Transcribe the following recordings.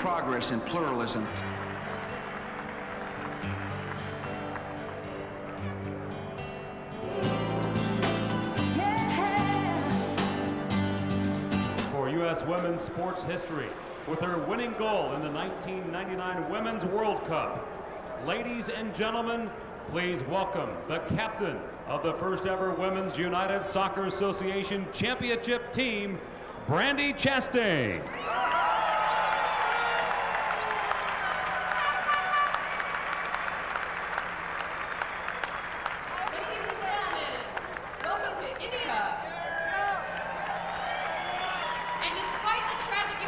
progress and pluralism. For U.S. women's sports history, with her winning goal in the 1999 Women's World Cup, ladies and gentlemen, please welcome the captain of the first ever Women's United Soccer Association Championship team, Brandi Chastain. Ladies and gentlemen, welcome to India. And despite the tragic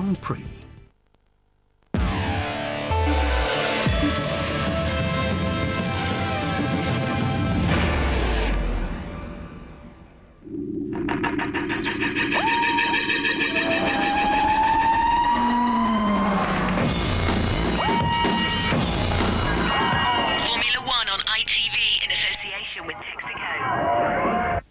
Grand Prix. Formula One on ITV in association with Texaco.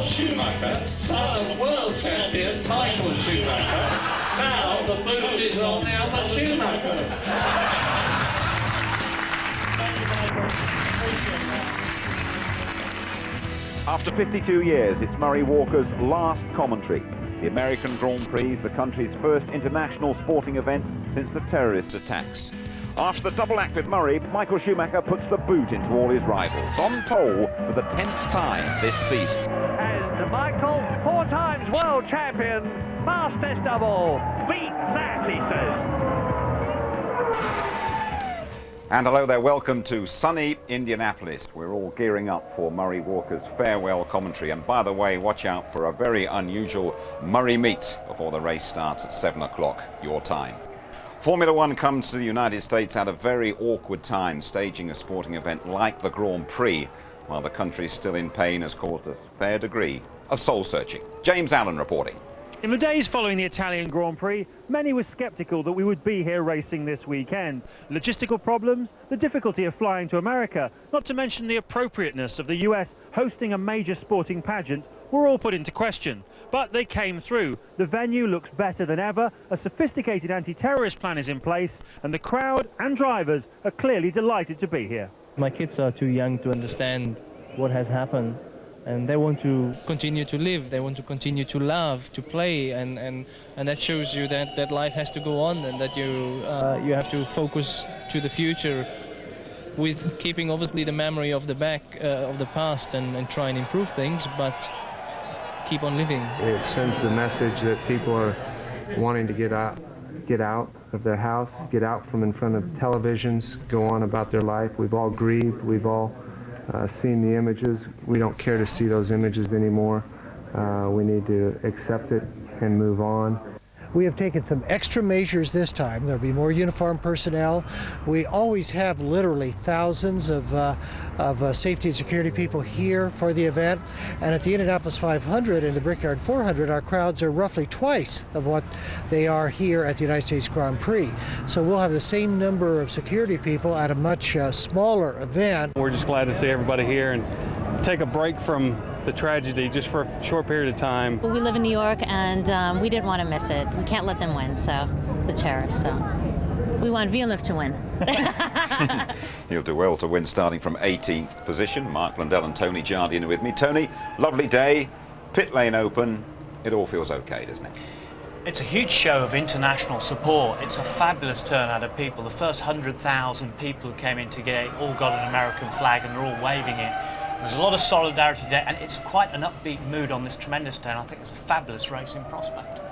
Schumacher, son of world champion Michael Schumacher. Now the boot is on the other Schumacher. After 52 years, it's Murray Walker's last commentary. The American Grand Prix is the country's first international sporting event since the terrorist attacks. After the double act with Murray, Michael Schumacher puts the boot into all his rivals, on pole for the 10th time this season. And Michael, 4 times world champion, fastest of all. Beat that, he says. And hello there, welcome to sunny Indianapolis. We're all gearing up for Murray Walker's farewell commentary. And by the way, watch out for a very unusual Murray meet before the race starts at 7 o'clock your time. Formula One comes to the United States at a very awkward time. Staging a sporting event like the Grand Prix while the country is still in pain has caused a fair degree of soul-searching. James Allen reporting. In the days following the Italian Grand Prix, many were sceptical that we would be here racing this weekend. Logistical problems, the difficulty of flying to America, not to mention the appropriateness of the US hosting a major sporting pageant, were all put into question. But they came through. The venue looks better than ever, a sophisticated anti-terrorist plan is in place, and the crowd and drivers are clearly delighted to be here. My kids are too young to understand what has happened, and they want to continue to live, they want to continue to love, to play, and that shows you that life has to go on, and that you have to focus to the future with keeping obviously the memory of the past and try and improve things, but keep on living. It sends the message that people are wanting to get out of their house, get out from in front of televisions, go on about their life. We've all grieved, we've all seen the images. We don't care to see those images anymore. We need to accept it and move on. We have taken some extra measures this time. There'll be more uniformed personnel. We always have literally thousands of safety and security people here for the event. And at the Indianapolis 500 and the Brickyard 400, our crowds are roughly twice of what they are here at the United States Grand Prix. So we'll have the same number of security people at a much smaller event. We're just glad to see everybody here and take a break from the tragedy just for a short period of time. We live in New York, and we didn't want to miss it. We can't let them win, so the terrorists. So we want Villeneuve to win. He'll do well to win, starting from 18th position. Mark Blundell and Tony Jardine are with me. Tony, lovely day, pit lane open. It all feels okay, doesn't it? It's a huge show of international support. It's a fabulous turnout of people. The first 100,000 people who came in to get it all got an American flag and they're all waving it. There's a lot of solidarity there, and it's quite an upbeat mood on this tremendous day, and I think it's a fabulous racing prospect.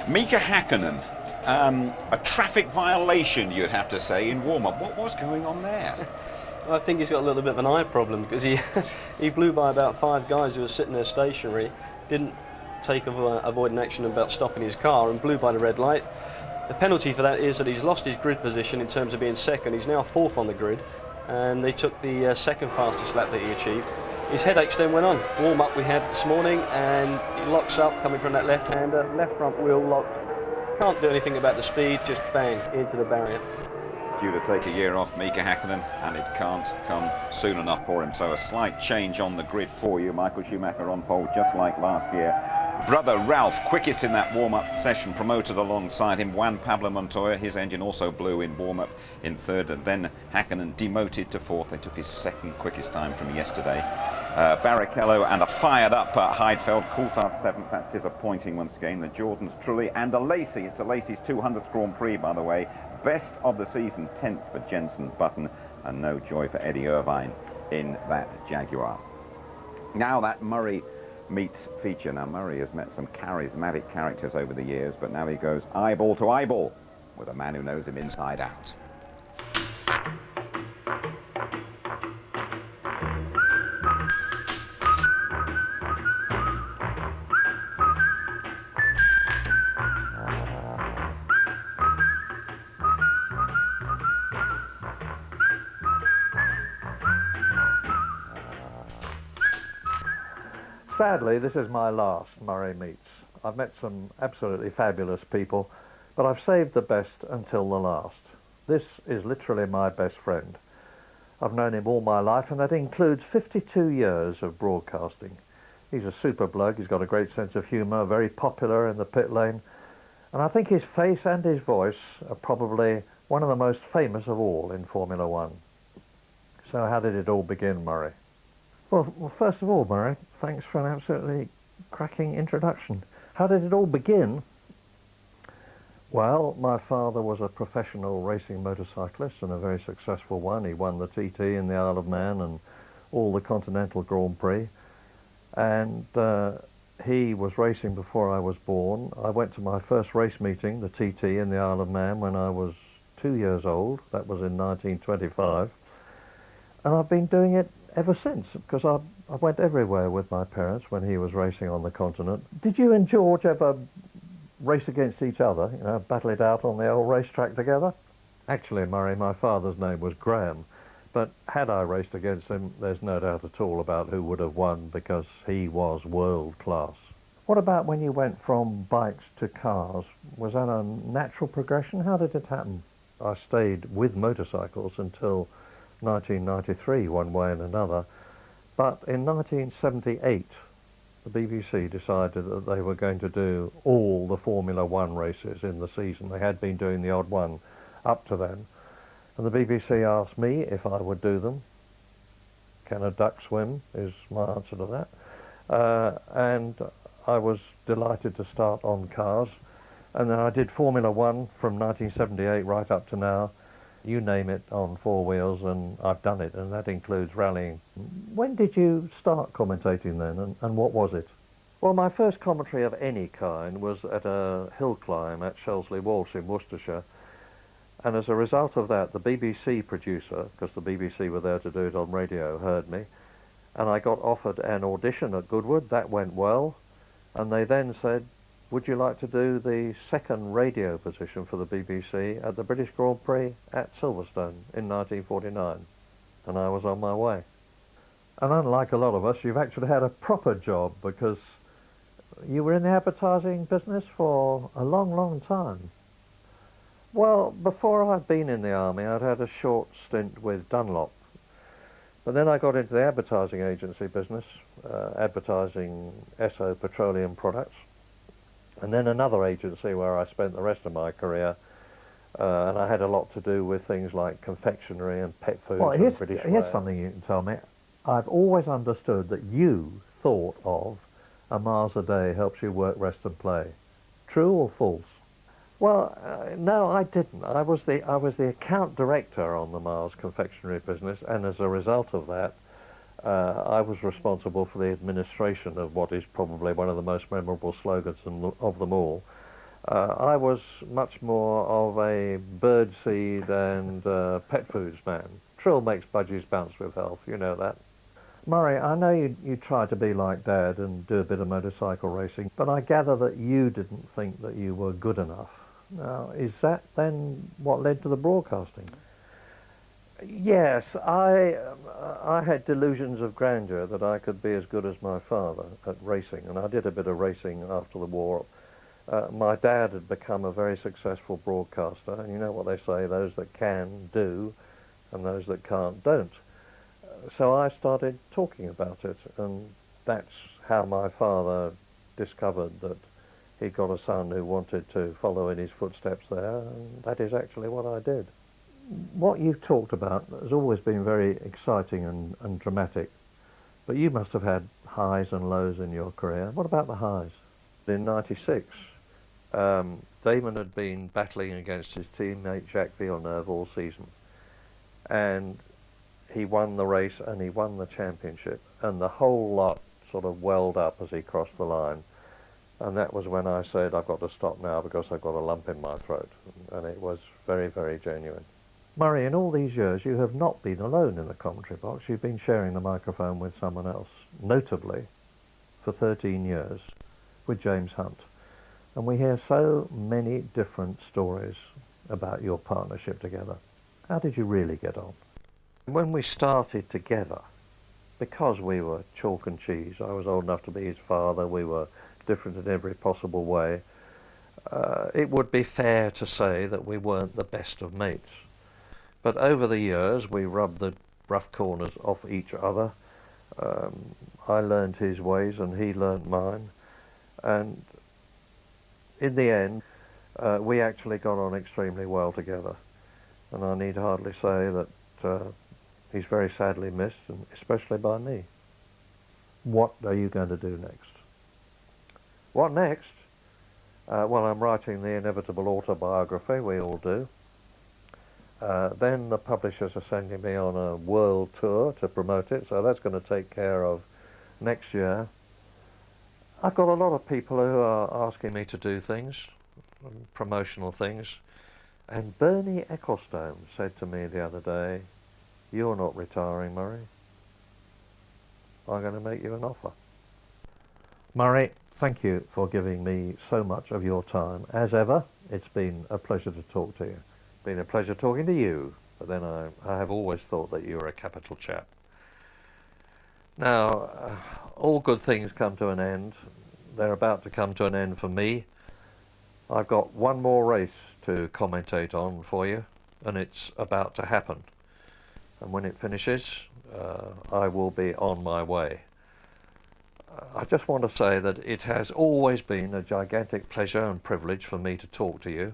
Mika Hakkinen, a traffic violation, you'd have to say, in warm-up. What was going on there? I think he's got a little bit of an eye problem, because he blew by about 5 guys who were sitting there stationary, didn't take avoiding action about stopping his car, and blew by the red light. The penalty for that is that he's lost his grid position in terms of being second. He's now 4th on the grid, and they took the second fastest lap that he achieved. his headaches then went on. Warm-up we had this morning, and he locks up, coming from that left-hander, left front wheel locked. Can't do anything about the speed, just bang, into the barrier. Due to take a year off, Mika Häkkinen, and it can't come soon enough for him. So a slight change on the grid for you. Michael Schumacher on pole, just like last year. Brother Ralph, quickest in that warm-up session, promoted alongside him. Juan Pablo Montoya, his engine also blew in warm-up in third, and then Häkkinen demoted to fourth. They took his second quickest time from yesterday. Barrichello and a fired-up Heidfeld. Coulthard seventh, that's disappointing once again. The Jordans, Trulli, and a Lacey. It's a Lacey's 200th Grand Prix, by the way. Best of the season, 10th for Jenson Button, and no joy for Eddie Irvine in that Jaguar. Now that Murray meets feature. Now Murray has met some charismatic characters over the years, but now he goes eyeball to eyeball with a man who knows him inside out. Sadly, this is my last Murray Meets. I've met some absolutely fabulous people, but I've saved the best until the last. This is literally my best friend. I've known him all my life, and that includes 52 years of broadcasting. He's a super bloke, he's got a great sense of humour, very popular in the pit lane, and I think his face and his voice are probably one of the most famous of all in Formula One. So how did it all begin, Murray? Well, first of all, Murray, thanks for an absolutely cracking introduction. How did it all begin? Well, my father was a professional racing motorcyclist, and a very successful one. He won the TT in the Isle of Man and all the Continental Grand Prix. And he was racing before I was born. I went to my first race meeting, the TT in the Isle of Man, when I was 2 years old. That was in 1925. And I've been doing it ever since, because I went everywhere with my parents when he was racing on the continent. Did you and George ever race against each other, you know, battle it out on the old racetrack together? Actually, Murray, my father's name was Graham, but had I raced against him, there's no doubt at all about who would have won, because he was world class. What about when you went from bikes to cars? Was that a natural progression? How did it happen? I stayed with motorcycles until 1993, one way and another, but in 1978 the BBC decided that they were going to do all the Formula One races in the season. They had been doing the odd one up to then, and the BBC asked me if I would do them. Can a duck swim is my answer to that, and I was delighted to start on cars, and then I did Formula One from 1978 right up to now. You name it, on four wheels, and I've done it, and that includes rallying. When did you start commentating then, and what was it? Well, my first commentary of any kind was at a hill climb at Shelsley Walsh in Worcestershire, and as a result of that, the BBC producer, because the BBC were there to do it on radio, heard me, and I got offered an audition at Goodwood. That went well, and they then said, would you like to do the second radio position for the BBC at the British Grand Prix at Silverstone in 1949? And I was on my way. And unlike a lot of us, you've actually had a proper job, because you were in the advertising business for a long, long time. Well, before I'd been in the army, I'd had a short stint with Dunlop. But then I got into the advertising agency business, advertising Esso petroleum products. And then another agency where I spent the rest of my career, and I had a lot to do with things like confectionery and pet food and British Rail. Here's something you can tell me. I've always understood that you thought of a miles a day helps you work, rest and play. True or false? Well, no, I didn't. I was the account director on the Mars confectionery business, and as a result of that, I was responsible for the administration of what is probably one of the most memorable slogans of them all. I was much more of a birdseed and pet foods man. Trill makes budgies bounce with health, you know that. Murray, I know you tried to be like Dad and do a bit of motorcycle racing, but I gather that you didn't think that you were good enough. Now, is that then what led to the broadcasting? Yes, I had delusions of grandeur that I could be as good as my father at racing, and I did a bit of racing after the war. My dad had become a very successful broadcaster, and you know what they say, those that can do, and those that can't don't. So I started talking about it, and that's how my father discovered that he'd got a son who wanted to follow in his footsteps there, and that is actually what I did. What you've talked about has always been very exciting and dramatic, but you must have had highs and lows in your career. What about the highs? In '96, Damon had been battling against his teammate Jacques Villeneuve all season, and he won the race and he won the championship, and the whole lot sort of welled up as he crossed the line. And that was when I said, I've got to stop now because I've got a lump in my throat. And it was very, very genuine. Murray, in all these years, you have not been alone in the commentary box. You've been sharing the microphone with someone else, notably for 13 years with James Hunt. And we hear so many different stories about your partnership together. How did you really get on? When we started together, because we were chalk and cheese, I was old enough to be his father, we were different in every possible way, it would be fair to say that we weren't the best of mates. But over the years, we rubbed the rough corners off each other. I learned his ways and he learned mine. And in the end, we actually got on extremely well together. And I need hardly say that he's very sadly missed, and especially by me. What are you going to do next? What next? Well, I'm writing the inevitable autobiography, we all do. Then the publishers are sending me on a world tour to promote it, so that's going to take care of next year. I've got a lot of people who are asking me to do things, promotional things, and Bernie Ecclestone said to me the other day, "You're not retiring, Murray. I'm going to make you an offer." Murray, thank you for giving me so much of your time. As ever, it's been a pleasure to talk to you. It's been a pleasure talking to you, but then I have always thought that you were a capital chap. Now, all good things come to an end. They're about to come to an end for me. I've got one more race to commentate on for you, and it's about to happen. And when it finishes, I will be on my way. I just want to say that it has always been a gigantic pleasure and privilege for me to talk to you.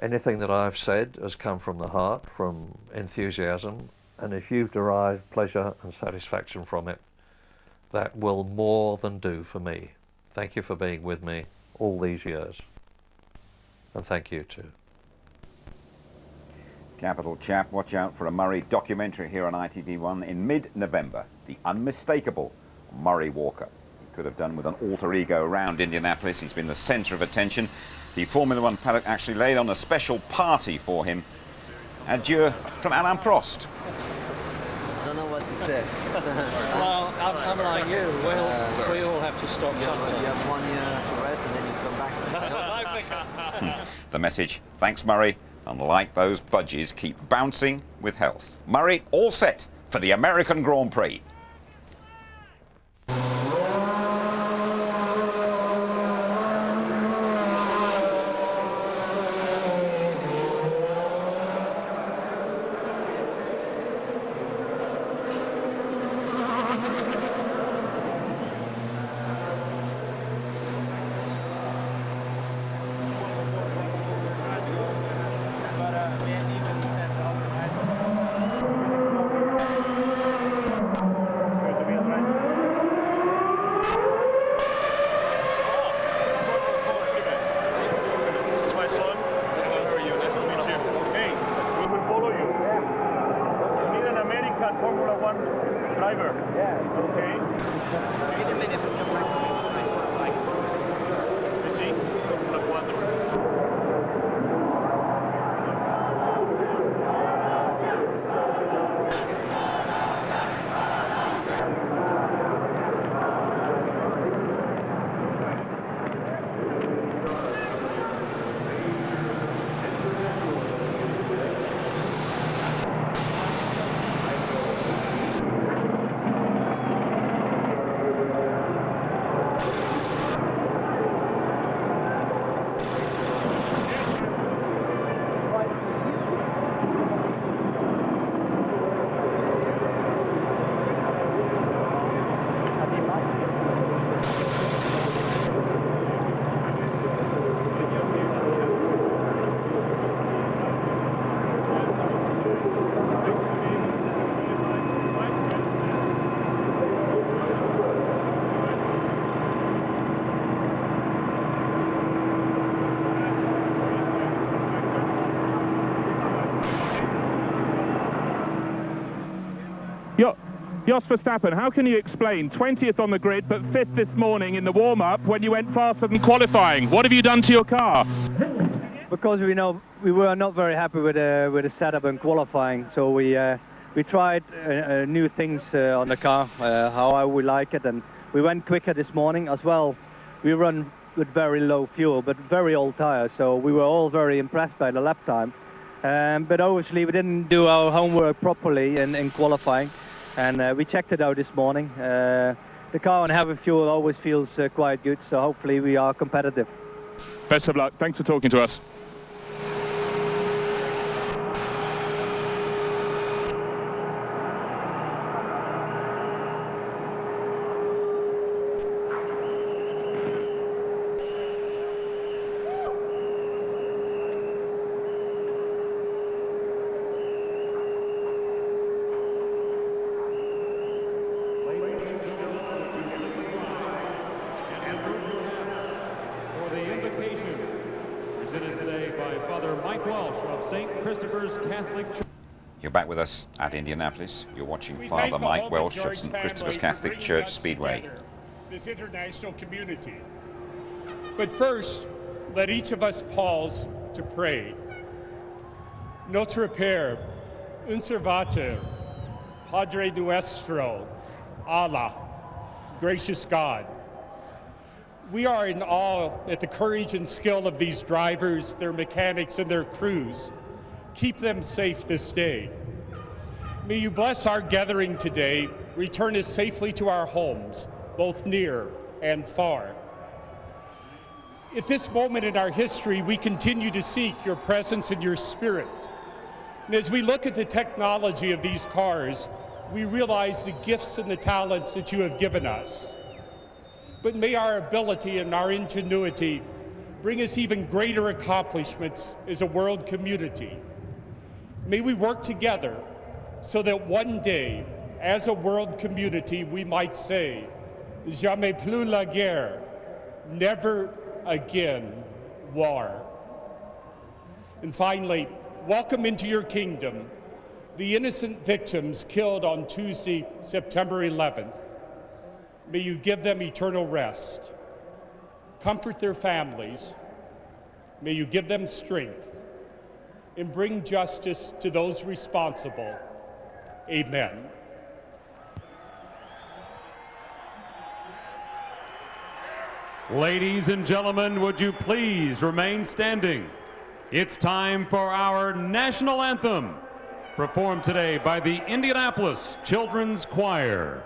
Anything that I've said has come from the heart, from enthusiasm, and if you've derived pleasure and satisfaction from it, that will more than do for me. Thank you for being with me all these years. And thank you too. Capital chap, watch out for a Murray documentary here on ITV1 in mid-November. The unmistakable Murray Walker. He could have done with an alter ego around Indianapolis. He's been the centre of attention. The Formula One paddock actually laid on a special party for him. Adieu from Alain Prost. I don't know what to say. Well, I'm like you. We all have to stop sometime. You have 1 year to rest and then you come back. The message, thanks Murray, and like those budgies, keep bouncing with health. Murray, all set for the American Grand Prix. Jos Verstappen, how can you explain 20th on the grid but 5th this morning in the warm-up when you went faster than qualifying? What have you done to your car? Because we know we were not very happy with the setup and qualifying, so we tried new things on the car, how we like it, and we went quicker this morning as well. We run with very low fuel but very old tires, so we were all very impressed by the lap time. But obviously we didn't do our homework properly in qualifying, and we checked it out this morning. The car on heavy fuel always feels quite good, so hopefully we are competitive. Best of luck. Thanks for talking to us. You're back with us at Indianapolis. You're watching Father Mike Welsh of St. Christopher's Catholic Church Speedway. This international community. But first, let each of us pause to pray. Notre Père, un servateur, Padre Nuestro, Allah, gracious God. We are in awe at the courage and skill of these drivers, their mechanics, and their crews. Keep them safe this day. May you bless our gathering today, return us safely to our homes, both near and far. At this moment in our history, we continue to seek your presence and your spirit. And as we look at the technology of these cars, we realize the gifts and the talents that you have given us. But may our ability and our ingenuity bring us even greater accomplishments as a world community. May we work together so that one day, as a world community, we might say, jamais plus la guerre, never again war. And finally, welcome into your kingdom the innocent victims killed on Tuesday, September 11th. May you give them eternal rest. Comfort their families. May you give them strength and bring justice to those responsible. Amen. Ladies and gentlemen, would you please remain standing? It's time for our national anthem, performed today by the Indianapolis Children's Choir.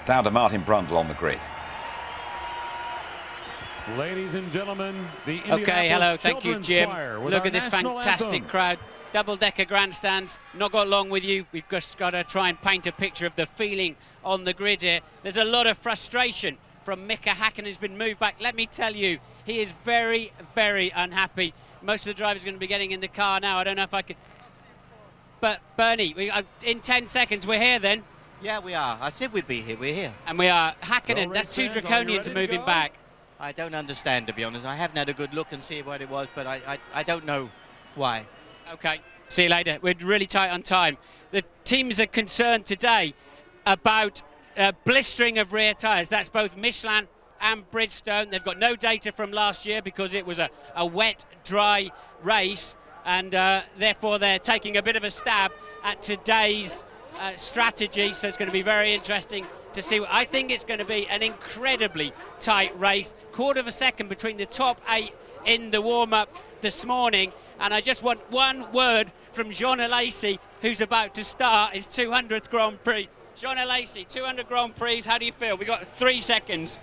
Down to Martin Brundle on the grid. Ladies and gentlemen, the Okay, hello, thank you, Children's Jim. Choir with Look our at this national fantastic anthem. crowd. Double-decker grandstands, not got long with you. We've just got to try and paint a picture of the feeling on the grid here. There's a lot of frustration from Mika Häkkinen, who's been moved back. Let me tell you, he is very, very unhappy. Most of the drivers are going to be getting in the car now. I don't know if I could... but Bernie, in 10 seconds, we're here then. Yeah, we are. I said we'd be here. We're here. And we are. Hakkinen, that's too draconian to move him back. I don't understand, to be honest. I haven't had a good look and see what it was, but I don't know why. Okay, see you later. We're really tight on time. The teams are concerned today about blistering of rear tyres. That's both Michelin and Bridgestone. They've got no data from last year because it was a wet, dry race, and therefore they're taking a bit of a stab at today's strategy. So it's going to be very interesting to see. I think it's going to be an incredibly tight race. Quarter of a second between the top 8 in the warm-up this morning. And I just want one word from Jean Alesi, who's about to start his 200th Grand Prix. Jean Alesi, 200 Grand Prix, how do you feel? We've got 3 seconds.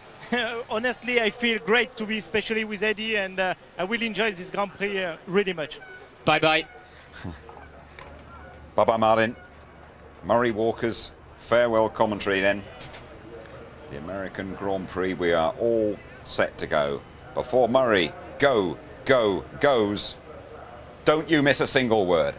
Honestly, I feel great to be especially with Eddie, and I will enjoy this Grand Prix really much. Bye-bye. Bye-bye, Martin. Murray Walker's farewell commentary then. The American Grand Prix, we are all set to go. Before Murray goes, don't you miss a single word.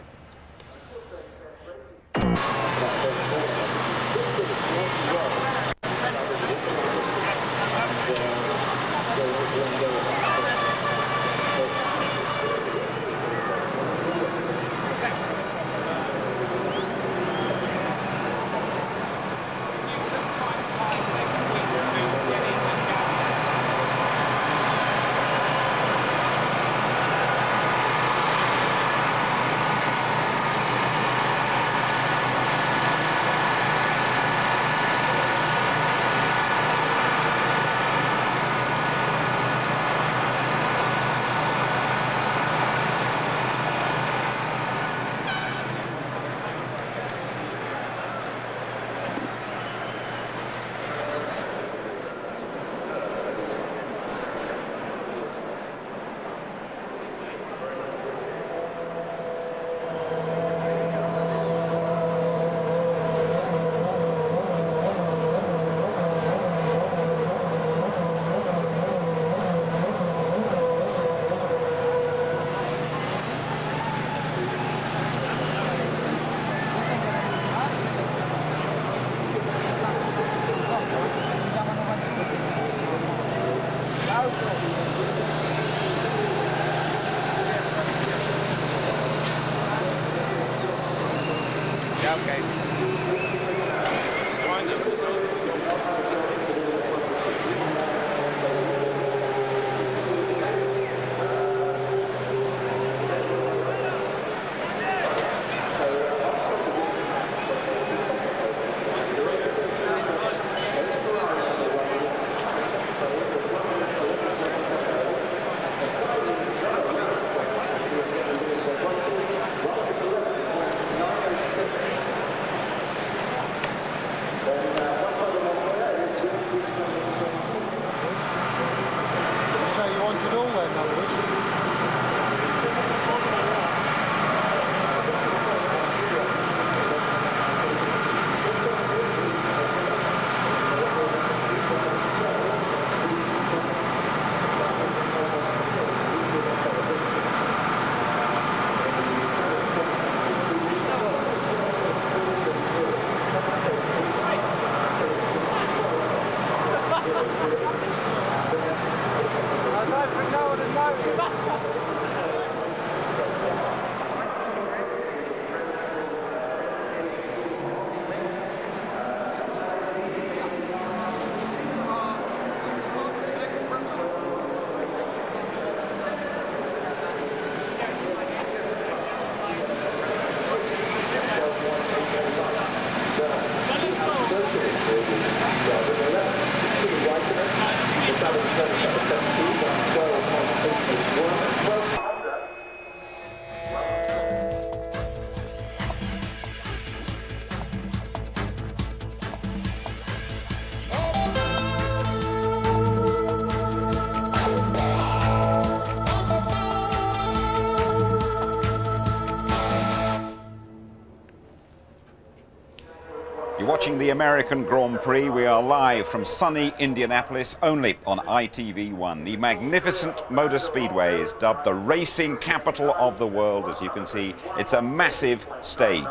watching the American Grand Prix. We are live from sunny Indianapolis, only on ITV1. The magnificent motor speedway is dubbed the racing capital of the world. As you can see, it's a massive stage.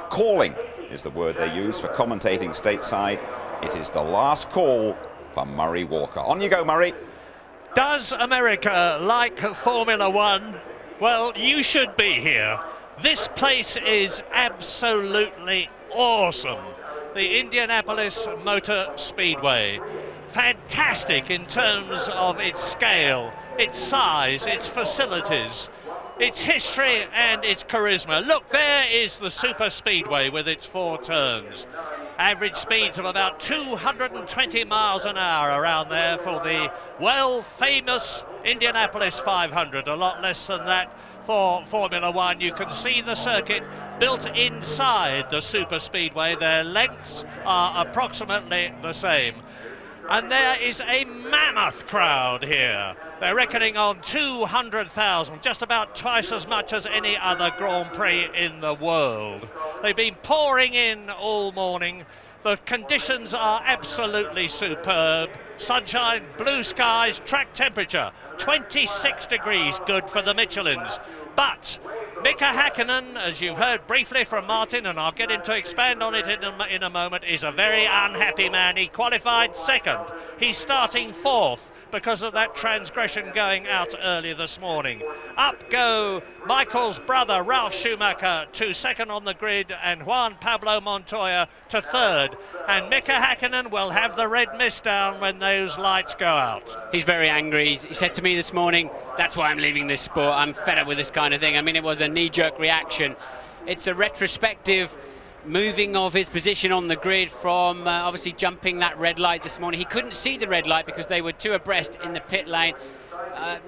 Calling is the word they use for commentating stateside. It is the last call for Murray Walker. On you go, Murray. Does America like Formula One? Well, you should be here. This place is absolutely awesome. The Indianapolis Motor Speedway. Fantastic in terms of its scale, its size, its facilities, its history and its charisma. Look, there is the super speedway with its 4 turns. Average speeds of about 220 miles an hour around there for the well-famous Indianapolis 500. A lot less than that for Formula One. You can see the circuit built inside the super speedway. Their lengths are approximately the same. And there is a mammoth crowd here. They're reckoning on 200,000, just about twice as much as any other Grand Prix in the world. They've been pouring in all morning. The conditions are absolutely superb. Sunshine, blue skies, track temperature, 26 degrees, good for the Michelins. But Mika Hakkinen, as you've heard briefly from Martin, and I'll get him to expand on it in a moment, is a very unhappy man. He qualified second. He's starting fourth because of that transgression going out early this morning. Up go Michael's brother, Ralf Schumacher, to second on the grid, and Juan Pablo Montoya to third. And Mika Hakkinen will have the red mist down when those lights go out. He's very angry. He said to me this morning, that's why I'm leaving this sport. I'm fed up with this kind of thing. I mean, it was a knee-jerk reaction. It's a retrospective moving of his position on the grid from obviously jumping that red light this morning. He couldn't see the red light because they were 2 abreast in the pit lane.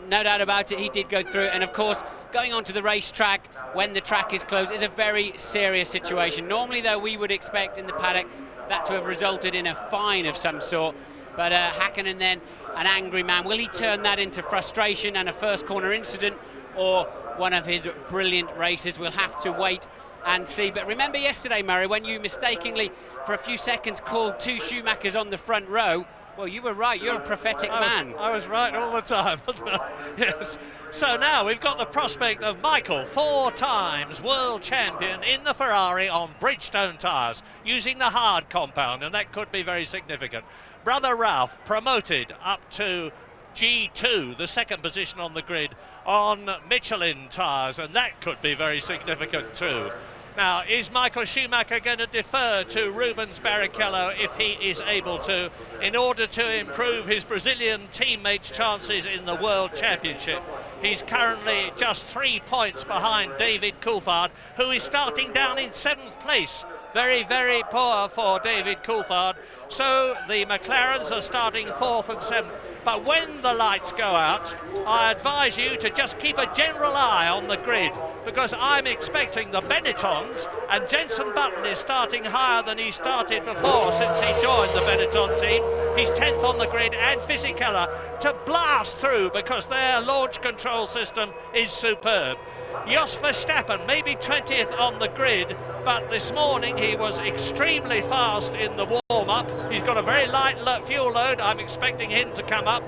No doubt about it, he did go through it. And of course, going onto the racetrack when the track is closed is a very serious situation. Normally, though, we would expect in the paddock that to have resulted in a fine of some sort. But Hakkinen then, an angry man. Will he turn that into frustration and a first corner incident, or one of his brilliant races? We'll have to wait and see. But remember yesterday, Murray, when you mistakenly for a few seconds called 2 Schumachers on the front row? Well, you were right. You're a prophetic man. I was right all the time, wasn't I? Yes. So now we've got the prospect of Michael, 4 times world champion in the Ferrari on Bridgestone tyres, using the hard compound, and that could be very significant. Brother Ralph promoted up to G2, the second position on the grid, on Michelin tyres, and that could be very significant too. Now, is Michael Schumacher going to defer to Rubens Barrichello if he is able to, in order to improve his Brazilian teammates' chances in the World Championship? He's currently just 3 points behind David Coulthard, who is starting down in 7th place. Very, very poor for David Coulthard. So the McLarens are starting 4th and 7th. But when the lights go out, I advise you to just keep a general eye on the grid, because I'm expecting the Benettons, and Jenson Button is starting higher than he started before since he joined the Benetton team. He's 10th on the grid, and Fisichella to blast through because their launch control system is superb. Jos Verstappen maybe 20th on the grid, but this morning he was extremely fast in the warm-up. He's got a very light fuel load. I'm expecting him to come up.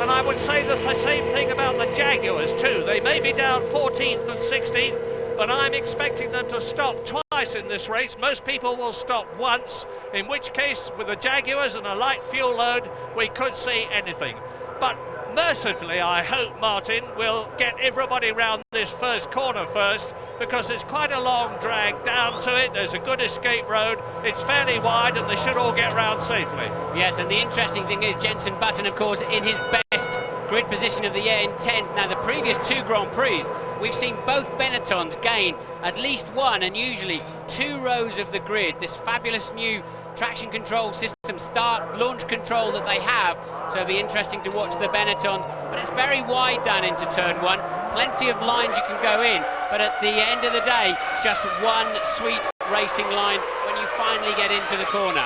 And I would say the same thing about the Jaguars too. They may be down 14th and 16th, but I'm expecting them to stop twice in this race. Most people will stop once, in which case with the Jaguars and a light fuel load, we could see anything. But mercifully, I hope, Martin, will get everybody round this first corner first, because there's quite a long drag down to it. There's a good escape road. It's fairly wide, and they should all get round safely. Yes, and the interesting thing is Jenson Button, of course, in his best grid position of the year in 10th. Now, the previous 2 Grand Prix, we've seen both Benettons gain at least 1 and usually 2 rows of the grid. This fabulous new traction control system, start launch control that they have, so it'll be interesting to watch the Benettons. But it's very wide down into turn 1, plenty of lines you can go in, but at the end of the day, just one sweet racing line when you finally get into the corner.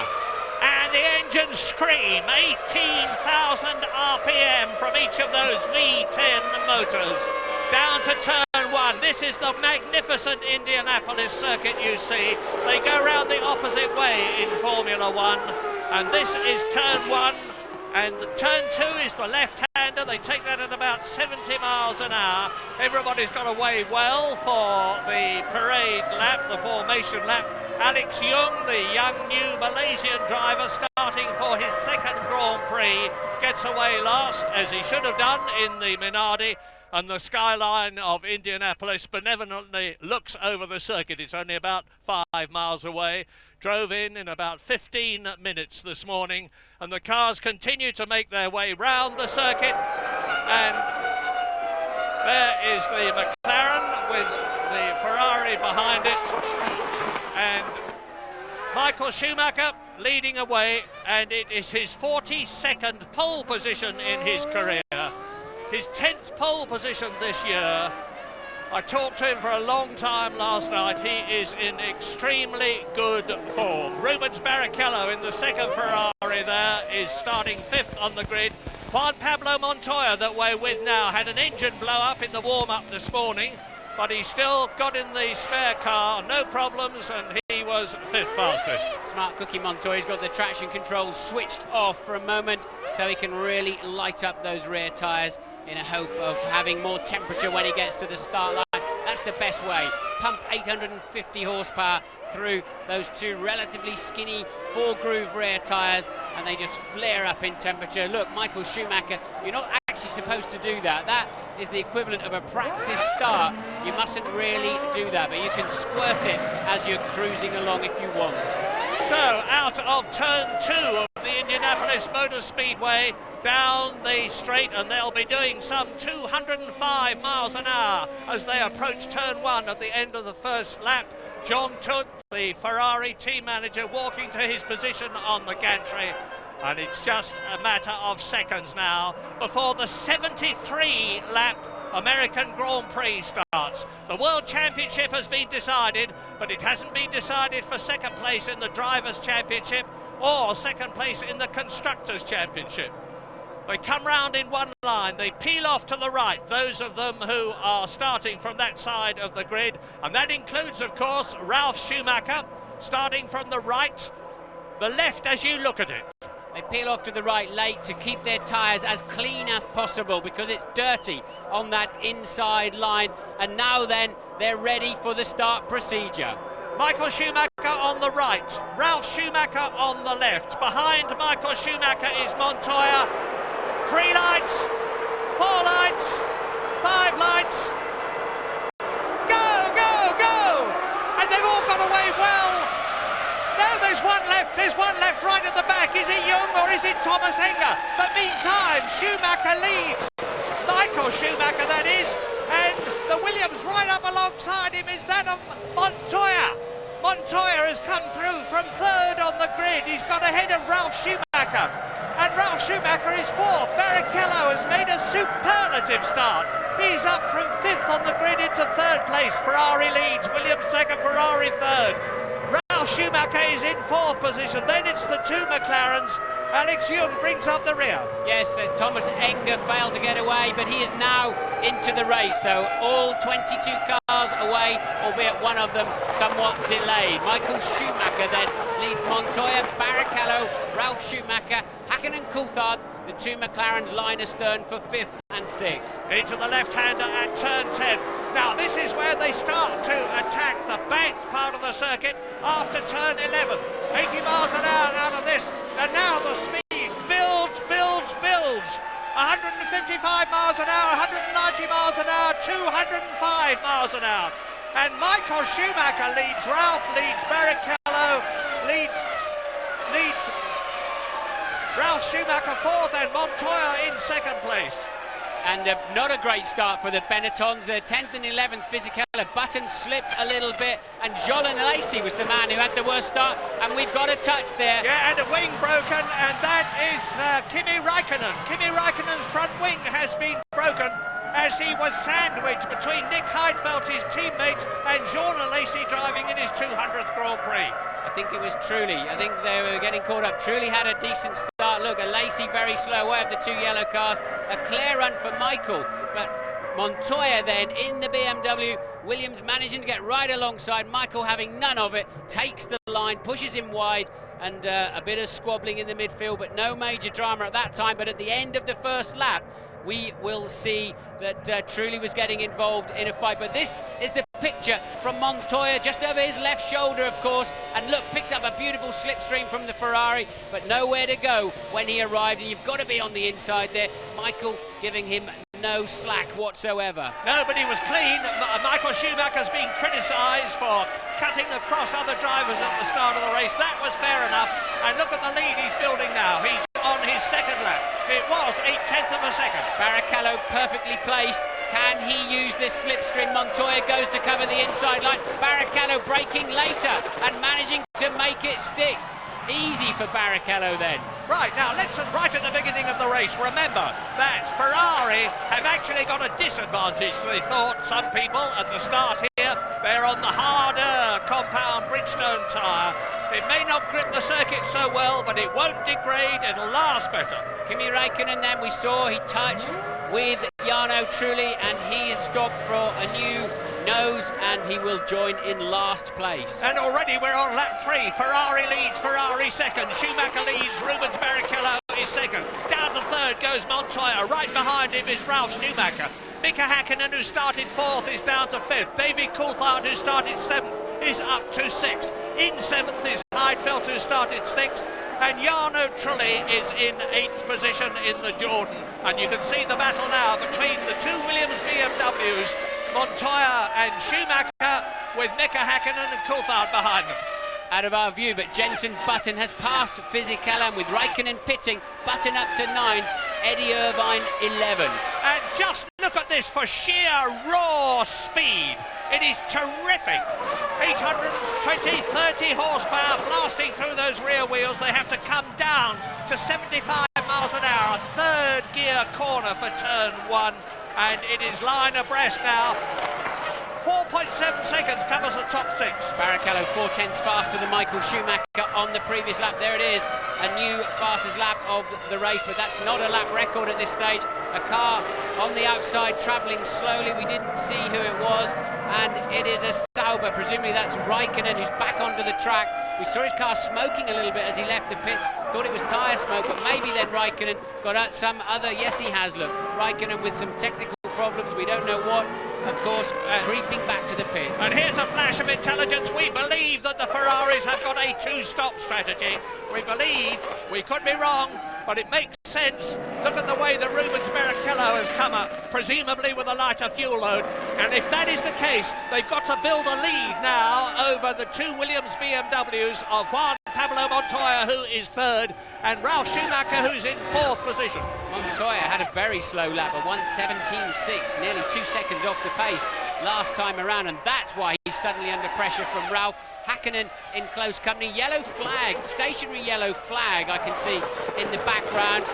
And the engines scream 18,000 RPM from each of those V10 motors. Down to turn 1, And this is the magnificent Indianapolis circuit you see. They go round the opposite way in Formula One. And this is turn 1. And turn 2 is the left-hander. They take that at about 70 miles an hour. Everybody's got away well for the parade lap, the formation lap. Alex Young, the young new Malaysian driver starting for his second Grand Prix, gets away last, as he should have done in the Minardi. And the skyline of Indianapolis benevolently looks over the circuit. It's only about 5 miles away. Drove in about 15 minutes this morning, and the cars continue to make their way round the circuit. And there is the McLaren with the Ferrari behind it, and Michael Schumacher leading away, and it is his 42nd pole position in his career. His 10th pole position this year. I talked to him for a long time last night. He is in extremely good form. Rubens Barrichello in the second Ferrari there is starting 5th on the grid. Juan Pablo Montoya that we're with now had an engine blow up in the warm-up this morning, but he still got in the spare car, no problems, and he was 5th fastest. Smart cookie Montoya's got the traction control switched off for a moment so he can really light up those rear tyres in a hope of having more temperature when he gets to the start line. That's the best way. Pump 850 horsepower through those two relatively skinny 4-groove rear tyres, and they just flare up in temperature. Look, Michael Schumacher, you're not actually supposed to do that. That is the equivalent of a practice start. You mustn't really do that, but you can squirt it as you're cruising along if you want. So, out of turn 2 of the Indianapolis Motor Speedway, down the straight, and they'll be doing some 205 miles an hour as they approach turn 1 at the end of the first lap. John Todd, the Ferrari team manager, walking to his position on the gantry, and it's just a matter of seconds now before the 73-lap American Grand Prix starts. The World Championship has been decided, but it hasn't been decided for second place in the Drivers' Championship or second place in the Constructors' Championship. They come round in one line, they peel off to the right, those of them who are starting from that side of the grid, and that includes, of course, Ralf Schumacher, starting from the right, the left as you look at it. They peel off to the right late to keep their tyres as clean as possible because it's dirty on that inside line, and now then they're ready for the start procedure. Michael Schumacher on the right, Ralf Schumacher on the left. Behind Michael Schumacher is Montoya. 3 lights, 4 lights, 5 lights. Go, go, go! And they've all got away well. No, there's one left right at the back. Is it Young or is it Thomas Enger? But meantime, Schumacher leads. Michael Schumacher, that is. And the Williams right up alongside him is that of Montoya. Montoya has come through from 3rd on the grid. He's got ahead of Ralf Schumacher. And Ralf Schumacher is 4th. Barrichello has made a superlative start. He's up from 5th on the grid into 3rd place. Ferrari leads, Williams 2nd, Ferrari 3rd. Ralf Schumacher is in 4th position. Then it's the 2 McLarens. Alex Young brings up the rear. Yes, Thomas Enger failed to get away, but he is now into the race. So all 22 cars away, albeit one of them somewhat delayed. Michael Schumacher then leads Montoya, Barrichello, Ralf Schumacher, Hakkinen and Coulthard. The 2 McLarens line astern for 5th and 6th. Into the left-hander at turn 10. Now this is where they start to attack the banked part of the circuit after turn 11. 80 miles an hour out of this, and now the speed builds. 155 miles an hour, 190 miles an hour, 205 miles an hour. And Michael Schumacher leads, Ralf leads, Barrichello leads Ralf Schumacher 4th and Montoya in 2nd place. And not a great start for the Benettons. They're 10th and 11th Fisichella. Button slipped a little bit, and Jolin Lacey was the man who had the worst start, and we've got a touch there. Yeah, and a wing broken, and that is Kimi Räikkönen. Kimi Räikkönen's front wing has been broken as he was sandwiched between Nick Heidfeld, his teammate, and Jean Lacey driving in his 200th Grand Prix. I think it was Trulli. I think they were getting caught up. Trulli had a decent start. Look, a Lacey very slow away of the 2 yellow cars. A clear run for Michael, but Montoya then in the BMW. Williams managing to get right alongside. Michael having none of it, takes the line, pushes him wide, and a bit of squabbling in the midfield, but no major drama at that time. But at the end of the first lap, we will see that Trulli was getting involved in a fight. But this is the picture from Montoya, just over his left shoulder, of course, and look, picked up a beautiful slipstream from the Ferrari, but nowhere to go when he arrived, and you've got to be on the inside there. Michael giving him no slack whatsoever. Nobody was clean. Michael Schumacher's being criticised for cutting across other drivers at the start of the race. That was fair enough. And look at the lead he's building now. He's on his second lap. It was 0.8 of a second. Barrichello perfectly placed. Can he use this slipstream? Montoya goes to cover the inside line. Barrichello braking later and managing to make it stick. Easy for Barrichello then. Right, now let's, right at the beginning of the race, remember that Ferrari have actually got a disadvantage, they thought, some people, at the start here. They're on the harder compound Bridgestone tyre. It may not grip the circuit so well, but it won't degrade, it'll last better. Kimi Räikkönen then, we saw he touched with Jarno Trulli, and he is stopped for a new nose, and he will join in last place. And already we're on lap 3. Ferrari leads, Ferrari second. Schumacher leads, Rubens Barrichello is second. Down to third goes Montoya. Right behind him is Ralf Schumacher. Mika Häkkinen, who started fourth, is down to fifth. David Coulthard, who started seventh, is up to sixth. In seventh is Heidfeld, who started sixth. And Jarno Trulli is in 8th position in the Jordan. And you can see the battle now between the two Williams BMWs, Montoya and Schumacher, with Mika Häkkinen and Coulthard behind them. Out of our view, but Jenson Button has passed Fisichella, with Räikkönen pitting. Button up to 9th, Eddie Irvine 11. And just look at this for sheer raw speed. It is terrific. 820, 30 horsepower blasting through those rear wheels. They have to come down to 75 miles an hour. Third gear corner for turn 1. And it is line abreast now. 4.7 seconds covers the top 6. Barrichello 4/10 faster than Michael Schumacher on the previous lap. There it is, a new fastest lap of the race, but that's not a lap record at this stage. A car on the outside travelling slowly. We didn't see who it was, and it is a Sauber. Presumably that's Räikkönen, who's back onto the track. We saw his car smoking a little bit as he left the pits. Thought it was tyre smoke, but maybe then Räikkönen got out some other. Yes, he has. Look, Räikkönen with some technical problems. We don't know what. Of course, creeping back to the pits. And here's a flash of intelligence. We believe that the Ferraris have got a two-stop strategy. We believe, we could be wrong, but it makes sense. Look at the way that Rubens Barrichello has come up, presumably with a lighter fuel load. And if that is the case, they've got to build a lead now over the two Williams BMWs of Juan Pablo Montoya, who is third, and Ralf Schumacher, who's in 4th position. Montoya had a very slow lap, a 1:17.6, nearly 2 seconds off the pace last time around, and that's why he's suddenly under pressure from Ralf. Häkkinen in close company. Yellow flag, stationary yellow flag I can see in the background,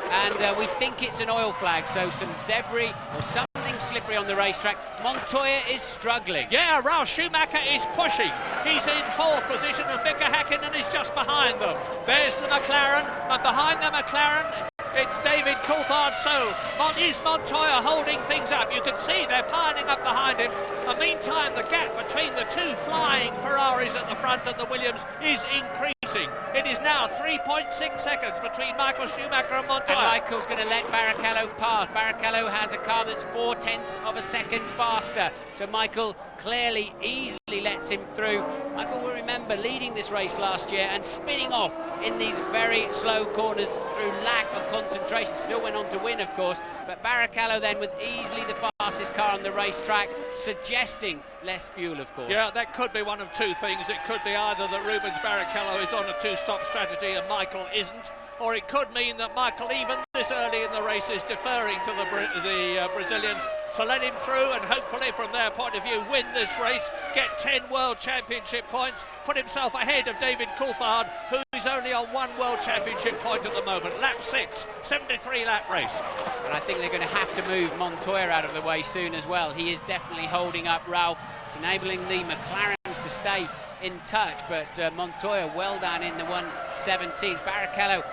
and we think it's an oil flag, so some debris or something slippery on the racetrack. Montoya is struggling. Yeah, Ralf Schumacher is pushing. He's in 4th position, and Mika Häkkinen is just behind them. There's the McLaren, and behind the McLaren it's David Coulthard. So is Montoya holding things up? You can see they're piling up behind him. And meantime, the gap between the two flying Ferraris at the front and the Williams is increasing. It is now 3.6 seconds between Michael Schumacher and Montoya. And Michael's going to let Barrichello pass. Barrichello has a car that's 0.4 of a second faster. So Michael clearly, easily lets him through. Michael will remember leading this race last year and spinning off in these very slow corners through lack of concentration. Still went on to win, of course, but Barrichello then with easily the fastest car on the racetrack, suggesting less fuel, of course. Yeah, that could be one of two things. It could be either that Rubens Barrichello is on a two-stop strategy and Michael isn't, or it could mean that Michael, even this early in the race, is deferring to the Brazilian to let him through and hopefully from their point of view win this race, get 10 World Championship points, put himself ahead of David Coulthard, who is only on 1 World Championship point at the moment. Lap 6, 73 lap race. And I think they're going to have to move Montoya out of the way soon as well. He is definitely holding up Ralf. It's enabling the McLarens to stay in touch, but Montoya well down in the 1:17s. Barrichello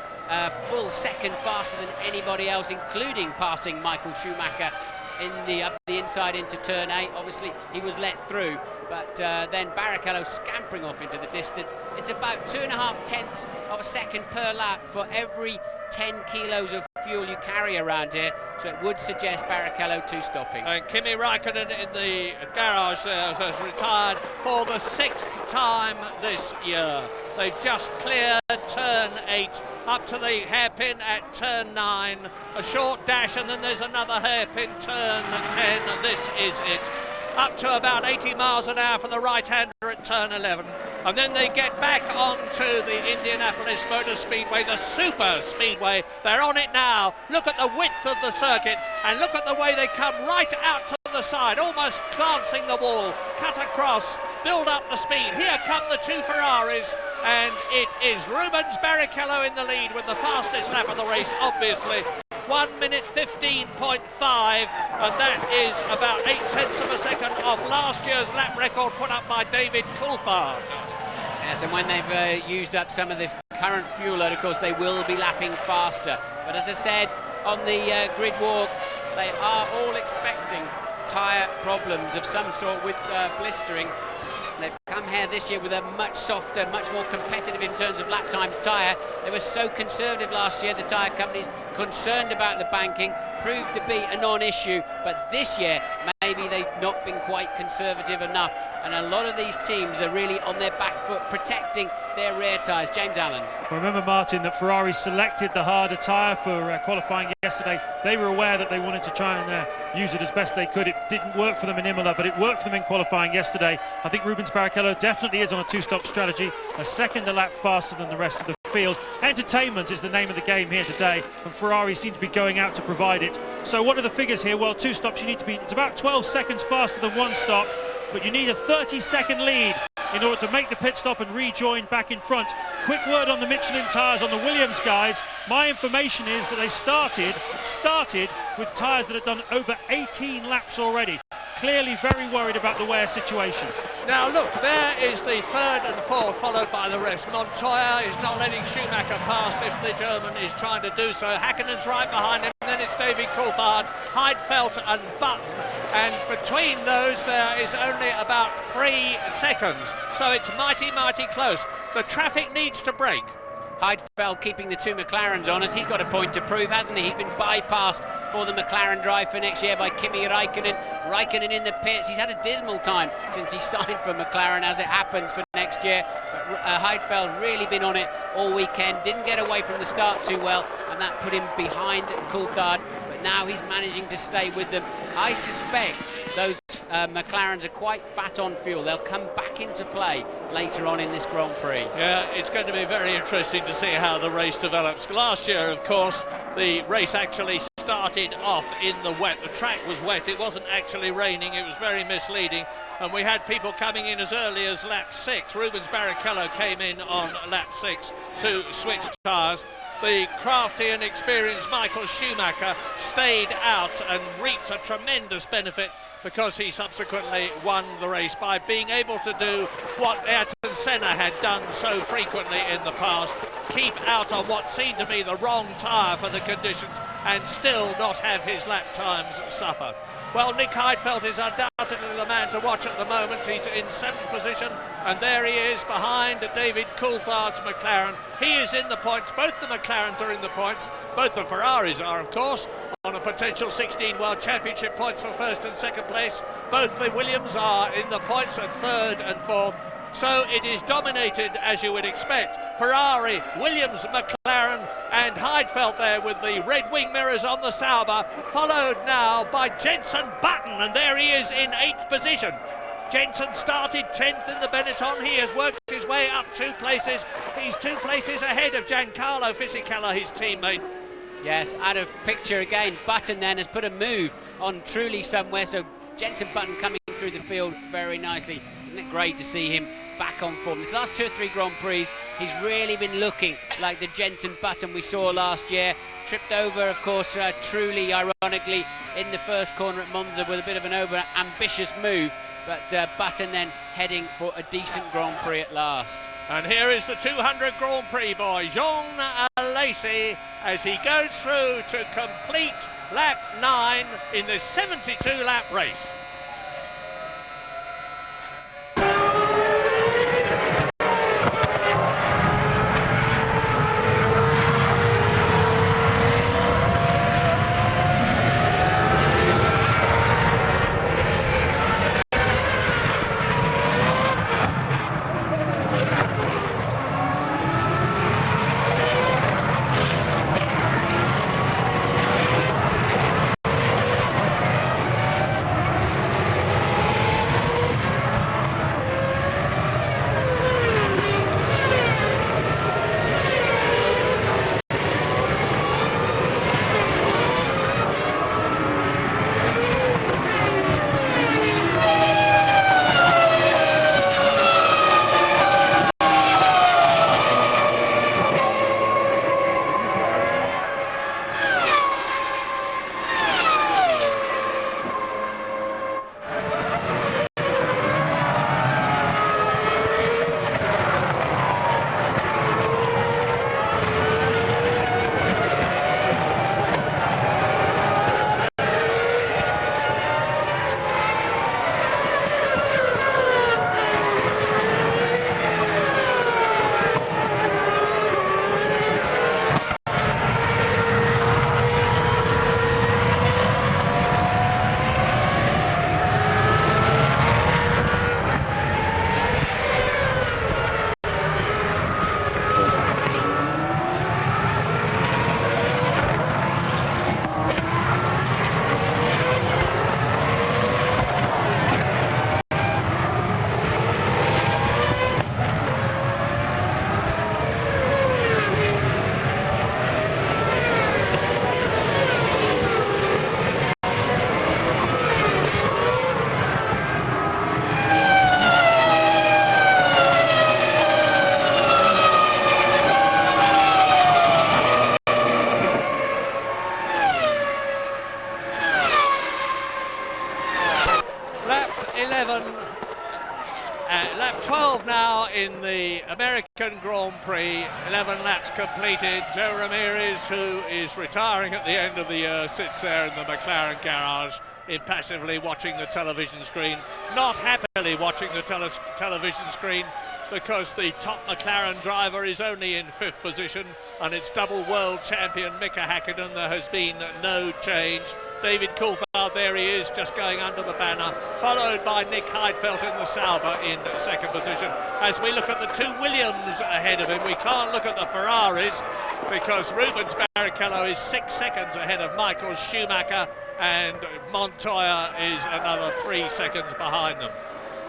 full second faster than anybody else, including passing Michael Schumacher up the inside into turn 8. Obviously, he was let through, but then Barrichello scampering off into the distance. It's about 2.5 tenths of a second per lap for every 10 kilos of fuel you carry around here, so it would suggest Barrichello stopping. And Kimi Raikkonen in the garage there has retired for the 6th time this year. They've just cleared turn 8 up to the hairpin at turn 9, a short dash, and then there's another hairpin, turn 10. This is it. Up to about 80 miles an hour for the right-hander at turn 11. And then they get back onto the Indianapolis Motor Speedway, the super speedway. They're on it now. Look at the width of the circuit, and look at the way they come right out to the side, almost glancing the wall, cut across, build up the speed. Here come the two Ferraris, and it is Rubens Barrichello in the lead with the fastest lap of the race, obviously. 1 minute 15.5, and that is about 8 tenths of a second of last year's lap record put up by David Coulthard. Yes, and when they've used up some of the current fuel load, of course, they will be lapping faster. But as I said, on the grid walk, they are all expecting tyre problems of some sort with blistering. They've come here this year with a much softer, much more competitive in terms of lap time tyre. They were so conservative last year, the tyre companies, concerned about the banking, proved to be a non-issue, but this year maybe they've not been quite conservative enough, and a lot of these teams are really on their back foot protecting their rear tyres. James Allen. Well, remember, Martin, that Ferrari selected the harder tyre for qualifying yesterday. They were aware that they wanted to try and use it as best they could. It didn't work for them in Imola, but it worked for them in qualifying yesterday. I think Rubens Barrichello definitely is on a two-stop strategy, a second a lap faster than the rest of the field. Entertainment is the name of the game here today, and Ferrari seem to be going out to provide it. So what are the figures here? Well, two stops, you need to be, it's about 12 seconds faster than one stop, but you need a 30-second lead in order to make the pit stop and rejoin back in front. Quick word on the Michelin tyres on the Williams guys. My information is that they started with tyres that had done over 18 laps already. Clearly very worried about the wear situation. Now look, there is the third and fourth, followed by the rest. Montoya is not letting Schumacher past if the German is trying to do so. Hackinen's right behind him, and then it's David Coulthard, Heidfeld and Button, and between those there is only about 3 seconds, so it's mighty close. The traffic needs to break. Heidfeld keeping the two McLarens on us. He's got a point to prove, hasn't he? He's been bypassed for the McLaren drive for next year by Kimi Raikkonen. Raikkonen in the pits. He's had a dismal time since he signed for McLaren, as it happens, for next year. But Heidfeld really been on it all weekend. Didn't get away from the start too well, and that put him behind Coulthard. But now he's managing to stay with them. I suspect those McLarens are quite fat on fuel. They'll come back into play later on in this Grand Prix. Yeah, it's going to be very interesting to see how the race develops. Last year, of course, the race actually started off in the wet. The track was wet. It wasn't actually raining. It was very misleading. And we had people coming in as early as lap 6. Rubens Barrichello came in on lap 6 to switch tyres. The crafty and experienced Michael Schumacher stayed out and reaped a tremendous benefit because he subsequently won the race by being able to do what Ayrton Senna had done so frequently in the past, keep out on what seemed to be the wrong tyre for the conditions and still not have his lap times suffer. Well, Nick Heidfeld is undoubtedly the man to watch at the moment. He's in 7th position, and there he is behind David Coulthard's McLaren. He is in the points. Both the McLarens are in the points. Both the Ferraris are, of course, on a potential 16 World Championship points for 1st and 2nd place. Both the Williams are in the points at 3rd and 4th. So it is dominated, as you would expect. Ferrari, Williams, McLaren and Heidfeld there with the red wing mirrors on the Sauber, followed now by Jenson Button, and there he is in 8th position. Jenson started 10th in the Benetton. He has worked his way up 2 places. He's 2 places ahead of Giancarlo Fisichella, his teammate. Yes, out of picture again. Button then has put a move on Trulli somewhere, so Jenson Button coming through the field very nicely. Isn't it great to see him back on form? This last 2 or 3 Grand Prix, he's really been looking like the Jenson Button we saw last year. Tripped over, of course, Trulli, ironically, in the first corner at Monza with a bit of an over-ambitious move. But Button then heading for a decent Grand Prix at last. And here is the 200 Grand Prix boy, Jean Alesi, as he goes through to complete lap 9 in this 72-lap race. Lap 12 now in the American Grand Prix, 11 laps completed. Joe Ramirez, who is retiring at the end of the year, sits there in the McLaren garage, impassively watching the television screen, not happily watching the television screen, because the top McLaren driver is only in 5th position, and it's double world champion Mika Häkkinen. There has been no change. David Coulthard, there he is, just going under the banner, followed by Nick Heidfeld in the Sauber in 2nd position. As we look at the 2 Williams ahead of him, we can't look at the Ferraris, because Rubens Barrichello is 6 seconds ahead of Michael Schumacher, and Montoya is another 3 seconds behind them.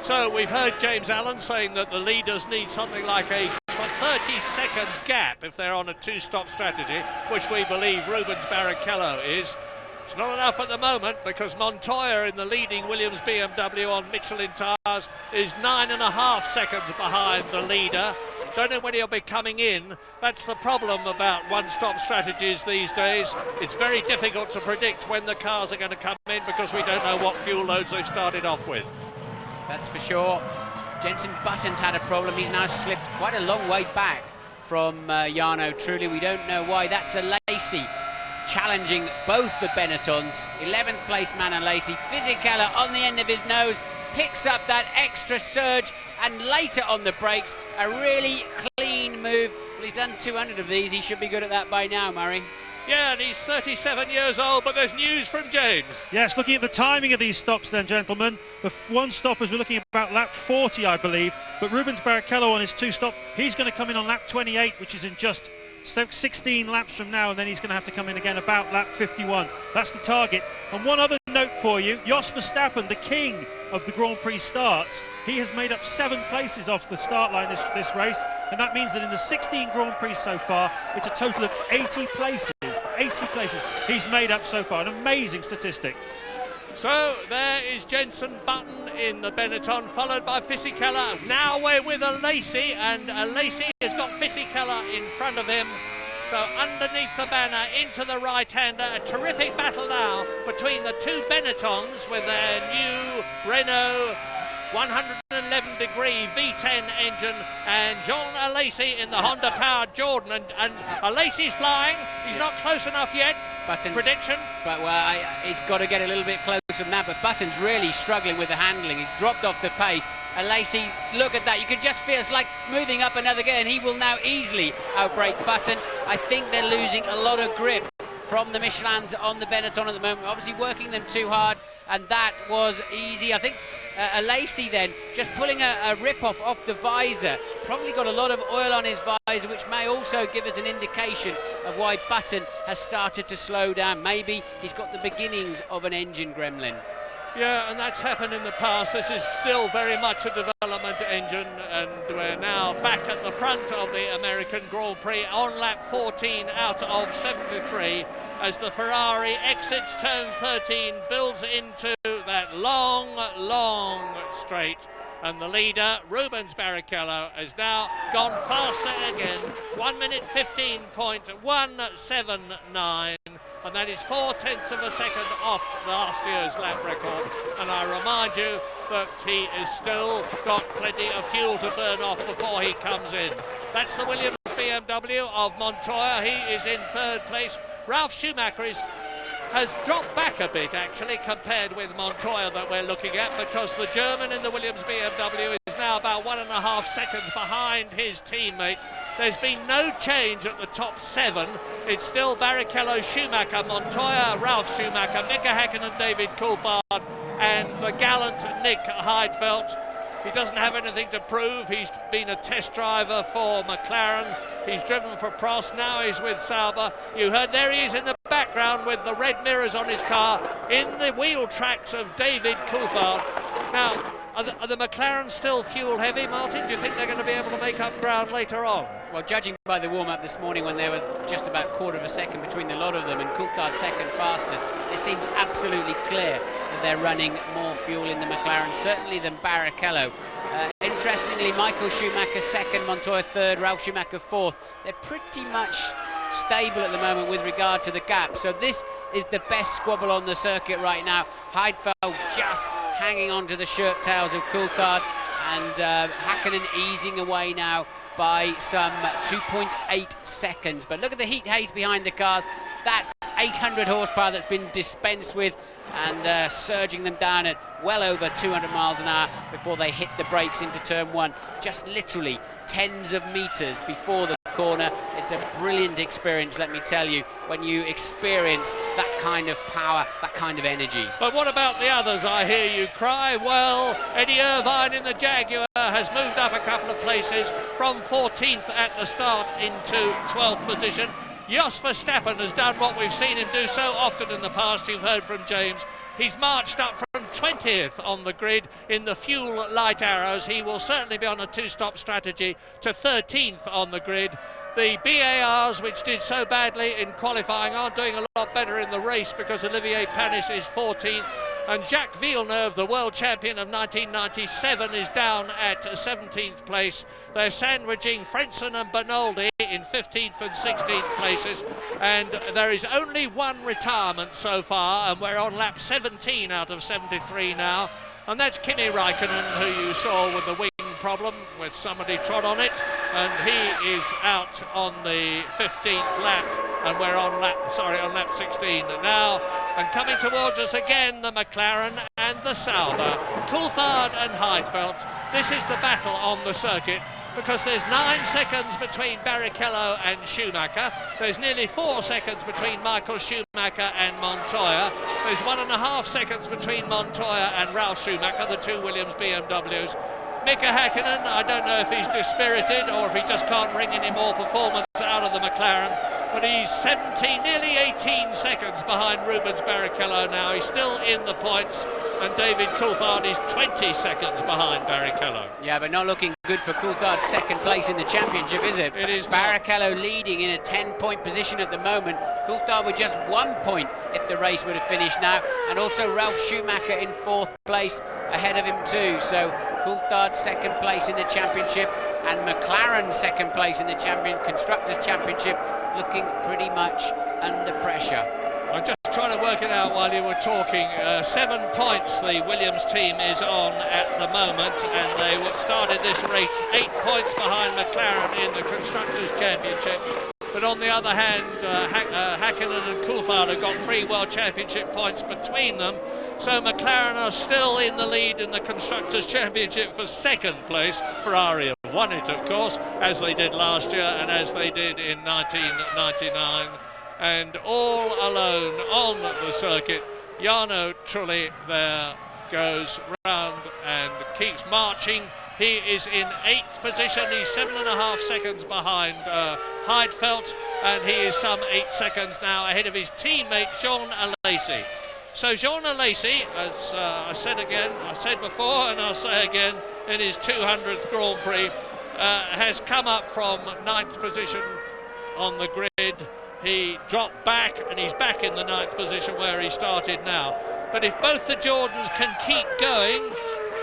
So we've heard James Allen saying that the leaders need something like a 30-second gap if they're on a 2-stop strategy, which we believe Rubens Barrichello is. It's not enough at the moment, because Montoya in the leading Williams BMW on Michelin tyres is 9.5 seconds behind the leader. Don't know when he'll be coming in. That's the problem about one-stop strategies these days. It's very difficult to predict when the cars are going to come in, because we don't know what fuel loads they've started off with. That's for sure. Jenson Button's had a problem. He's now slipped quite a long way back from Jarno Trulli. We don't know why. That's a Lacey challenging both the Benettons. 11th place man Lacey. Fisichella on the end of his nose, picks up that extra surge, and later on the brakes, a really clean move. Well, he's done 200 of these. He should be good at that by now, Murray. Yeah, and he's 37 years old, but there's news from James. Yes, looking at the timing of these stops then, gentlemen. The one stop as we're looking at about lap 40, I believe. But Rubens Barrichello on his 2-stop, he's going to come in on lap 28, which is in just 16 laps from now, and then he's going to have to come in again about lap 51. That's the target. And one other note for you, Jos Verstappen, the king of the Grand Prix starts, he has made up 7 places off the start line this race, and that means that in the 16 Grand Prix so far, it's a total of 80 places. 80 places he's made up so far, an amazing statistic. So there is Jenson Button in the Benetton, followed by Fisichella. Now we're with a Lacey, and a Lacey has got Fisichella in front of him. So underneath the banner, into the right-hander, a terrific battle now between the 2 Benettons with their new Renault 111-degree V10 engine, and Jean Alesi in the Honda-powered Jordan, and Alesi's flying. He's not close enough yet, Button's, prediction? But well, he's got to get a little bit closer than that. But Button's really struggling with the handling. He's dropped off the pace. And Lacey, look at that. You can just feel it's like moving up another gear, and he will now easily outbrake Button. I think they're losing a lot of grip from the Michelins on the Benetton at the moment. Obviously working them too hard, and that was easy. I think Lacey then just pulling a rip-off off the visor. Probably got a lot of oil on his visor, which may also give us an indication of why Button has started to slow down. Maybe he's got the beginnings of an engine gremlin. Yeah, and that's happened in the past. This is still very much a development engine, and we're now back at the front of the American Grand Prix on lap 14 out of 73 as the Ferrari exits turn 13, builds into that long straight. And the leader, Rubens Barrichello, has now gone faster again, 1 minute 15.179, and that is 0.4 of a second off last year's lap record. And I remind you that he has still got plenty of fuel to burn off before he comes in. That's the Williams BMW of Montoya. He is in third place. Ralf Schumacher has dropped back a bit, actually, compared with Montoya that we're looking at, because the German in the Williams BMW is now about 1.5 seconds behind his teammate. There's been no change at the top 7. It's still Barrichello, Schumacher, Montoya, Ralf Schumacher, Mika Häkkinen, David Coulthard, and the gallant Nick Heidfeld. He doesn't have anything to prove. He's been a test driver for McLaren. He's driven for Prost. Now he's with Sauber. You heard there he is in the background with the red mirrors on his car in the wheel tracks of David Coulthard. Now, are the McLaren still fuel heavy, Martin? Do you think they're going to be able to make up ground later on? Well, judging by the warm-up this morning when there was just about a quarter of a second between the lot of them and Coulthard second fastest, it seems absolutely clear that they're running more fuel in the McLaren, certainly than Barrichello. Interestingly, Michael Schumacher second, Montoya third, Ralf Schumacher fourth. They're pretty much stable at the moment with regard to the gap. So this is the best squabble on the circuit right now. Heidfeld just hanging on to the shirt tails of Coulthard, and Häkkinen easing away now by some 2.8 seconds. But look at the heat haze behind the cars. That's 800 horsepower that's been dispensed with, and surging them down at well over 200 miles an hour before they hit the brakes into turn 1, just literally tens of meters before the corner. It's a brilliant experience, let me tell you, when you experience that kind of power, that kind of energy. But what about the others, I hear you cry? Well, Eddie Irvine in the Jaguar has moved up a couple of places from 14th at the start into 12th position. Jos Verstappen has done what we've seen him do so often in the past. You've heard from James. He's marched up from 20th on the grid in the fuel light arrows. He will certainly be on a two-stop strategy to 13th on the grid. The BARs, which did so badly in qualifying, aren't doing a lot better in the race because Olivier Panis is 14th. And Jacques Villeneuve, the world champion of 1997, is down at 17th place. They're sandwiching Frentzen and Bernoldi in 15th and 16th places. And there is only one retirement so far, and we're on lap 17 out of 73 now. And that's Kimi Räikkönen, who you saw with the wing problem, with somebody trod on it. And he is out on the 15th lap, and we're on lap 16 now. And coming towards us again, the McLaren and the Sauber, Coulthard and Heidfeld. This is the battle on the circuit, because there's 9 seconds between Barrichello and Schumacher. There's nearly 4 seconds between Michael Schumacher and Montoya. There's 1.5 seconds between Montoya and Ralf Schumacher, the two Williams BMWs. Mika Häkkinen, I don't know if he's dispirited or if he just can't wring any more performance out of the McLaren, but he's 17, nearly 18 seconds behind Rubens Barrichello now. He's still in the points, and David Coulthard is 20 seconds behind Barrichello. Yeah, but not looking good for Coulthard's second place in the championship, is it? It is. Barrichello leading in a 10-point position at the moment. Coulthard with just 1 point if the race would have finished now, and also Ralf Schumacher in 4th place ahead of him too. So Coulthard second place in the championship, and McLaren second place in the Constructors' Championship, looking pretty much under pressure. I'm just trying to work it out while you were talking. 7 points the Williams team is on at the moment, and they started this race 8 points behind McLaren in the Constructors' Championship. But on the other hand, Hakkinen and Coulthard have got 3 World Championship points between them. So McLaren are still in the lead in the Constructors' Championship for 2nd place. Ferrari have won it, of course, as they did last year and as they did in 1999. And all alone on the circuit, Jarno Trulli there goes round and keeps marching. He is in 8th position. He's 7.5 seconds behind Heidfeld, and he is some 8 seconds now ahead of his teammate Jean Alesi. So Jean Alesi, as I said before and I'll say again, in his 200th Grand Prix, has come up from 9th position on the grid. He dropped back and he's back in the 9th position where he started now. But if both the Jordans can keep going,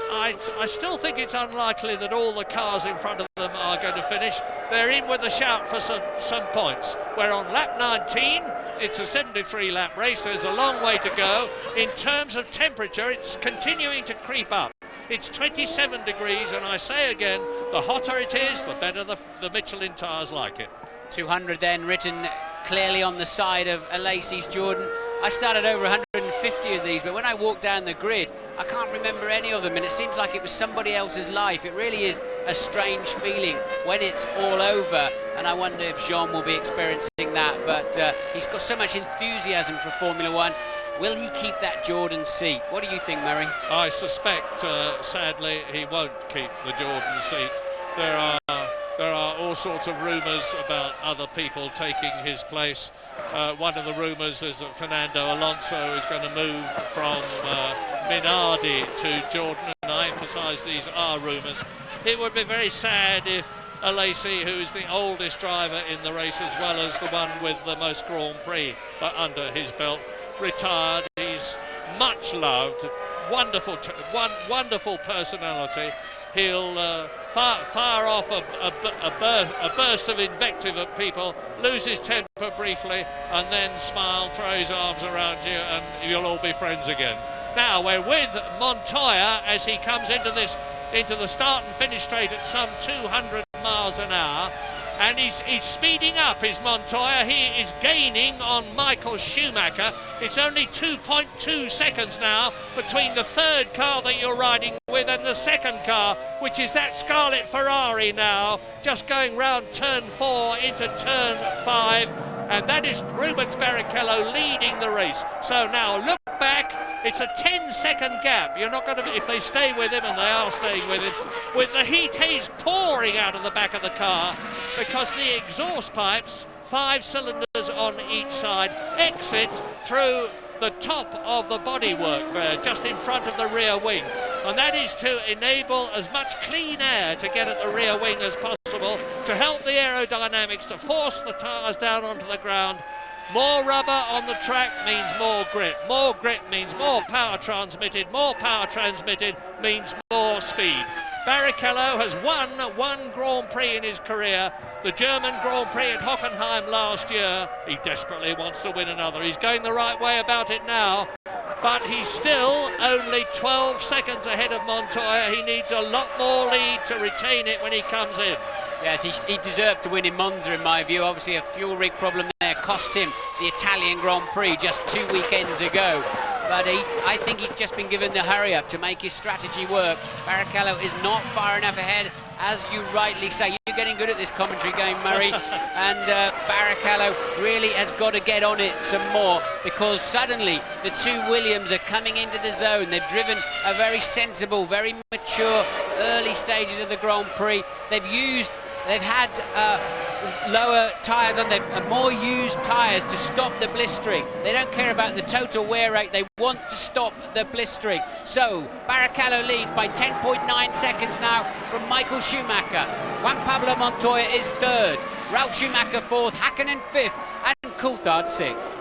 I still think it's unlikely that all the cars in front of them are going to finish. They're in with a shout for some points. We're on lap 19. It's a 73-lap race. There's a long way to go. In terms of temperature, it's continuing to creep up. It's 27 degrees, and I say again, the hotter it is, the better the Michelin tyres like it. 200 then written clearly on the side of Alesi's Jordan. I started over 150 of these, but when I walked down the grid, I can't remember any of them, and it seems like it was somebody else's life. It really is a strange feeling when it's all over, and I wonder if Jean will be experiencing that, but he's got so much enthusiasm for Formula One. Will he keep that Jordan seat? What do you think, Murray? I suspect, sadly, he won't keep the Jordan seat. There are all sorts of rumours about other people taking his place. One of the rumours is that Fernando Alonso is going to move from Minardi to Jordan, and I emphasise these are rumours. It would be very sad if Alesi, who is the oldest driver in the race as well as the one with the most Grand Prix under his belt, retired. He's much loved, wonderful personality. He'll fire off a burst of invective at people, lose his temper briefly, and then smile, throw his arms around you, and you'll all be friends again. Now we're with Montoya as he comes into the start and finish straight at some 200 miles an hour. And he's speeding up, is Montoya. He is gaining on Michael Schumacher. It's only 2.2 seconds now between the 3rd car that you're riding with and the 2nd car, which is that Scarlet Ferrari now, just going round turn 4 into turn 5. And that is Rubens Barrichello leading the race. So now look back, it's a 10-second gap. You're not going to, if they stay with him, and they are staying with him, with the heat haze pouring out of the back of the car, because the exhaust pipes, 5 cylinders on each side, exit through the top of the bodywork there, just in front of the rear wing. And that is to enable as much clean air to get at the rear wing as possible, to help the aerodynamics, to force the tyres down onto the ground. More rubber on the track means more grip. More grip means more power transmitted. More power transmitted means more speed. Barrichello has won 1 Grand Prix in his career, the German Grand Prix at Hockenheim last year. He desperately wants to win another. He's going the right way about it now, but he's still only 12 seconds ahead of Montoya. He needs a lot more lead to retain it when he comes in. Yes, he deserved to win in Monza, in my view. Obviously, a fuel rig problem there cost him the Italian Grand Prix just 2 weekends ago. But I think he's just been given the hurry-up to make his strategy work. Barrichello is not far enough ahead, as you rightly say. You're getting good at this commentary game, Murray. And Barrichello really has got to get on it some more, because suddenly the 2 Williams are coming into the zone. They've driven a very sensible, very mature early stages of the Grand Prix. They've had lower tyres on them, more used tyres to stop the blistering. They don't care about the total wear rate, they want to stop the blistering. So Barrichello leads by 10.9 seconds now from Michael Schumacher. Juan Pablo Montoya is 3rd, Ralf Schumacher 4th, Hakkinen 5th, and Coulthard 6th.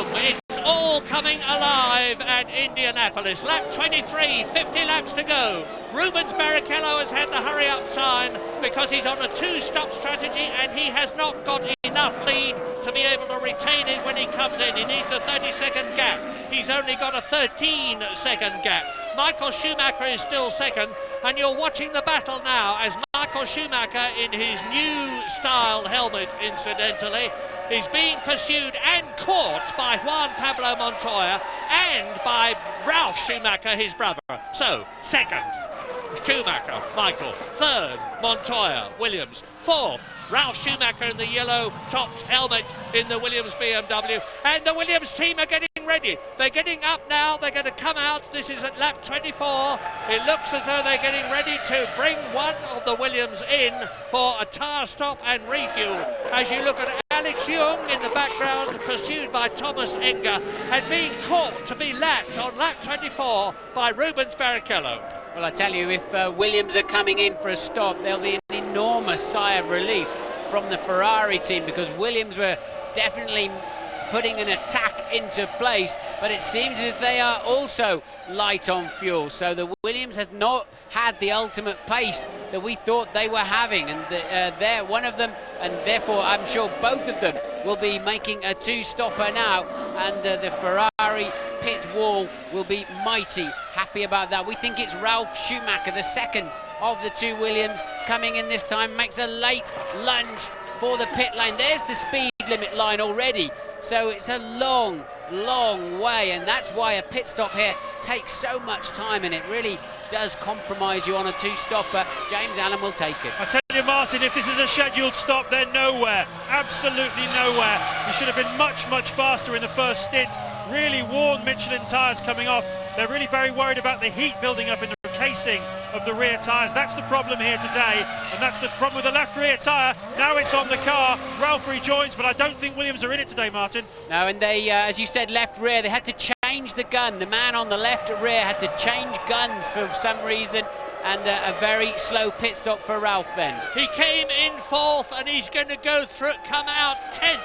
home. It's all coming alive at Indianapolis. Lap 23, 50 laps to go. Rubens Barrichello has had the hurry-up sign because he's on a two-stop strategy and he has not got enough lead to be able to retain it when he comes in. He needs a 30-second gap. He's only got a 13-second gap. Michael Schumacher is still second, and you're watching the battle now as Michael Schumacher, in his new style helmet, incidentally, is being pursued and caught by Juan Pablo Montoya and by Ralf Schumacher, his brother. So, second, Schumacher, Michael. Third, Montoya, Williams. Fourth, Ralf Schumacher in the yellow-topped helmet in the Williams BMW. And the Williams team are getting ready. They're getting up now. They're going to come out. This is at lap 24. It looks as though they're getting ready to bring one of the Williams in for a tyre stop and refuel. As you look at Alex Young in the background, pursued by Thomas Enger, and being caught to be lapped on lap 24 by Rubens Barrichello. Well, I tell you, if Williams are coming in for a stop, there'll be an enormous sigh of relief from the Ferrari team, because Williams were definitely putting an attack into place, but it seems as if they are also light on fuel. So the Williams has not had the ultimate pace that we thought they were having, and they're one of them, and therefore I'm sure both of them will be making a two-stopper now, and the Ferrari pit wall will be mighty happy about that. We think it's Ralf Schumacher, the second of the two Williams, coming in this time, makes a late lunge for the pit lane. There's the speed limit line already, so it's a long, long way, and that's why a pit stop here takes so much time, and it really does compromise you on a two-stopper. James Allen will take it. I tell you, Martin, if this is a scheduled stop, they're nowhere, absolutely nowhere. He should have been much, much faster in the first stint. Really worn Michelin tyres coming off. They're really very worried about the heat building up in the casing of the rear tyres. That's the problem here today, and that's the problem with the left rear tyre. Now it's on the car. Ralf rejoins, but I don't think Williams are in it today, Martin. No, and they, as you said, left rear, they had to change the gun. The man on the left rear had to change guns for some reason, and a very slow pit stop for Ralf then. He came in fourth, and he's going to go through, come out 10th,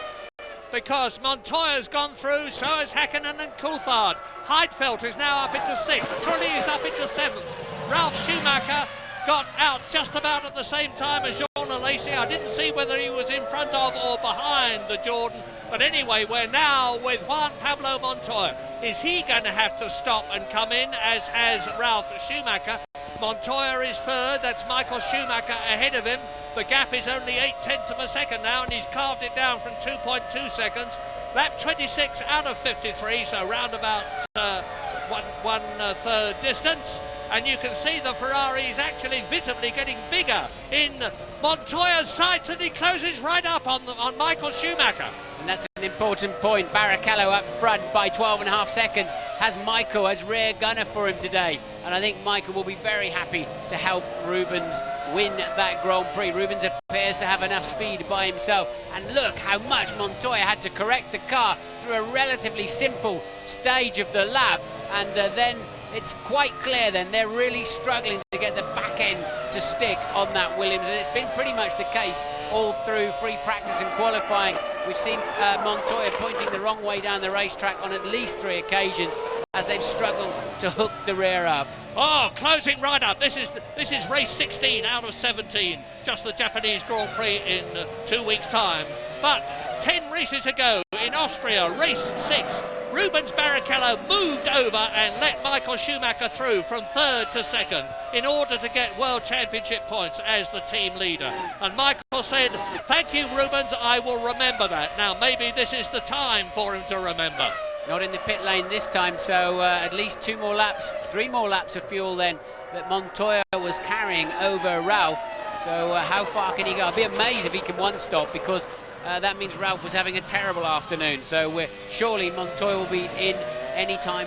because Montoya's gone through, so has Hakkinen and Coulthard. Heidfeld is now up into 6th, Trulli is up into 7th. Ralf Schumacher got out just about at the same time as Jean Lacey. I didn't see whether he was in front of or behind the Jordan, but anyway, we're now with Juan Pablo Montoya. Is he going to have to stop and come in, as has Ralf Schumacher? Montoya is third, that's Michael Schumacher ahead of him. The gap is only 0.8 of a second now, and he's carved it down from 2.2 seconds. Lap 26 out of 53, so round about one third distance. And you can see the Ferrari is actually visibly getting bigger in Montoya's sights, and he closes right up on Michael Schumacher. And that's an important point. Barrichello up front by 12.5 seconds, has Michael as rear gunner for him today. And I think Michael will be very happy to help Rubens win that Grand Prix. Rubens appears to have enough speed by himself. And look how much Montoya had to correct the car through a relatively simple stage of the lap. And then it's quite clear then they're really struggling to get the back end to stick on that Williams, and it's been pretty much the case all through free practice and qualifying. We've seen Montoya pointing the wrong way down the racetrack on at least 3 occasions as they've struggled to hook the rear up. Oh, closing right up. This is race 16 out of 17, just the Japanese Grand Prix in 2 weeks' time. But 10 races ago in Austria, race 6, Rubens Barrichello moved over and let Michael Schumacher through from third to second in order to get World Championship points as the team leader. And Michael said, "Thank you, Rubens, I will remember that." Now, maybe this is the time for him to remember. Not in the pit lane this time, so at least 3 more laps of fuel then that Montoya was carrying over Ralf. So how far can he go? I'd be amazed if he can one stop, because that means Ralf was having a terrible afternoon. So surely Montoya will be in anytime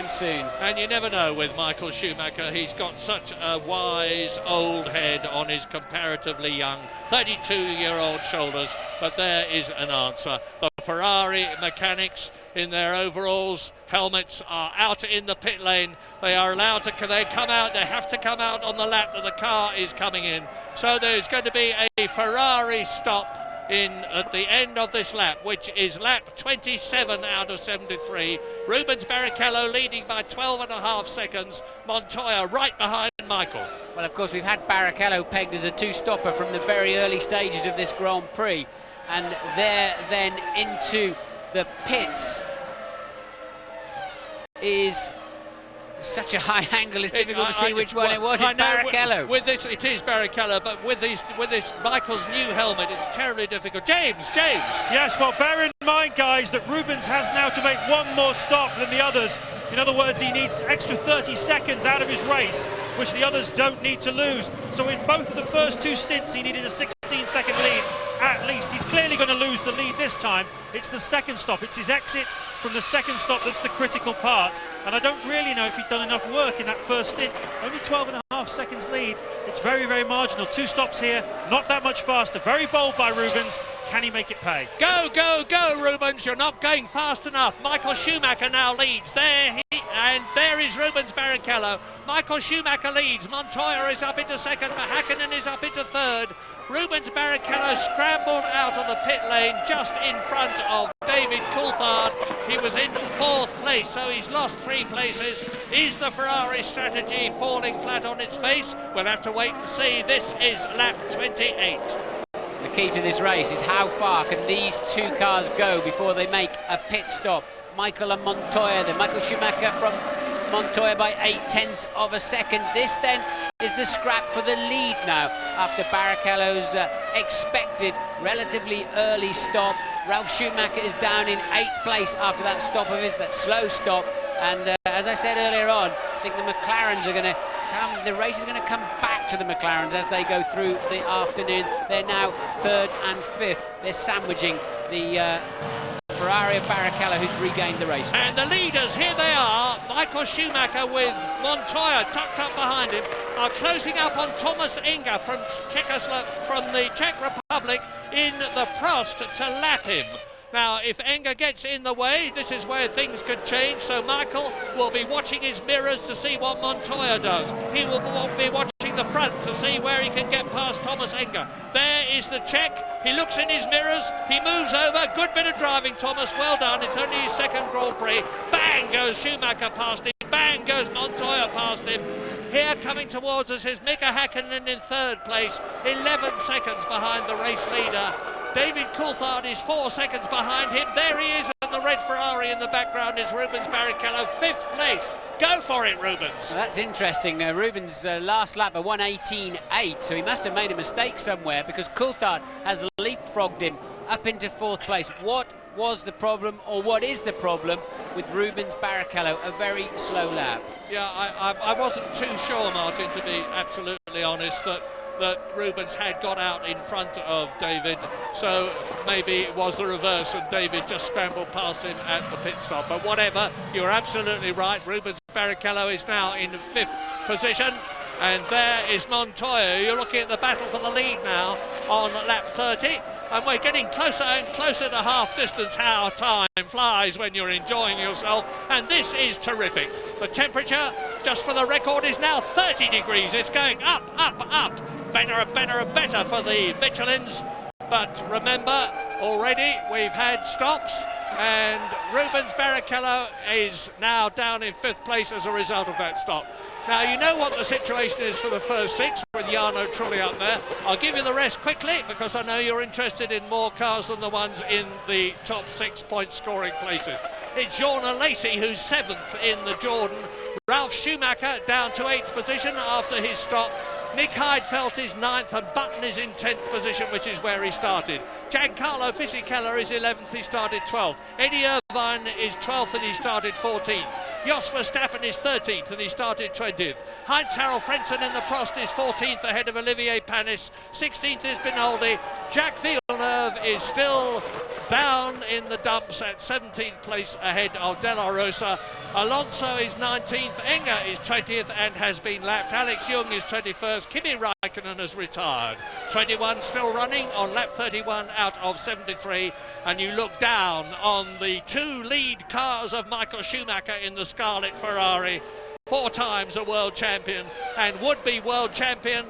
soon. And you never know with Michael Schumacher. He's got such a wise old head on his comparatively young 32-year-old shoulders. But there is an answer. The Ferrari mechanics in their overalls, helmets, are out in the pit lane. They are allowed to come out. They have to come out on the lap that the car is coming in. So there's going to be a Ferrari stop at the end of this lap, which is lap 27 out of 73. Rubens Barrichello leading by 12.5 seconds. Montoya right behind Michael. Well, of course, we've had Barrichello pegged as a two-stopper from the very early stages of this Grand Prix, and there then into the pits is such a high angle, it's difficult to see which one it was. It's Barrichello. With this, it is Barrichello, but with this Michael's new helmet, it's terribly difficult. James. Yes, well, bear in mind, guys, that Rubens has now to make one more stop than the others. In other words, he needs extra 30 seconds out of his race, which the others don't need to lose. So in both of the first two stints, he needed a 16-second lead at least. He's clearly going to lose the lead this time. It's the second stop. It's his exit from the second stop that's the critical part. And I don't really know if he'd done enough work in that first stint. Only 12.5 seconds lead. It's very, very marginal. Two stops here, not that much faster. Very bold by Rubens. Can he make it pay? Go, Rubens. You're not going fast enough. Michael Schumacher now leads. There is Rubens Barrichello. Michael Schumacher leads. Montoya is up into second. Hakkinen is up into third. Rubens Barrichello scrambled out of the pit lane just in front of David Coulthard. He was in fourth place, so he's lost 3 places. Is the Ferrari strategy falling flat on its face? We'll have to wait and see. This is lap 28. The key to this race is how far can these two cars go before they make a pit stop. Michael and Montoya, then Michael Schumacher from Montoya by 0.8 of a second. This then is the scrap for the lead now after Barrichello's expected relatively early stop. Ralf Schumacher is down in 8th place after that stop of his, that slow stop. And as I said earlier on, I think the McLarens are going to come, the race is going to come back to the McLarens as they go through the afternoon. They're now 3rd and 5th. They're sandwiching the Ferrari of Barrichello, who's regained the race. And the leaders, here they are. Michael Schumacher with Montoya tucked up behind him are closing up on Thomas Inga from the Czech Republic in the Prost to lap him. Now, if Enger gets in the way, this is where things could change, so Michael will be watching his mirrors to see what Montoya does. He will be watching the front to see where he can get past Thomas Enger. There is the Czech. He looks in his mirrors. He moves over. Good bit of driving, Thomas. Well done. It's only his second Grand Prix. Bang goes Schumacher past him. Bang goes Montoya past him. Here coming towards us is Mika Hakkinen in 3rd place, 11 seconds behind the race leader. David Coulthard is 4 seconds behind him. There he is, and the red Ferrari in the background is Rubens Barrichello, 5th place. Go for it, Rubens. Well, that's interesting. Rubens' last lap, a 1:18.8, so he must have made a mistake somewhere because Coulthard has leapfrogged him up into 4th place. What was the problem, or what is the problem with Rubens Barrichello? A very slow lap. Yeah, I wasn't too sure, Martin, to be absolutely honest, that Rubens had got out in front of David, so maybe it was the reverse and David just scrambled past him at the pit stop. But whatever, you're absolutely right. Rubens Barrichello is now in 5th position, and there is Montoya. You're looking at the battle for the lead now on lap 30, and we're getting closer and closer to half distance. How time flies when you're enjoying yourself, and this is terrific. The temperature, just for the record, is now 30 degrees. It's going up, up, up. Better and better and better for the Michelins. But remember, already we've had stops, and Rubens Barrichello is now down in 5th place as a result of that stop. Now, you know what the situation is for the first 6 with Jarno Trulli up there. I'll give you the rest quickly because I know you're interested in more cars than the ones in the top 6 point scoring places. It's Jorna Lacey who's 7th in the Jordan. Ralf Schumacher down to 8th position after his stop. Nick Heidfeld is 9th and Button is in 10th position, which is where he started. Giancarlo Fisichella is 11th, he started 12th. Eddie Irvine is 12th and he started 14th. Jos Verstappen is 13th and he started 20th. Heinz-Harald Frentzen in the Prost is 14th ahead of Olivier Panis. 16th is Binaldi. Jacques Villeneuve is still down in the dumps at 17th place ahead of De La Rosa. Alonso is 19th, Enger is 20th and has been lapped. Alex Young is 21st, Kimi Raikkonen has retired. 21 still running on lap 31 out of 73. And you look down on the 2 lead cars of Michael Schumacher in the Scarlet Ferrari. 4 times a world champion and would-be world champion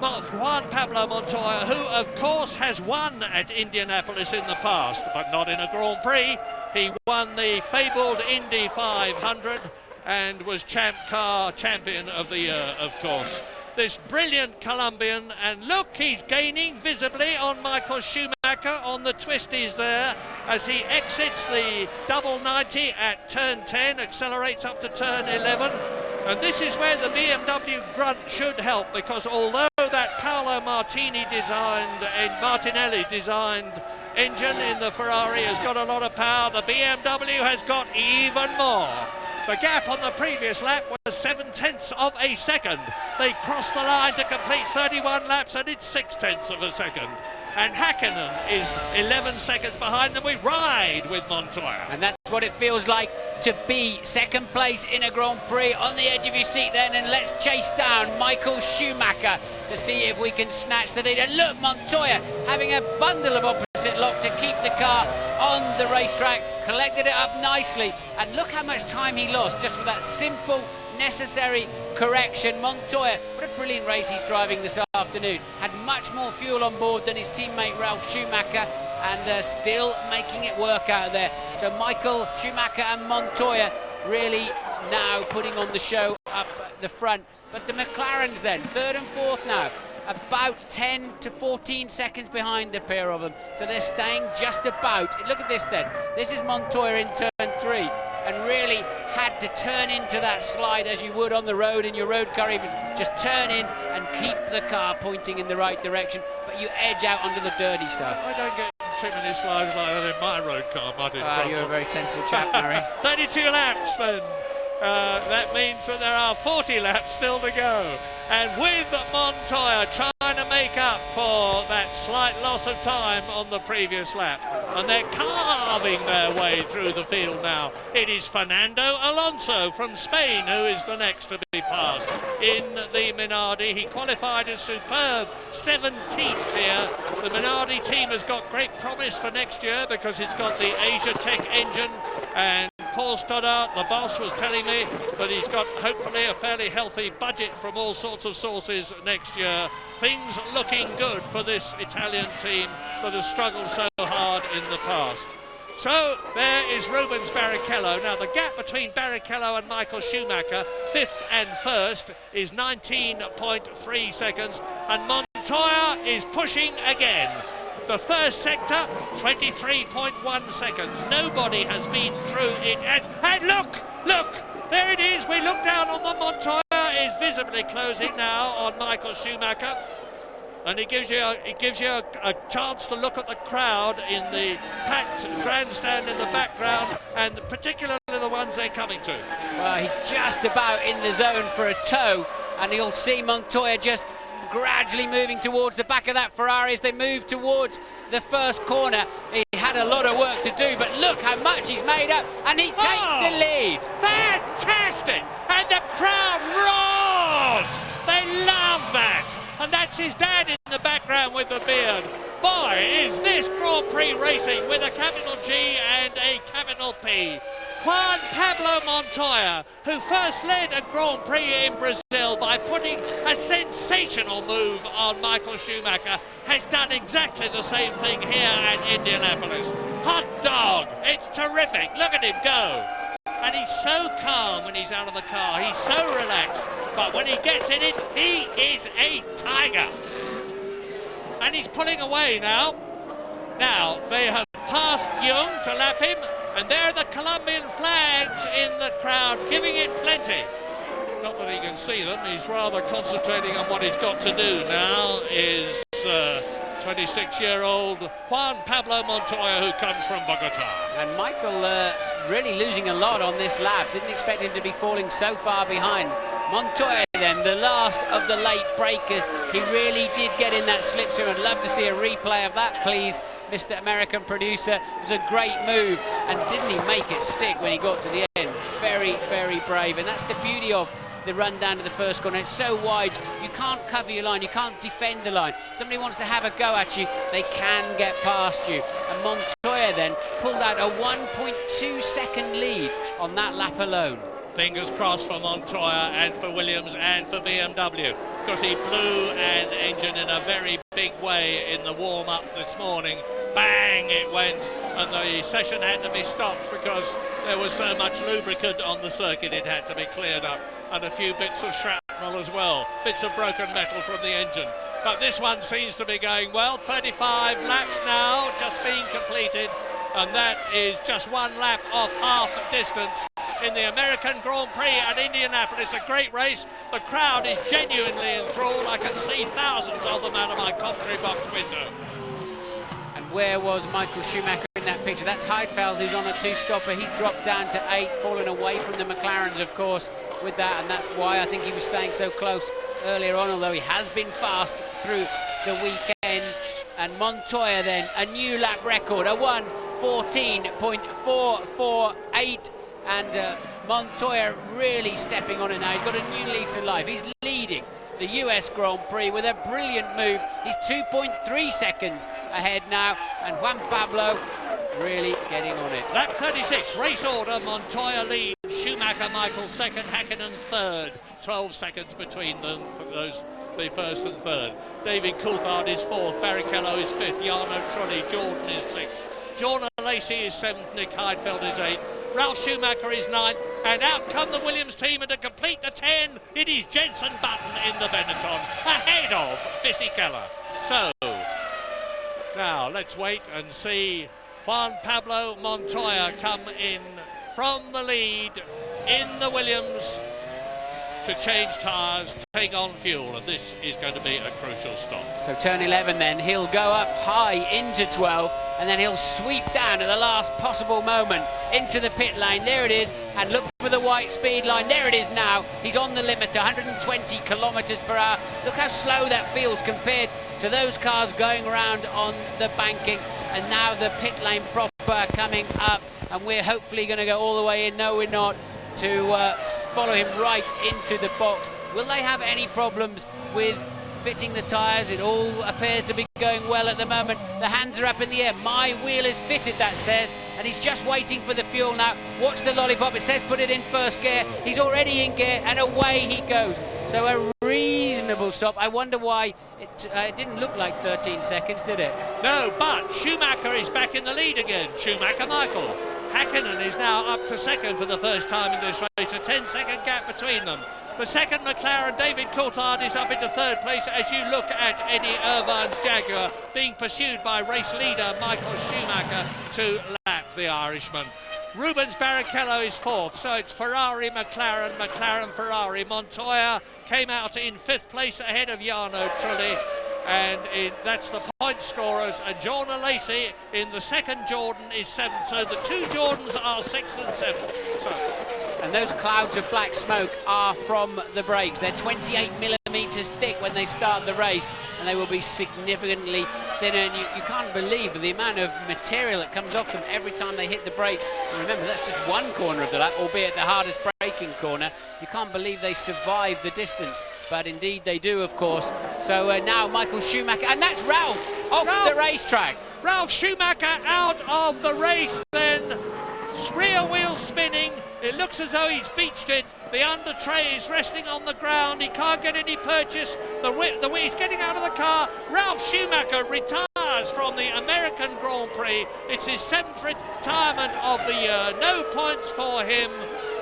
Juan Pablo Montoya, who of course has won at Indianapolis in the past, but not in a Grand Prix. He won the fabled Indy 500 and was champion of the year, of course. This brilliant Colombian, and look, he's gaining visibly on Michael Schumacher on the twisties there as he exits the double 90 at turn 10, accelerates up to turn 11. And this is where the BMW grunt should help, because although that Paolo Martinelli designed engine in the Ferrari has got a lot of power, the BMW has got even more. The gap on the previous lap was 0.7 of a second. They crossed the line to complete 31 laps and it's 0.6 of a second. And Hakkinen is 11 seconds behind them. We ride with Montoya. And that's what it feels like to be second place in a Grand Prix, on the edge of your seat then, and let's chase down Michael Schumacher to see if we can snatch the lead. And look, Montoya having a bundle of opposite lock to keep the car on the racetrack, collected it up nicely, and look how much time he lost just with that simple, necessary correction. Montoya, what a brilliant race he's driving this afternoon. Had much more fuel on board than his teammate Ralf Schumacher, and still making it work out there. So Michael Schumacher and Montoya really now putting on the show up the front. But the McLarens then, third and fourth now, about 10 to 14 seconds behind the pair of them. So they're staying just about. Look at this then. This is Montoya in turn 3, and really had to turn into that slide as you would on the road in your road car, even just turn in and keep the car pointing in the right direction, but you edge out onto the dirty stuff. I don't get too many slides like that in my road car, Martin. You're a very sensible chap, Murray. 32 laps then. That means that there are 40 laps still to go. And with Montoya trying to make up for that slight loss of time on the previous lap. And they're carving their way through the field now. It is Fernando Alonso from Spain who is the next to be passed in the Minardi. He qualified as superb 17th here. The Minardi team has got great promise for next year because it's got the Asia Tech engine, and Paul Stoddart, the boss, was telling me that he's got hopefully a fairly healthy budget from all sorts of sources next year. Things looking good for this Italian team that has struggled so hard in the past. So there is Rubens Barrichello. Now the gap between Barrichello and Michael Schumacher, 5th and 1st, is 19.3 seconds, and Montoya is pushing again. The first sector, 23.1 seconds. Nobody has been through it. And look, there it is. We look down on the Montoya is visibly closing now on Michael Schumacher, and it gives you a chance to look at the crowd in the packed grandstand in the background, and particularly the ones they're coming to. Well, he's just about in the zone for a tow, and you'll see Montoya just gradually moving towards the back of that Ferrari as they move towards the first corner. He had a lot of work to do, but look how much he's made up, and he takes the lead. Fantastic! And the crowd roars! They love that! And that's his dad in the background with the beard. Boy, is this Grand Prix racing with a capital G and a capital P. Juan Pablo Montoya, who first led a Grand Prix in Brazil by putting a sensational move on Michael Schumacher, has done exactly the same thing here at Indianapolis. Hot dog, it's terrific, look at him go. And he's so calm when he's out of the car, he's so relaxed, but when he gets in it, he is a tiger. And he's pulling away now. Now, they have passed Young to lap him, and there are the Colombian flags in the crowd, giving it plenty. Not that he can see them, he's rather concentrating on what he's got to do now, is 26-year-old Juan Pablo Montoya, who comes from Bogota. And Michael really losing a lot on this lap, didn't expect him to be falling so far behind. Montoya then, the last of the late breakers, he really did get in that slipstream. I'd love to see a replay of that, please, Mr. American producer. It was a great move, and didn't he make it stick when he got to the end? Very, very brave, and that's the beauty of the run down to the first corner. It's so wide, you can't cover your line, you can't defend the line. Somebody wants to have a go at you, they can get past you. And Montoya then pulled out a 1.2 second lead on that lap alone. Fingers crossed for Montoya and for Williams and for BMW, because he blew an engine in a very big way in the warm-up this morning. Bang, it went, and the session had to be stopped because there was so much lubricant on the circuit it had to be cleared up, and a few bits of shrapnel as well, bits of broken metal from the engine. But this one seems to be going well. 35 laps now, just being completed, and that is just one lap off half distance in the American Grand Prix at Indianapolis. A great race. The crowd is genuinely enthralled. I can see thousands of them out of my commentary box window. And where was Michael Schumacher in that picture? That's Heidfeld, who's on a two-stopper. He's dropped down to 8, fallen away from the McLarens, of course, with that, and that's why I think he was staying so close earlier on, although he has been fast through the weekend. And Montoya then, a new lap record, a 1:14.448, and Montoya really stepping on it now. He's got a new lease of life. He's leading the US Grand Prix with a brilliant move. He's 2.3 seconds ahead now, and Juan Pablo really getting on it. Lap 36, race order. Montoya leads, Schumacher, Michael second, Häkkinen third. 12 seconds between them for those, the first and third. David Coulthard is fourth, Barrichello is fifth, Jarno Trulli, Jordan is sixth. Jordan Lacey is seventh, Nick Heidfeld is eighth. Ralph Schumacher is ninth, and out come the Williams team, and to complete the 10, it is Jenson Button in the Benetton, ahead of Fisichella. So, now let's wait and see Juan Pablo Montoya come in from the lead in the Williams to change tyres, take on fuel, and this is going to be a crucial stop. So turn 11 then, he'll go up high into 12, and then he'll sweep down at the last possible moment into the pit lane. There it is, and look for the white speed line. There it is now. He's on the limiter, 120 kilometres per hour. Look how slow that feels compared to those cars going around on the banking. And now the pit lane proper coming up, and we're hopefully going to go all the way in. No, we're not, to follow him right into the box. Will they have any problems with fitting the tyres? It all appears to be going well at the moment. The hands are up in the air. My wheel is fitted, that says, and he's just waiting for the fuel now. Watch the lollipop. It says put it in first gear. He's already in gear, and away he goes. So a reasonable stop. I wonder why it didn't look like 13 seconds, did it? No, but Schumacher is back in the lead again. Schumacher, Michael. Häkkinen is now up to second for the first time in this race, a 10-second gap between them. The second McLaren, David Coulthard, is up into third place as you look at Eddie Irvine's Jaguar being pursued by race leader Michael Schumacher to lap the Irishman. Rubens Barrichello is fourth, so it's Ferrari, McLaren, McLaren, Ferrari. Montoya came out in fifth place ahead of Jarno Trulli, and that's the point scorers. And Jordan Lacey in the second Jordan is seventh, so the two Jordans are sixth and seventh. And those clouds of black smoke are from the brakes. They're 28 millimetres thick when they start the race, and they will be significantly thinner. And you can't believe the amount of material that comes off them every time they hit the brakes. And remember, that's just one corner of the lap, albeit the hardest braking corner. You can't believe they survive the distance, but indeed they do, of course. So now Michael Schumacher, and that's Ralph off the racetrack. Ralph Schumacher out of the race then. Rear wheel spinning. It looks as though he's beached it. The under tray is resting on the ground. He can't get any purchase. He's getting out of the car. Ralph Schumacher retires from the American Grand Prix. It's his 7th retirement of the year. No points for him.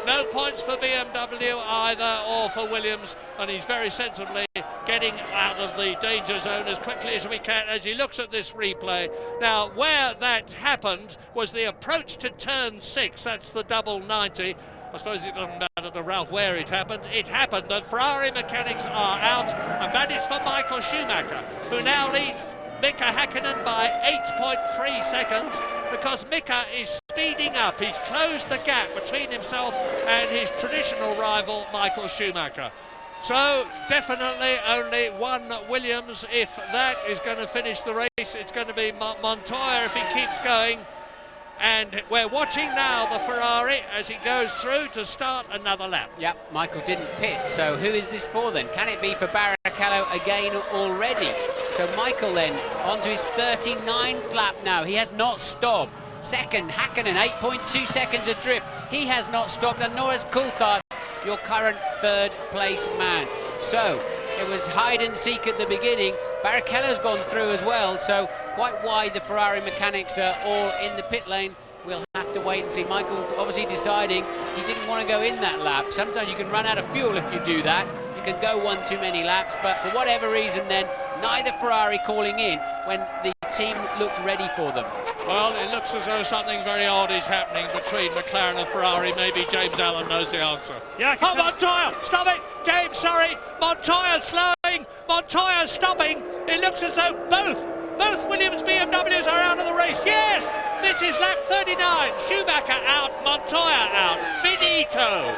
No points for BMW either, or for Williams, and he's very sensibly getting out of the danger zone as quickly as we can as he looks at this replay. Now, where that happened was the approach to turn 6, that's the double 90. I suppose it doesn't matter to Ralph where it happened. It happened. The Ferrari mechanics are out, and that is for Michael Schumacher, who now leads Mika Häkkinen by 8.3 seconds, because Mika is speeding up. He's closed the gap between himself and his traditional rival, Michael Schumacher. So definitely only one Williams. If that is going to finish the race, it's going to be Montoya if he keeps going. And we're watching now the Ferrari as he goes through to start another lap. Yep, Michael didn't pit, so who is this for then? Can it be for Barrichello again already? So Michael then on to his 39th lap now. He has not stopped. Second, Häkkinen, 8.2 seconds adrift. He has not stopped, and nor has Coulthard, your current third place man. So it was hide and seek at the beginning. Barrichello's gone through as well, so quite wide the Ferrari mechanics are all in the pit lane. We'll have to wait and see. Michael obviously deciding he didn't want to go in that lap. Sometimes you can run out of fuel if you do that. You can go one too many laps, but for whatever reason then, neither Ferrari calling in when the team looked ready for them. Well, it looks as though something very odd is happening between McLaren and Ferrari. Maybe James Allen knows the answer. Yeah, oh, Montoya! Stop it! James, sorry! Montoya slowing! Montoya stopping! It looks as though both Williams BMWs are out of the race. Yes! This is lap 39. Schumacher out, Montoya out. Finito!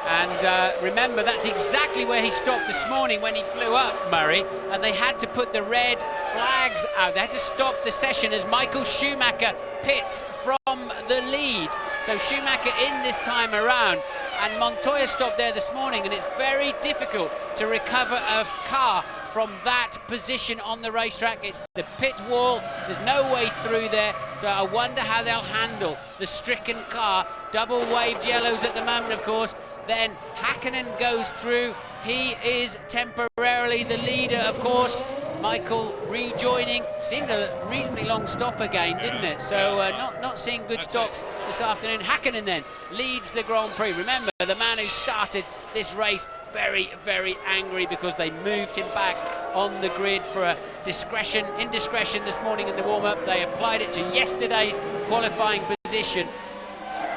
And remember, that's exactly where he stopped this morning when he blew up, Murray, and they had to put the red flags out. They had to stop the session as Michael Schumacher pits from the lead. So Schumacher in this time around, and Montoya stopped there this morning, and it's very difficult to recover a car from that position on the racetrack. It's the pit wall, there's no way through there, so I wonder how they'll handle the stricken car. Double waved yellows at the moment, of course. Then Häkkinen goes through. He is temporarily the leader, of course. Michael rejoining. Seemed a reasonably long stop again, didn't it? So not seeing good stops this afternoon. Häkkinen then leads the Grand Prix. Remember, the man who started this race very, very angry because they moved him back on the grid for a indiscretion this morning in the warm-up. They applied it to yesterday's qualifying position.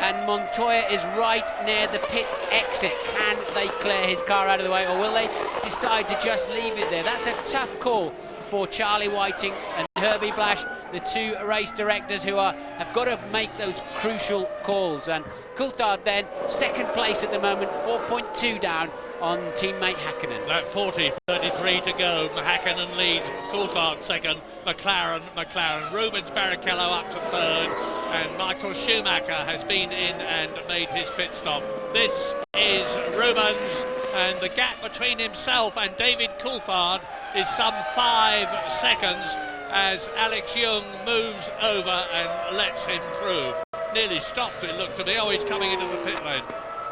And Montoya is right near the pit exit. Can they clear his car out of the way, or will they decide to just leave it there? That's a tough call for Charlie Whiting and Herbie Blash, the two race directors who have got to make those crucial calls. And Coulthard then, second place at the moment, 4.2 down on teammate Häkkinen. Lap 40, 33 to go. Häkkinen leads, Coulthard second, McLaren, Rubens Barrichello up to third, and Michael Schumacher has been in and made his pit stop. This is Rubens, and the gap between himself and David Coulthard is some 5 seconds as Alex Young moves over and lets him through. Nearly stopped, it looked to me. Oh, he's coming into the pit lane.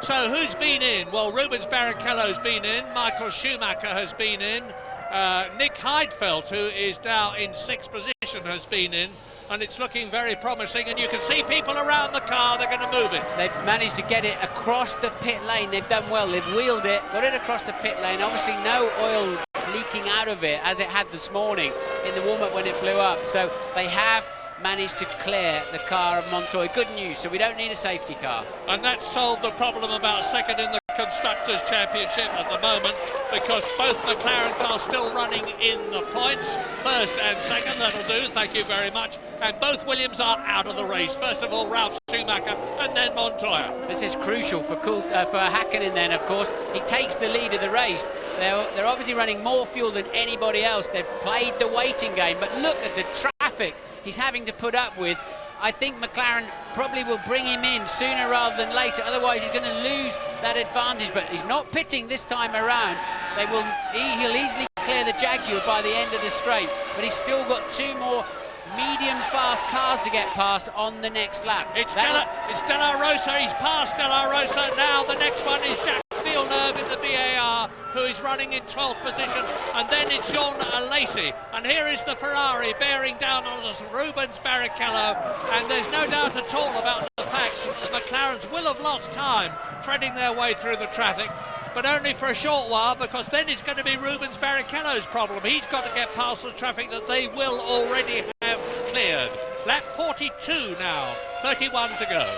So who's been in? Well, Rubens Barrichello's been in, Michael Schumacher has been in, Nick Heidfeld, who is now in 6th position, has been in, and it's looking very promising, and you can see people around the car. They're going to move it. They've managed to get it across the pit lane. They've done well. They've wheeled it, got it across the pit lane. Obviously no oil leaking out of it as it had this morning in the warm-up when it blew up. So they have managed to clear the car of Montoya. Good news, so we don't need a safety car. And that solved the problem about second in the Constructors' Championship at the moment, because both McLarens are still running in the points. First and second, that'll do, thank you very much. And both Williams are out of the race. First of all, Ralf Schumacher, and then Montoya. This is crucial for Häkkinen then, of course. He takes the lead of the race. They're obviously running more fuel than anybody else. They've played the waiting game, but look at the traffic he's having to put up with. I think McLaren probably will bring him in sooner rather than later, otherwise he's going to lose that advantage. But he's not pitting this time around. He'll easily clear the Jaguar by the end of the straight, but he's still got 2 more medium-fast cars to get past on the next lap. It's De La Rosa, he's past De La Rosa. Now the next one is Jacques Villeneuve in the BAR, who is running in 12th position, and then it's Jean Alesi, and here is the Ferrari bearing down on us, Rubens Barrichello, and there's no doubt at all about the fact that the McLarens will have lost time threading their way through the traffic, but only for a short while, because then it's going to be Rubens Barrichello's problem. He's got to get past the traffic that they will already have cleared. Lap 42 now, 31 to go.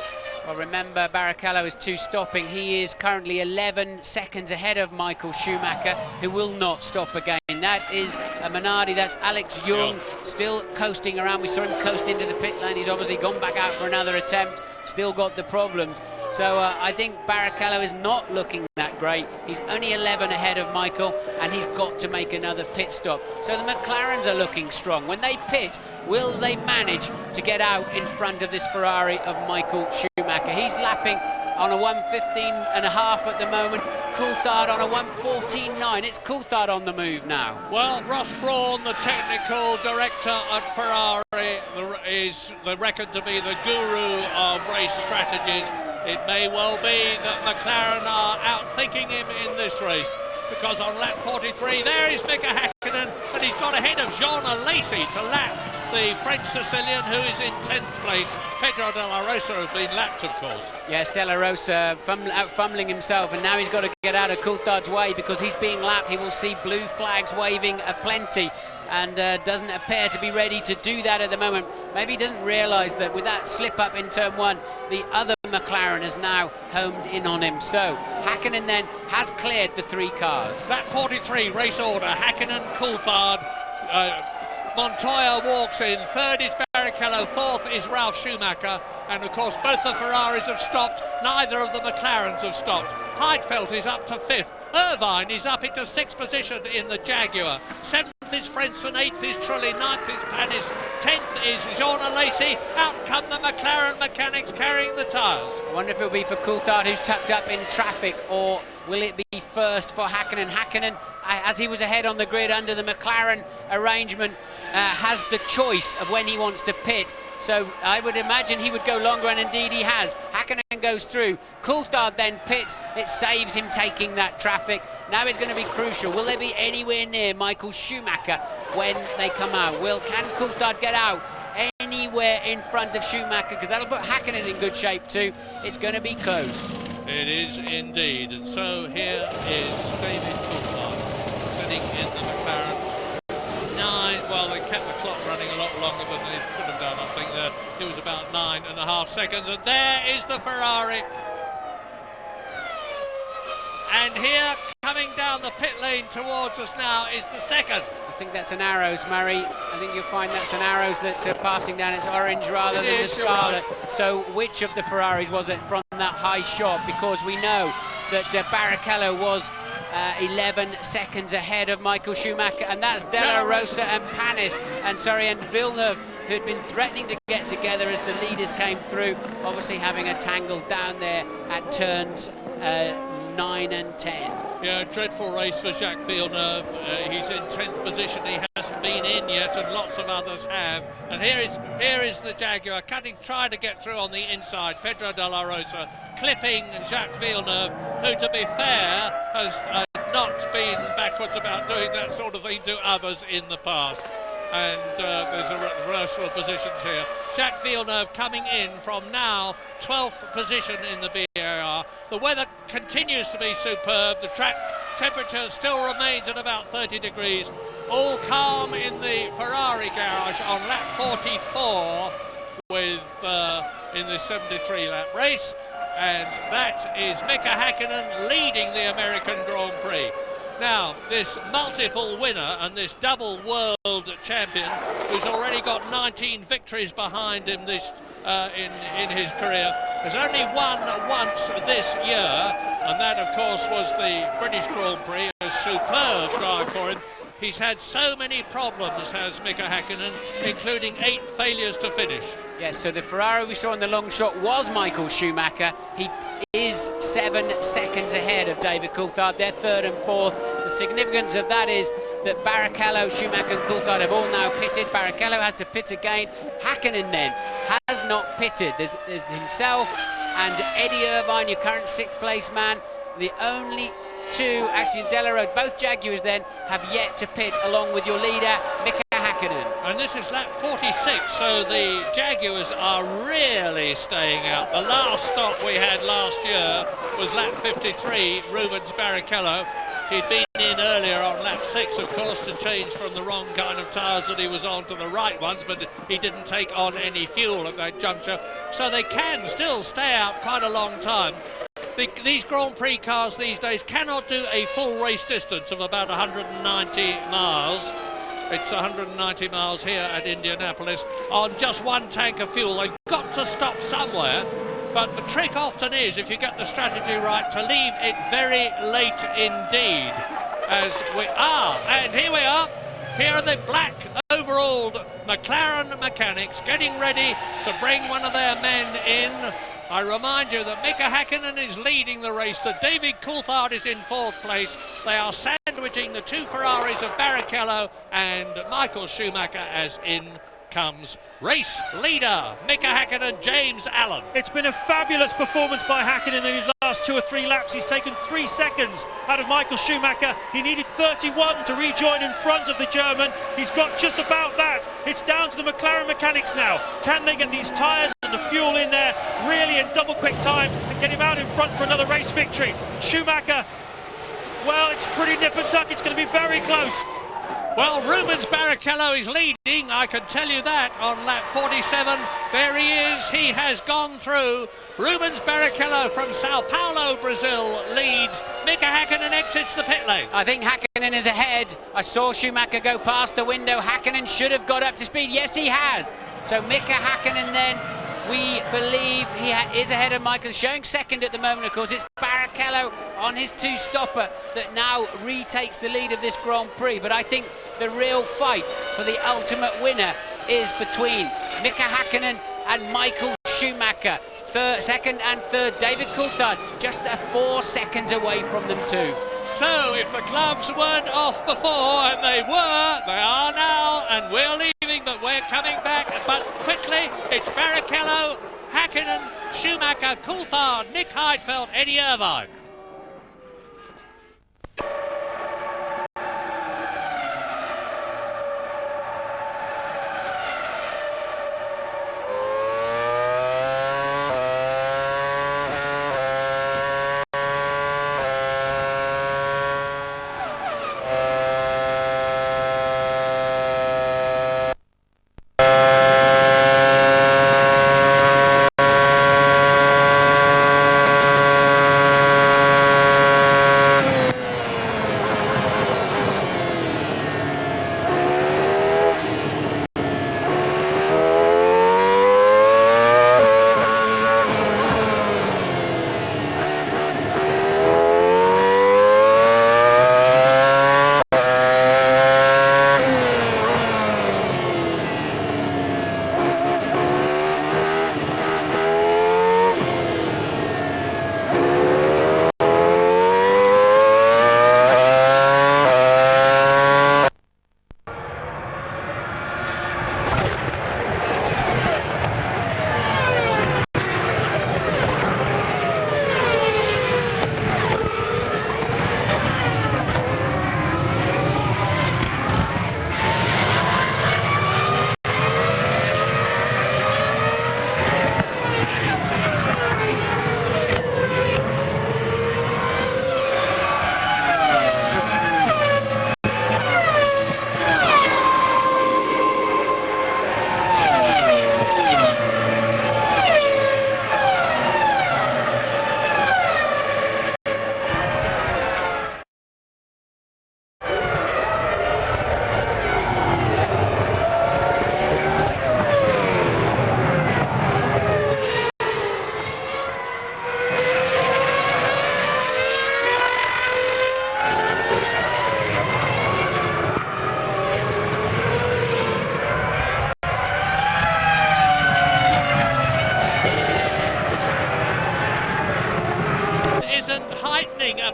Well, remember, Barrichello is 2 stopping. He is currently 11 seconds ahead of Michael Schumacher, who will not stop again. That is a Minardi, that's Alex Young, still coasting around. We saw him coast into the pit lane. He's obviously gone back out for another attempt, still got the problems. So I think Barrichello is not looking that great. He's only 11 ahead of Michael, and he's got to make another pit stop. So the McLarens are looking strong. When they pit, will they manage to get out in front of this Ferrari of Michael Schumacher? He's lapping on a 1:15.5 at the moment. Coulthard on a 1:14.9. It's Coulthard on the move now. Well, Ross Brawn, the technical director at Ferrari, is reckoned to be the guru of race strategies. It may well be that McLaren are outthinking him in this race, because on lap 43 there is Mika Häkkinen, and he's got ahead of Jean Alesi to lap the French Sicilian, who is in 10th place. Pedro de la Rosa has been lapped, of course. Yes, de la Rosa out fumbling himself, and now he's got to get out of Coulthard's way because he's being lapped. He will see blue flags waving aplenty, and doesn't appear to be ready to do that at the moment. Maybe he doesn't realise that with that slip up in turn 1, the other McLaren has now homed in on him. So Häkkinen then has cleared the 3 cars. Lap 43 race order: Häkkinen, Coulthard, Montoya walks in, 3rd is Barrichello, 4th is Ralf Schumacher, and of course both the Ferraris have stopped, neither of the McLarens have stopped. Heidfeld is up to 5th, Irvine is up into 6th position in the Jaguar, 7th is Frentzen, 8th is Trulli, 9th is Panis, 10th is Jean Alesi. Out come the McLaren mechanics carrying the tyres. I wonder if it'll be for Coulthard, who's tucked up in traffic, or will it be first for Häkkinen? Häkkinen, as he was ahead on the grid under the McLaren arrangement, has the choice of when he wants to pit. So I would imagine he would go longer, and indeed he has. Häkkinen goes through. Coulthard then pits. It saves him taking that traffic. Now it's going to be crucial. Will they be anywhere near Michael Schumacher when they come out? Can Coulthard get out anywhere in front of Schumacher? Because that'll put Häkkinen in good shape too. It's going to be close. It is indeed. And so here is David Coulthard sitting in the McLaren. Well, they kept the clock running a lot longer than they should have done. I think it was about 9.5 seconds, and there is the Ferrari. And here, coming down the pit lane towards us now, is the 2nd. I think that's an Arrows, Murray. I think you'll find that's an Arrows that's passing down. It's orange rather than the scarlet. So which of the Ferraris was it from that high shot? Because we know that Barrichello was 11 seconds ahead of Michael Schumacher, and that's De La Rosa and Panis and Villeneuve, who'd been threatening to get together as the leaders came through, obviously having a tangle down there at turns 9 and 10. Yeah, dreadful race for Jacques Villeneuve. He's in 10th position. He hasn't been in yet, and lots of others have. And here is the Jaguar trying to get through on the inside. Pedro de la Rosa clipping Jacques Villeneuve, who, to be fair, has not been backwards about doing that sort of thing to others in the past. And there's a reversal of positions here. Jacques Villeneuve coming in from now 12th position in the BAR. The weather continues to be superb. The track temperature still remains at about 30 degrees. All calm in the Ferrari garage on lap 44 with in this 73 lap race. And that is Mika Häkkinen leading the American Grand Prix. Now, this multiple winner and this double world champion, who's already got 19 victories behind him this in his career, has only won once this year, and that, of course, was the British Grand Prix, a superb drive for him. He's had so many problems, has Mika Häkkinen, including 8 failures to finish. Yes, so the Ferrari we saw in the long shot was Michael Schumacher. He is 7 seconds ahead of David Coulthard. They're 3rd and 4th. The significance of that is that Barrichello, Schumacher and Coulthard have all now pitted. Barrichello has to pit again. Häkkinen then has not pitted. There's himself and Eddie Irvine, your current 6th place man. The only 2, actually De La Rosa, both Jaguars then, have yet to pit along with your leader, Mika Häkkinen. And this is lap 46, so the Jaguars are really staying out. The last stop we had last year was lap 53, Rubens Barrichello. He'd been in earlier on lap 6, of course, to change from the wrong kind of tyres that he was on to the right ones, but he didn't take on any fuel at that juncture. So they can still stay out quite a long time. These Grand Prix cars these days cannot do a full race distance of about 190 miles. It's 190 miles here at Indianapolis on just 1 tank of fuel. They've got to stop somewhere. But the trick often is, if you get the strategy right, to leave it very late indeed, as we are. And here we are. Here are the black overalled McLaren mechanics getting ready to bring one of their men in I remind you that Mika Häkkinen is leading the race, that David Coulthard is in 4th place. They are sandwiching the 2 Ferraris of Barrichello and Michael Schumacher as in comes race leader Mika Häkkinen, James Allen. It's been a fabulous performance by Häkkinen in his last 2 or 3 laps. He's taken 3 seconds out of Michael Schumacher. He needed 31 to rejoin in front of the German. He's got just about that. It's down to the McLaren mechanics now. Can they get these tyres and the fuel in there really in double quick time and get him out in front for another race victory? Schumacher, well, it's pretty nip and tuck. It's going to be very close. Well, Rubens Barrichello is leading, I can tell you that, on lap 47. There he is, he has gone through. Rubens Barrichello from Sao Paulo, Brazil, leads. Mika Häkkinen exits the pit lane. I think Häkkinen is ahead. I saw Schumacher go past the window. Häkkinen should have got up to speed. Yes, he has. So Mika Häkkinen then, we believe he is ahead of Michael, showing second at the moment. Of course, it's Barrichello on his 2-stopper that now retakes the lead of this Grand Prix. But I think the real fight for the ultimate winner is between Mika Häkkinen and Michael Schumacher. Second and third, David Coulthard, just 4 seconds away from them too. So if the gloves weren't off before, and they were, they are now, and we're leaving, but we're coming back. But quickly, it's Barrichello, Häkkinen, Schumacher, Coulthard, Nick Heidfeld, Eddie Irvine.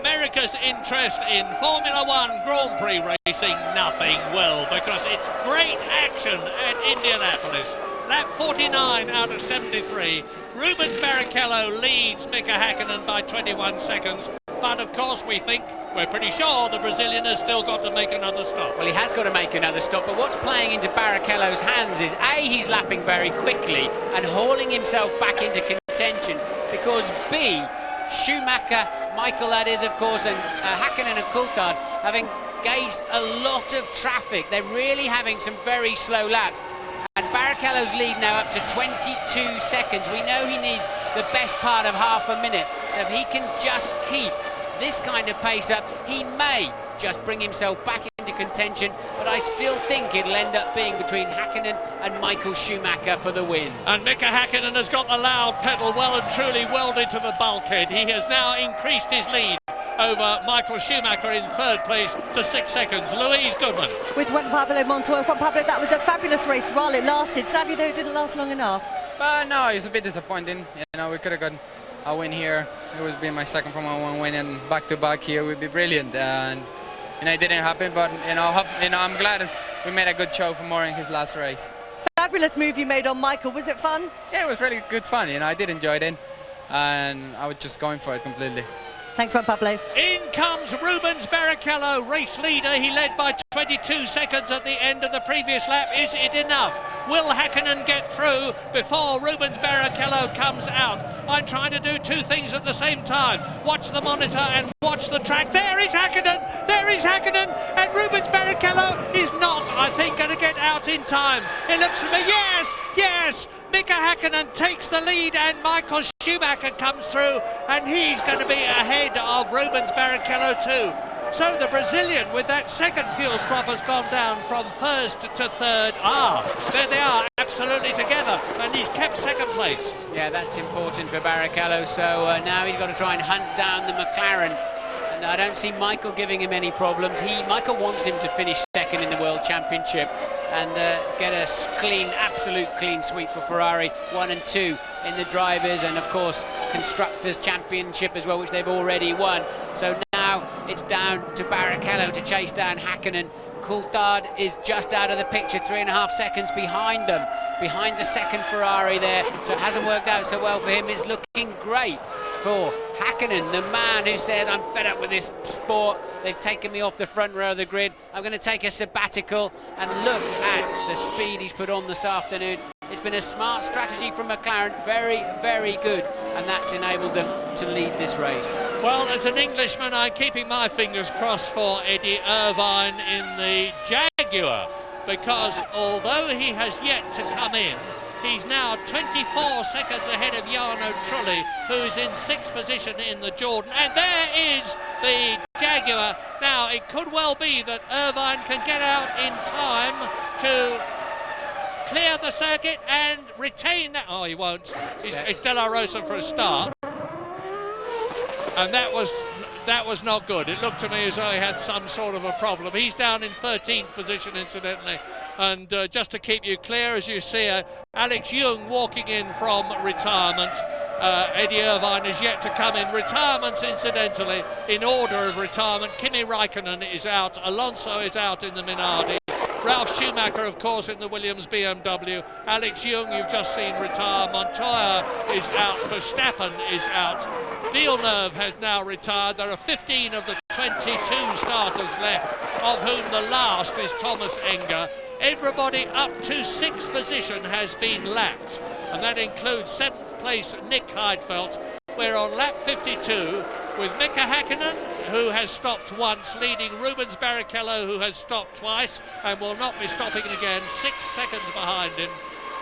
America's interest in Formula One Grand Prix racing? Nothing will, because it's great action at Indianapolis. Lap 49 out of 73. Rubens Barrichello leads Mika Häkkinen by 21 seconds. But of course we're pretty sure the Brazilian has still got to make another stop. Well, he has got to make another stop, but what's playing into Barrichello's hands is A, he's lapping very quickly and hauling himself back into contention, because B, Schumacher, Michael that is, of course, and Häkkinen and Coulthard have engaged a lot of traffic. They're really having some very slow laps. And Barrichello's lead now up to 22 seconds. We know he needs the best part of half a minute. So if he can just keep this kind of pace up, he may just bring himself back into contention. But I still think it'll end up being between Häkkinen and Michael Schumacher for the win. And Mika Häkkinen has got the loud pedal well and truly welded to the bulkhead. He has now increased his lead over Michael Schumacher in third place to 6 seconds. Louise Goodman. With Juan Pablo Montoya. Juan Pablo, that was a fabulous race while it lasted. Sadly, though, it didn't last long enough. But no, it's a bit disappointing. You know, we could have got a win here. It would be my second Formula 1 win, and back-to-back here would be brilliant. And you know, it didn't happen, but I'm glad we made a good show for Murray in his last race. Fabulous move you made on Michael. Was it fun? Yeah, it was really good fun. You know, I did enjoy it, and I was just going for it completely. Thanks, Juan Pablo. In comes Rubens Barrichello, race leader. He led by 22 seconds at the end of the previous lap. Is it enough? Will Hakkinen get through before Rubens Barrichello comes out? I'm trying to do two things at the same time. Watch the monitor and watch the track. There is Hakkinen! There is Hakkinen! And Rubens Barrichello is not, I think, going to get out in time. It looks to me, yes! Yes! Mika Hakkinen takes the lead and Michael Schumacher comes through and he's going to be ahead of Rubens Barrichello too. So the Brazilian with that second fuel stop has gone down from first to third. There they are, absolutely together, and he's kept second place. Yeah, that's important for Barrichello, so now he's got to try and hunt down the McLaren. And I don't see Michael giving him any problems. Michael wants him to finish second in the World Championship and get a clean, absolute clean sweep for Ferrari, 1 and 2 in the drivers, and of course Constructors' Championship as well, which they've already won. So now it's down to Barrichello to chase down Hakkinen. Coulthard is just out of the picture, 3.5 seconds behind them, behind the second Ferrari there, so it hasn't worked out so well for him. It's looking great for Hakkinen, the man who said, I'm fed up with this sport, they've taken me off the front row of the grid, I'm going to take a sabbatical. And look at the speed he's put on this afternoon. It's been a smart strategy from McLaren, very, very good, and that's enabled them to lead this race. Well, as an Englishman, I'm keeping my fingers crossed for Eddie Irvine in the Jaguar, because although he has yet to come in, he's now 24 seconds ahead of Jarno Trulli, who's in 6th position in the Jordan, and there is the Jaguar. Now, it could well be that Irvine can get out in time to clear the circuit and retain that. Oh, he won't. It's De La Rosa for a start. And that was not good. It looked to me as though he had some sort of a problem. He's down in 13th position, incidentally. And just to keep you clear, as you see, Alex Young walking in from retirement. Eddie Irvine is yet to come in. Retirements, incidentally, in order of retirement. Kimi Raikkonen is out. Alonso is out in the Minardi. Ralf Schumacher, of course, in the Williams BMW. Alex Young, you've just seen retire. Montoya is out. Verstappen is out. Villeneuve has now retired. There are 15 of the 22 starters left, of whom the last is Thomas Enger. Everybody up to 6th position has been lapped, and that includes 7th place Nick Heidfeld. We're on lap 52 with Mika Hakkinen, who has stopped once, leading Rubens Barrichello, who has stopped twice and will not be stopping again, 6 seconds behind him.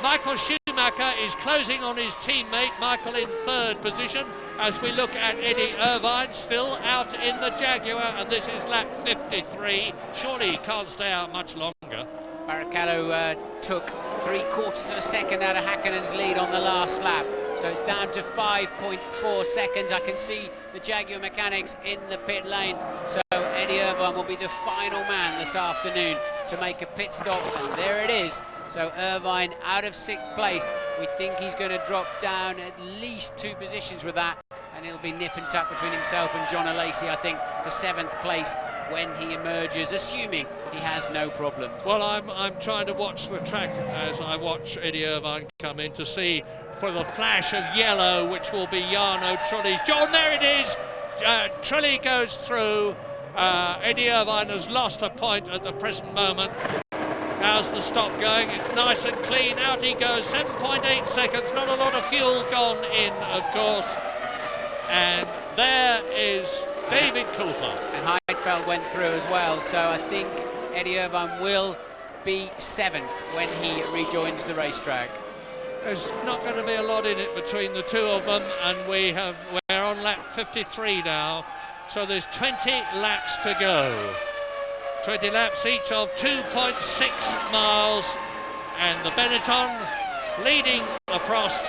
Michael Schumacher is closing on his teammate, Michael in 3rd position, as we look at Eddie Irvine, still out in the Jaguar, and this is lap 53. Surely he can't stay out much longer. Barrichello took 3/4 of a second out of Hakkinen's lead on the last lap. So it's down to 5.4 seconds. I can see the Jaguar mechanics in the pit lane. So Eddie Irvine will be the final man this afternoon to make a pit stop, and there it is. So Irvine out of 6th place. We think he's going to drop down at least 2 positions with that, and it'll be nip and tuck between himself and John Alesi, I think, for 7th place when he emerges, assuming he has no problems. Well, I'm trying to watch the track as I watch Eddie Irvine come in to see for the flash of yellow, which will be Jarno Trulli's. John, there it is! Trulli goes through. Eddie Irvine has lost a point at the present moment. How's the stop going? It's nice and clean. Out he goes, 7.8 seconds. Not a lot of fuel gone in, of course. And there is David Coulthard. And Heidfeld went through as well, so I think Eddie Irvine will be 7th when he rejoins the racetrack. There's not going to be a lot in it between the two of them, and we're on lap 53 now, so there's 20 laps to go. 20 laps each of 2.6 miles, and the Benetton leading the Prost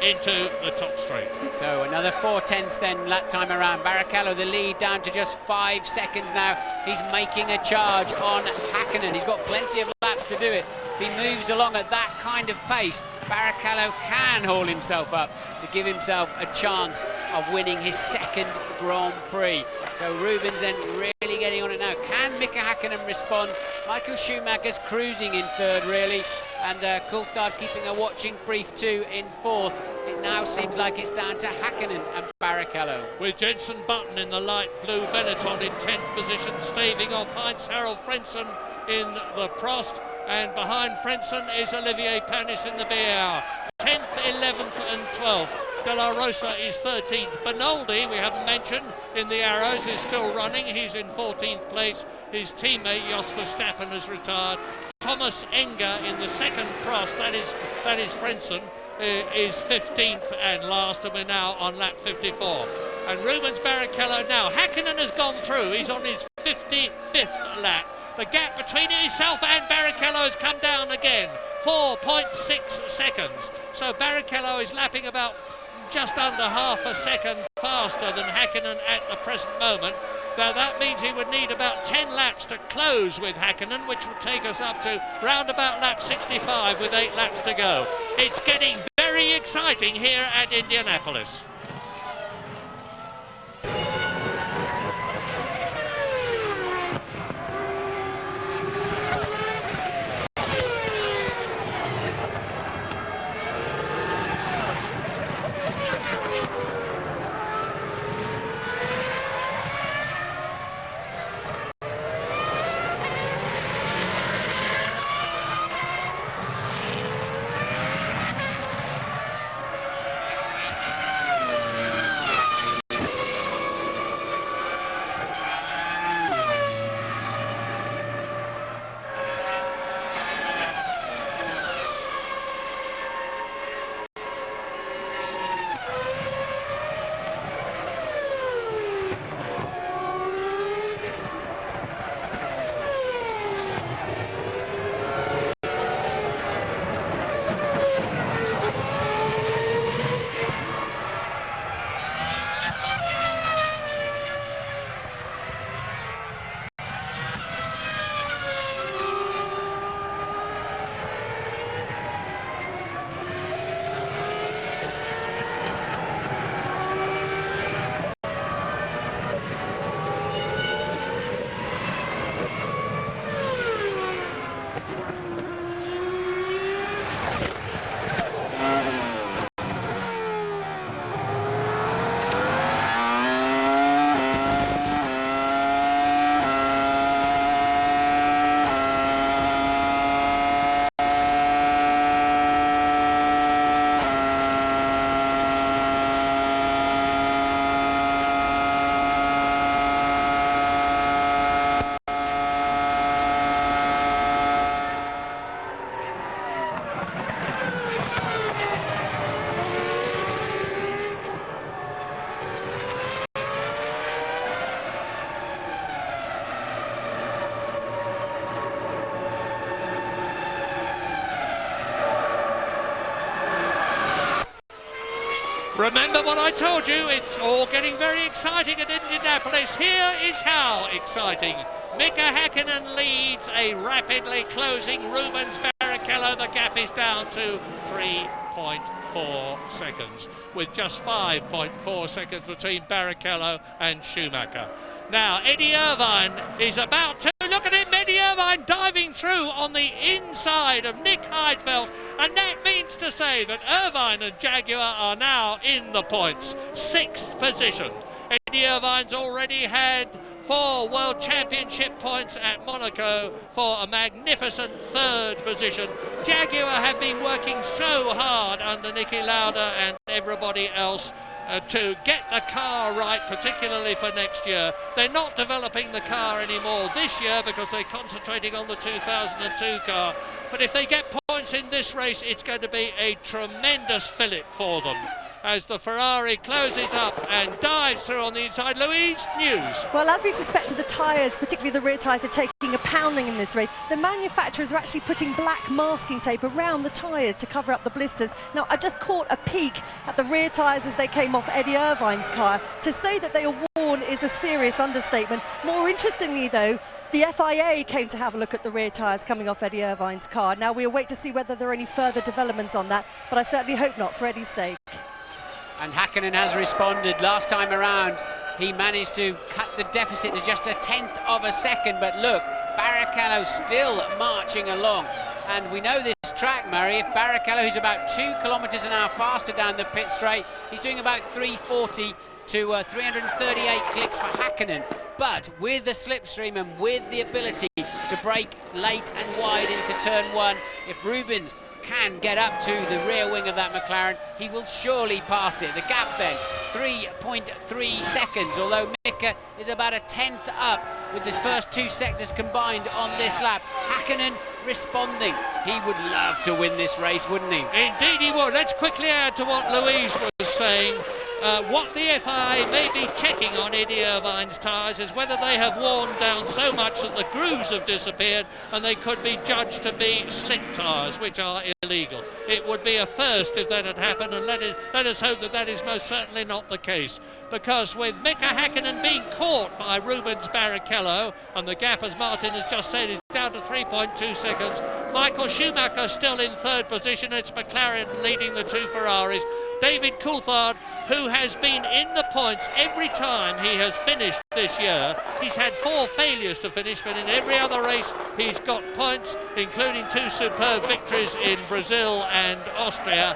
into the top straight. So another 4/10 then lap time around. Barrichello the lead down to just 5 seconds now. He's making a charge on Hakkinen. He's got plenty of laps to do it. If he moves along at that kind of pace, Barrichello can haul himself up to give himself a chance of winning his second Grand Prix. So Rubens then really getting on it now. Can Mika Häkkinen respond? Michael Schumacher's cruising in third, really, and Coulthard keeping a watching brief too in fourth. It now seems like it's down to Häkkinen and Barrichello. With Jenson Button in the light blue Benetton in 10th position, staving off Heinz-Harald Frentzen in the Prost, and behind Frentzen is Olivier Panis in the BR. 10th, 11th and 12th. De La Rosa is 13th. Benoldi, we haven't mentioned, in the Arrows is still running. He's in 14th place. His teammate Jos Verstappen has retired. Thomas Enger in the second Prost, that is Frentzen, is 15th and last, and we're now on lap 54. And Rubens Barrichello now. Häkkinen has gone through. He's on his 55th lap. The gap between himself and Barrichello has come down again, 4.6 seconds. So Barrichello is lapping about just under half a second faster than Häkkinen at the present moment. Now that means he would need about 10 laps to close with Häkkinen, which would take us up to round about lap 65 with 8 laps to go. It's getting very exciting here at Indianapolis. Remember what I told you, it's all getting very exciting at Indianapolis. Here is how exciting. Mika Häkkinen leads a rapidly closing Rubens Barrichello. The gap is down to 3.4 seconds, with just 5.4 seconds between Barrichello and Schumacher. Now, Eddie Irvine is about to, look at him, Eddie Irvine diving through on the inside of Nick Heidfeld, and that means to say that Irvine and Jaguar are now in the points, 6th position. Eddie Irvine's already had 4 World Championship points at Monaco for a magnificent 3rd position. Jaguar have been working so hard under Niki Lauda and everybody else to get the car right, particularly for next year. They're not developing the car anymore this year because they're concentrating on the 2002 car. But if they get points in this race, it's going to be a tremendous fillip for them as the Ferrari closes up and dives through on the inside. Louise, news? Well, as we suspected, the tyres, particularly the rear tyres, are taking a pounding in this race. The manufacturers are actually putting black masking tape around the tyres to cover up the blisters. Now, I just caught a peek at the rear tyres as they came off Eddie Irvine's car. To say that they are worn is a serious understatement. More interestingly, though, The FIA came to have a look at the rear tyres coming off Eddie Irvine's car. Now we'll wait to see whether there are any further developments on that, but I certainly hope not for Eddie's sake. And Häkkinen has responded. Last time around, he managed to cut the deficit to just 1/10 of a second, but look, Barrichello still marching along. And we know this track, Murray, if Barrichello, who's about 2 kilometres an hour faster down the pit straight, he's doing about 340 to 338 clicks for Häkkinen. But with the slipstream and with the ability to brake late and wide into turn 1, if Rubens can get up to the rear wing of that McLaren, he will surely pass it. The gap then, 3.3 seconds, although Mika is about 1/10 up with the first 2 sectors combined on this lap. Häkkinen responding. He would love to win this race, wouldn't he? Indeed he would. Let's quickly add to what Louise was saying. What the FIA may be checking on Eddie Irvine's tyres is whether they have worn down so much that the grooves have disappeared and they could be judged to be slick tyres, which are illegal. It would be a first if that had happened, and let us hope that that is most certainly not the case. Because with Mika Häkkinen being caught by Rubens Barrichello, and the gap, as Martin has just said, is down to 3.2 seconds, Michael Schumacher still in 3rd position. It's McLaren leading the 2 Ferraris. David Coulthard, who has been in the points every time he has finished this year. He's had 4 failures to finish, but in every other race he's got points, including 2 superb victories in Brazil and Austria.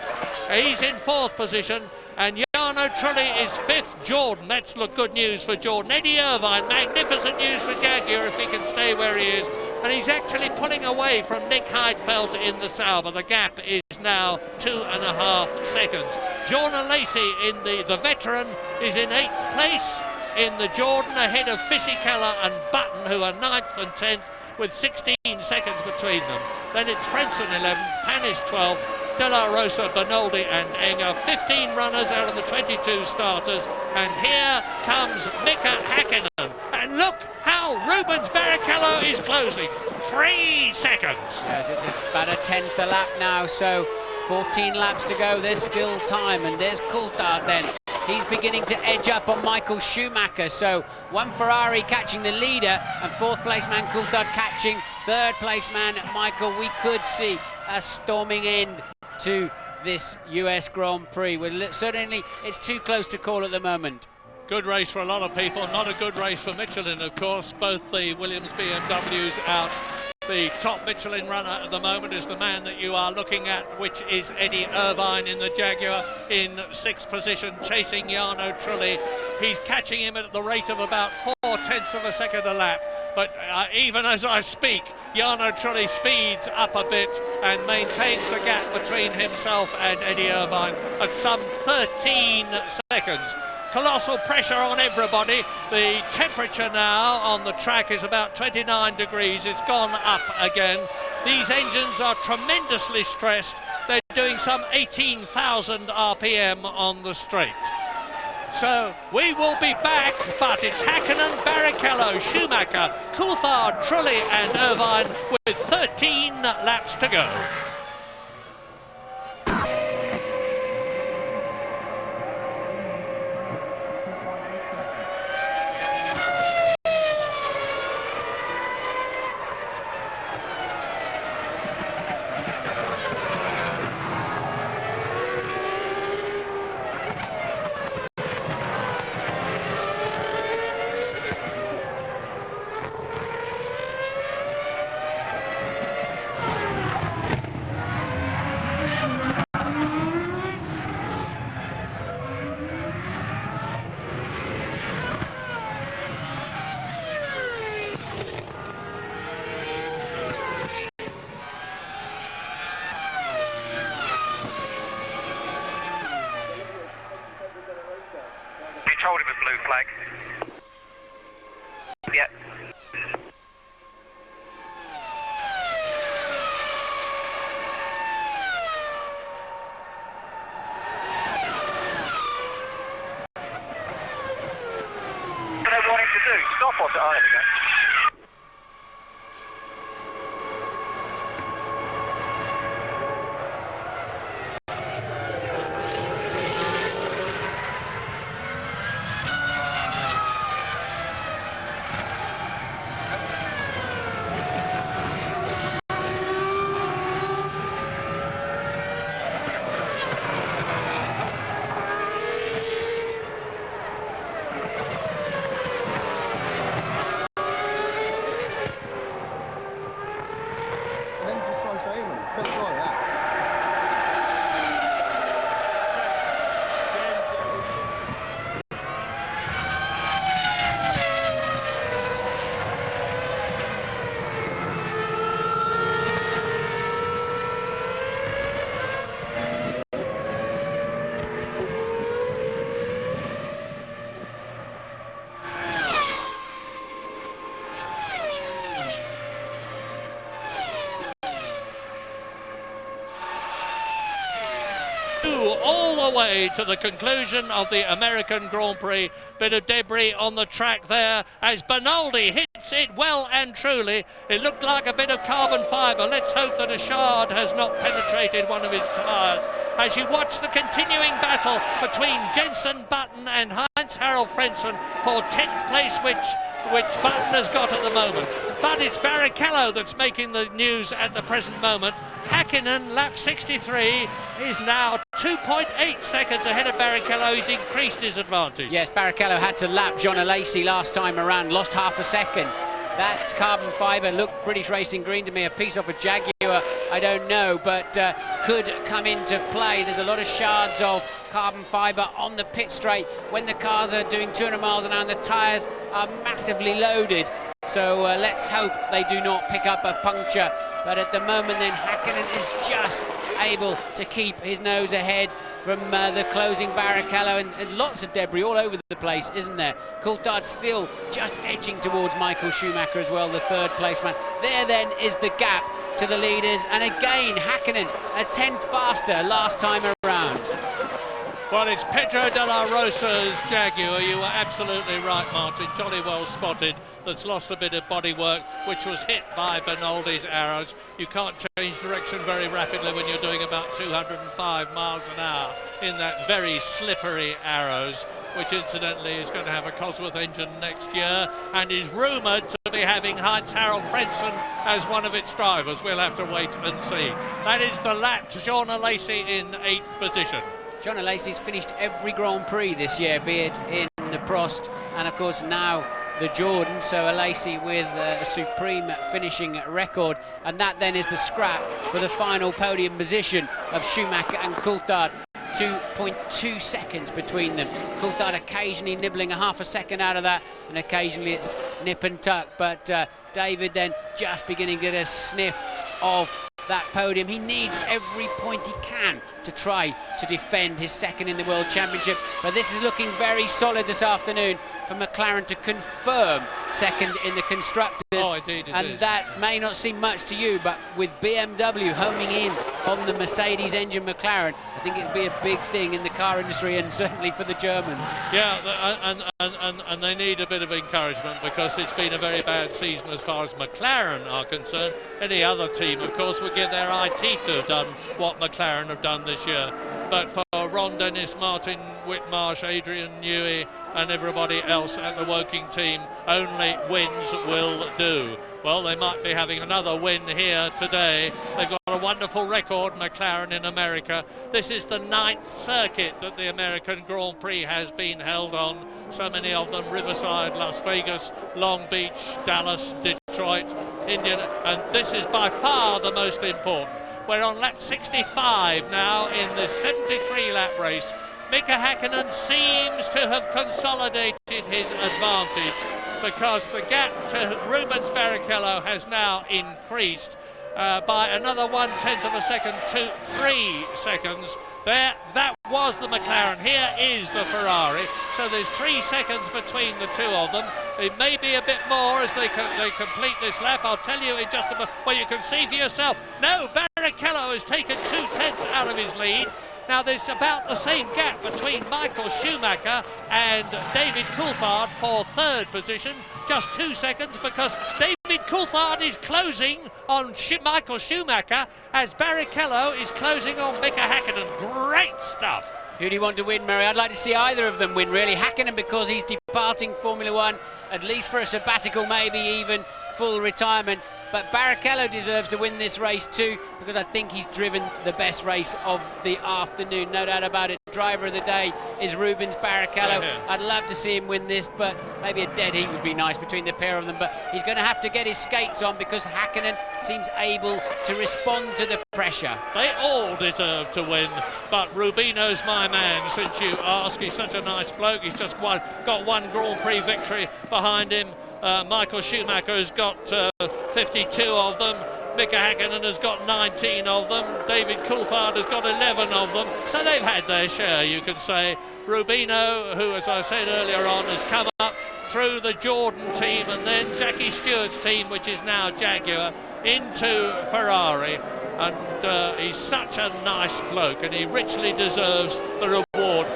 He's in 4th position, and Jarno Trulli is 5th. Jordan, that's good news for Jordan. Eddie Irvine, magnificent news for Jaguar if he can stay where he is. And he's actually pulling away from Nick Heidfeld in the Sauber. The gap is now 2.5 seconds. Jordan Lacey, in the veteran, is in 8th place in the Jordan, ahead of Fisichella and Button, who are 9th and 10th, with 16 seconds between them. Then it's Frentzen 11th, Panish 12th, De La Rosa, Bernoldi and Enger. 15 runners out of the 22 starters. And here comes Mika Häkkinen. And look how Rubens Barrichello is closing. 3 seconds. Yes, it's about 1/10 a lap now, so 14 laps to go. There's still time, and there's Coulthard then. He's beginning to edge up on Michael Schumacher, so 1 Ferrari catching the leader, and 4th place man Coulthard catching 3rd place man Michael. We could see a storming end to this US Grand Prix. Certainly, it's too close to call at the moment. Good race for a lot of people, not a good race for Michelin, of course. Both the Williams BMWs out. The top Michelin runner at the moment is the man that you are looking at, which is Eddie Irvine in the Jaguar, in 6th position, chasing Jarno Trulli. He's catching him at the rate of about 0.4 of a second a lap. But even as I speak, Jarno Trulli speeds up a bit and maintains the gap between himself and Eddie Irvine at some 13 seconds. Colossal pressure on everybody. The temperature now on the track is about 29 degrees. It's gone up again. These engines are tremendously stressed. They're doing some 18,000 RPM on the straight. So we will be back, but it's Häkkinen, Barrichello, Schumacher, Coulthard, Trulli and Irvine with 13 laps to go. all the way to the conclusion of the American Grand Prix. Bit of debris on the track there as Bernaldi hits it well and truly. It looked like a bit of carbon fibre. Let's hope that a shard has not penetrated one of his tyres. As you watch the continuing battle between Jenson Button and Heinz-Harald Frentzen for 10th place, which Button has got at the moment. But it's Barrichello that's making the news at the present moment. Häkkinen, lap 63, is now 2.8 seconds ahead of Barrichello. He's increased his advantage. Yes, Barrichello had to lap John Alesi last time around, lost half a second. That carbon fibre looked British Racing Green to me, a piece off a Jaguar, I don't know, but could come into play. There's a lot of shards of carbon fibre on the pit straight when the cars are doing 200 miles an hour and the tyres are massively loaded. So let's hope they do not pick up a puncture. But at the moment then, Häkkinen is just able to keep his nose ahead from the closing Barrichello, and lots of debris all over the place, isn't there? Coulthard still just edging towards Michael Schumacher as well, the third placeman. There then is the gap to the leaders, and again Häkkinen a 10th faster last time around. Well, it's Pedro de la Rosa's Jaguar. You were absolutely right, Martin. Jolly well spotted. That's lost a bit of bodywork, which was hit by Bernaldi's arrows. You can't change direction very rapidly when you're doing about 205 miles an hour in that very slippery arrows, which incidentally is going to have a Cosworth engine next year and is rumoured to be having Heinz-Harald Frentzen as one of its drivers. We'll have to wait and see. That is the lap to Jean Alesi in 8th position. John Alesi's finished every Grand Prix this year, be it in the Prost and of course now the Jordan, so Alesi with a supreme finishing record, and that then is the scrap for the final podium position of Schumacher and Coulthard. 2.2 seconds between them. Coulthard occasionally nibbling a half a second out of that, and occasionally it's nip and tuck, but David then just beginning to get a sniff of that podium. He needs every point he can to try to defend his second in the World Championship, but this is looking very solid this afternoon for McLaren to confirm second in the Constructors. Oh, indeed it is. That may not seem much to you, but with BMW homing in on the Mercedes engine McLaren, I think it'd be a big thing in the car industry and certainly for the Germans. Yeah, and they need a bit of encouragement because it's been a very bad season as far as McLaren are concerned. Any other team, of course, would give their IT to have done what McLaren have done this year. But for Ron Dennis, Martin Whitmarsh, Adrian Newey and everybody else at the working team, only wins will do. Well, they might be having another win here today. They've got a wonderful record, McLaren, in America. This is the 9th circuit that the American Grand Prix has been held on. So many of them: Riverside, Las Vegas, Long Beach, Dallas, Detroit, Indian, and this is by far the most important. We're on lap 65 now in the 73-lap race. Mika Häkkinen seems to have consolidated his advantage because the gap to Rubens Barrichello has now increased by another 1/10 of a second to 3 seconds. There, that was the McLaren. Here is the Ferrari. So there's 3 seconds between the two of them. It may be a bit more as they complete this lap. I'll tell you in just a moment. Well, you can see for yourself. No, Barrichello has taken 2/10 out of his lead. Now there's about the same gap between Michael Schumacher and David Coulthard for 3rd position. Just 2 seconds because David Coulthard is closing on Michael Schumacher as Barrichello is closing on Mika Häkkinen. Great stuff. Who do you want to win, Murray? I'd like to see either of them win, really. Häkkinen because he's departing Formula One, at least for a sabbatical, maybe even full retirement. But Barrichello deserves to win this race too, because I think he's driven the best race of the afternoon, no doubt about it. Driver of the day is Rubens Barrichello. I'd love to see him win this, but maybe a dead heat would be nice between the pair of them. But he's going to have to get his skates on because Häkkinen seems able to respond to the pressure. They all deserve to win, but Rubino's my man, since you ask. He's such a nice bloke. He's just got one Grand Prix victory behind him. Michael Schumacher has got 52 of them. Mika Häkkinen has got 19 of them. David Coulthard has got 11 of them. So they've had their share, you can say. Rubino, who, as I said earlier on, has come up through the Jordan team and then Jackie Stewart's team, which is now Jaguar, into Ferrari. and he's such a nice bloke, and he richly deserves the reward.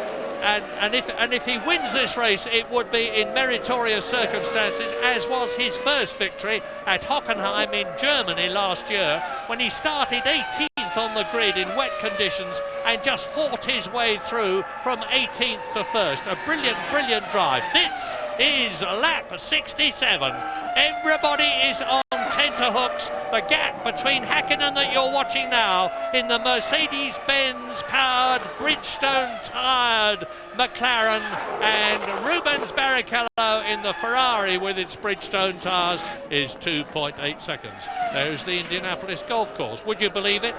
And if he wins this race, it would be in meritorious circumstances, as was his first victory at Hockenheim in Germany last year, when he started 18th on the grid in wet conditions and just fought his way through from 18th to first. A brilliant drive. This is lap 67. Everybody is on tenterhooks. The gap between Hakkinen that you're watching now in the Mercedes-Benz powered, Bridgestone tired McLaren and Rubens Barrichello in the Ferrari with its Bridgestone tyres is 2.8 seconds. There's the Indianapolis golf course. Would you believe it?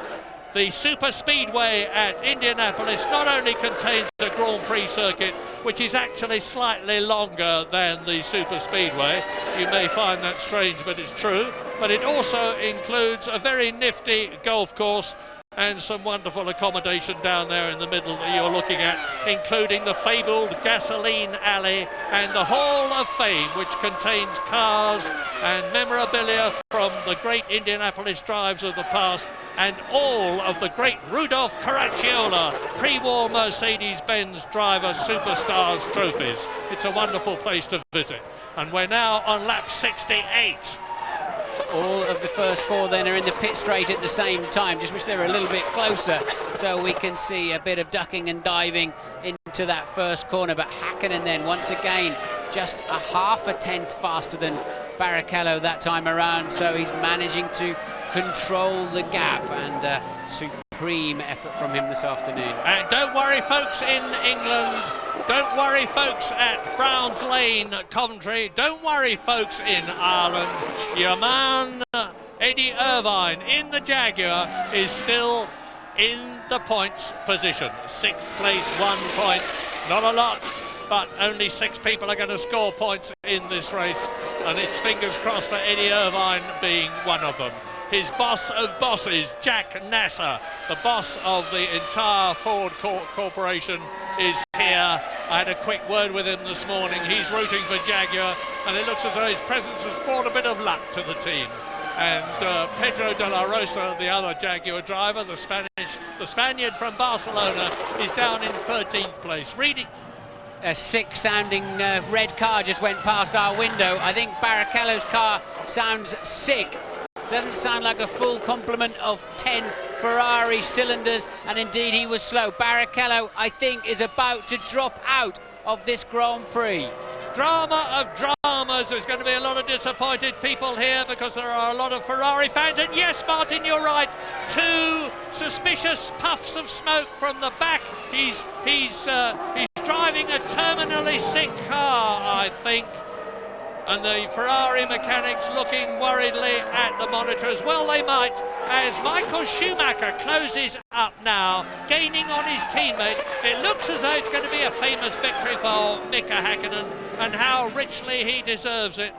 The super speedway at Indianapolis not only contains a Grand Prix circuit, which is actually slightly longer than the super speedway. You may find that strange, but it's true. But it also includes a very nifty golf course and some wonderful accommodation down there in the middle that you're looking at, including the fabled gasoline alley and the Hall of Fame, which contains cars and memorabilia from the great Indianapolis drives of the past and all of the great Rudolph Caracciola pre-war Mercedes-Benz driver superstars trophies. It's a wonderful place to visit. And we're now on lap 68. All of the first four then are in the pit straight at the same time. Just wish they were a little bit closer so we can see a bit of ducking and diving into that first corner. But Hakkinen then once again just a half a tenth faster than Barrichello that time around, so he's managing to control the gap, and supreme effort from him this afternoon. And don't worry folks in England, don't worry folks at Browns Lane, Coventry, don't worry folks in Ireland, your man Eddie Irvine in the Jaguar is still in the points position. 6th place, 1 point, not a lot, but only 6 people are going to score points in this race, and it's fingers crossed for Eddie Irvine being one of them. His boss of bosses, Jack Nasser, the boss of the entire Ford Corporation, is here. I had a quick word with him this morning. He's rooting for Jaguar, and it looks as though his presence has brought a bit of luck to the team. And Pedro de la Rosa, the other Jaguar driver, the Spaniard from Barcelona, is down in 13th place. Reading. A sick-sounding red car just went past our window. I think Barrichello's car sounds sick. Doesn't sound like a full complement of 10 Ferrari cylinders, and indeed he was slow. Barrichello, I think, is about to drop out of this Grand Prix. Drama of dramas. There's going to be a lot of disappointed people here because there are a lot of Ferrari fans. And yes, Martin, you're right. 2 suspicious puffs of smoke from the back. He's driving a terminally sick car, I think. And the Ferrari mechanics looking worriedly at the monitors. Well, they might, as Michael Schumacher closes up now, gaining on his teammate. It looks as though it's going to be a famous victory for Mika Hakkinen, and how richly he deserves it.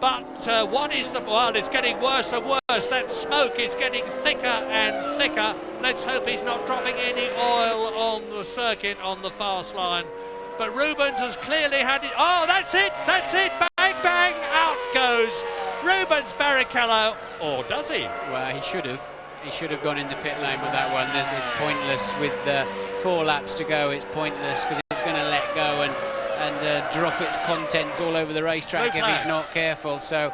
But what is the... Well, it's getting worse and worse. That smoke is getting thicker and thicker. Let's hope he's not dropping any oil on the circuit on the fast line. But Rubens has clearly had it. Oh, that's it, bang, bang, out goes Rubens Barrichello. Or does he? Well, he should have. He should have gone in the pit lane with that one. It's pointless with 4 laps to go. It's pointless because it's going to let go and drop its contents all over the racetrack if he's not careful. So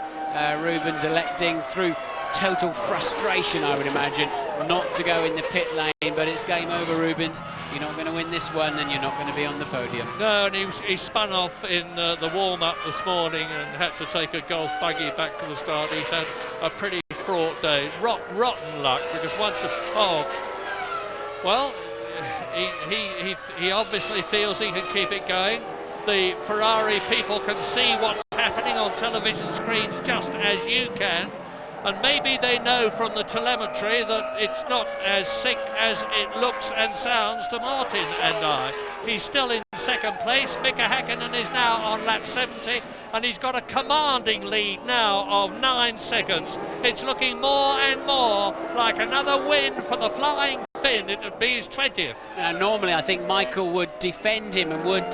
Rubens electing through total frustration, I would imagine, not to go in the pit lane, but it's game over, Rubens. You're not going to win this one, and you're not going to be on the podium. No, and he spun off in the warm-up this morning and had to take a golf buggy back to the start. He's had a pretty fraught day. Rotten luck, because he obviously feels he can keep it going. The Ferrari people can see what's happening on television screens just as you can. And maybe they know from the telemetry that it's not as sick as it looks and sounds to Martin and I. He's still in 2nd place. Mika Hakkinen is now on lap 70, and he's got a commanding lead now of 9 seconds. It's looking more and more like another win for the Flying Finn. It would be his 20th. Normally I think Michael would defend him and would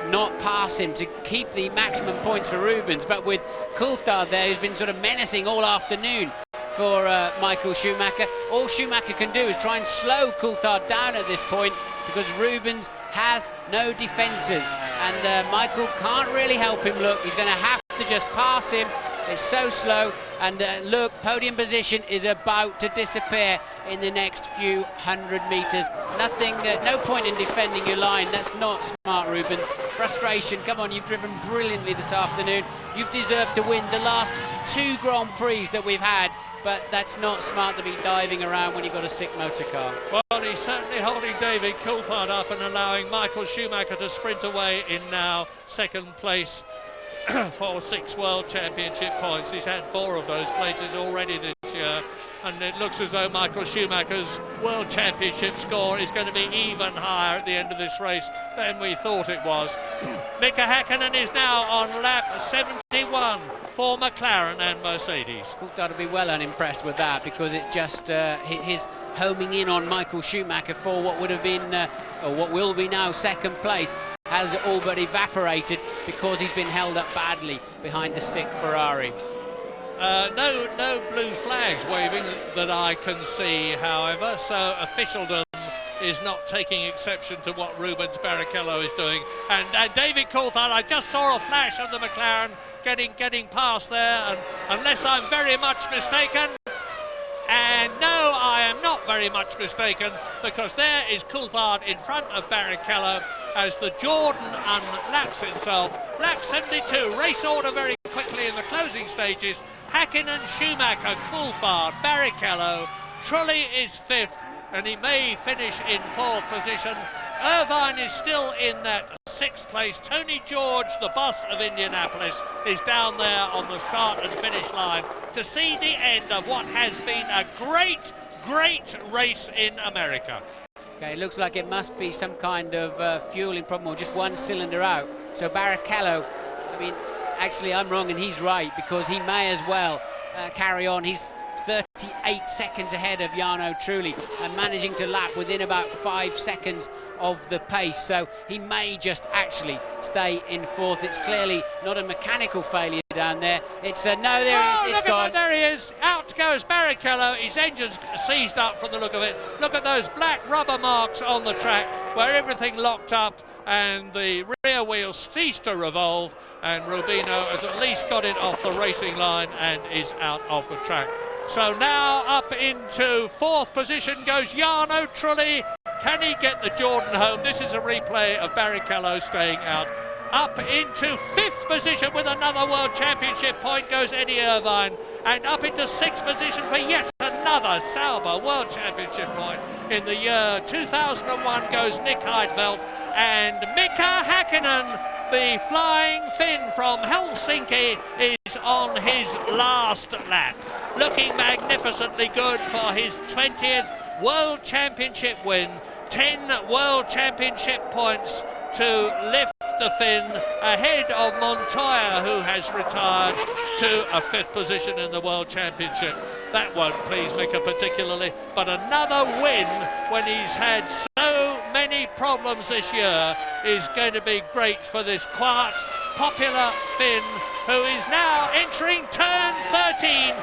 not pass him to keep the maximum points for Rubens, but with Coulthard there, who's been sort of menacing all afternoon for Michael Schumacher. All Schumacher can do is try and slow Coulthard down at this point, because Rubens has no defences, and Michael can't really help him. Look, he's going to have to just pass him. It's so slow, and look, podium position is about to disappear in the next few 100 metres. Nothing, no point in defending your line. That's not smart, Rubens. Frustration. Come on, you've driven brilliantly this afternoon. You've deserved to win the last 2 Grand Prix that we've had, but that's not smart to be diving around when you've got a sick motor car. Well, he's certainly holding David Coulthard up and allowing Michael Schumacher to sprint away in now second place for 6 World Championship points. He's had 4 of those places already this year, and it looks as though Michael Schumacher's World Championship score is going to be even higher at the end of this race than we thought it was. Mika Häkkinen is now on lap 71 for McLaren and Mercedes. Coulthard will be well unimpressed with that, because it's just his homing in on Michael Schumacher for what would have been, or what will be now, second place, has all but evaporated because he's been held up badly behind the sick Ferrari. No blue flags waving that I can see, however, so officialdom is not taking exception to what Rubens Barrichello is doing. And David Coulthard, I just saw a flash of the McLaren getting past there, and unless I'm very much mistaken, and no, I am not very much mistaken, because there is Coulthard in front of Barrichello as the Jordan unlaps itself. Lap 72, race order very quickly in the closing stages. Häkkinen, Schumacher, Coulthard, Barrichello. Trulli is 5th, and he may finish in 4th position. Irvine is still in that 6th place. Tony George, the boss of Indianapolis, is down there on the start and finish line to see the end of what has been a great race in America. Okay, it looks like it must be some kind of fueling problem, or just one cylinder out. So Barrichello, I mean, actually I'm wrong and he's right, because he may as well carry on. He's 38 seconds ahead of Jarno Trulli and managing to lap within about 5 seconds of the pace, so he may just actually stay in 4th. It's clearly not a mechanical failure down there. It's no, there it is, it's gone. There he is, out goes Barrichello. His engine's seized up from the look of it. Look at those black rubber marks on the track where everything locked up and the rear wheel ceased to revolve, and Rubino has at least got it off the racing line and is out of the track. So now up into 4th position goes Jarno Trulli. Can he get the Jordan home? This is a replay of Barrichello staying out. Up into 5th position with another World Championship point goes Eddie Irvine. And up into 6th position for yet another Sauber World Championship point in the year 2001 goes Nick Heidfeld. And Mika Häkkinen, the flying Finn from Helsinki, is on his last lap. Looking magnificently good for his 20th World Championship win. 10 World Championship points to lift the Finn ahead of Montoya, who has retired to a 5th position in the World Championship. That won't please Mika particularly, but another win when he's had so many problems this year is going to be great for this quiet, popular Finn, who is now entering turn 13.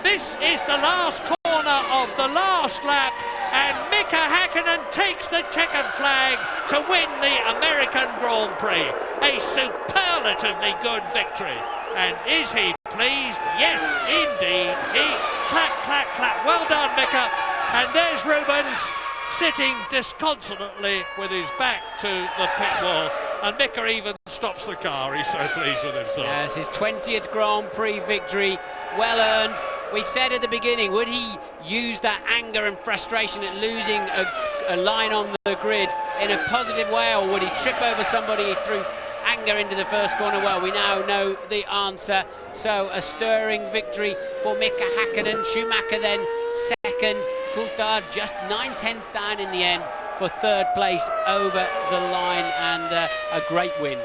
This is the last corner of the last lap, and Mika Häkkinen takes the checkered flag to win the American Grand Prix. A superlatively good victory. And is he pleased? Yes, indeed. Clap, clap, clap. Well done, Mika. And there's Rubens sitting disconsolately with his back to the pit wall. And Mika even stops the car. He's so pleased with himself. Yes, his 20th Grand Prix victory, well earned. We said at the beginning, would he use that anger and frustration at losing a line on the grid in a positive way, or would he trip over somebody through anger into the first corner? Well, we now know the answer. So a stirring victory for Mika Häkkinen. Schumacher then second. Coulthard just 9/10 down in the end for 3rd place over the line, and a great win.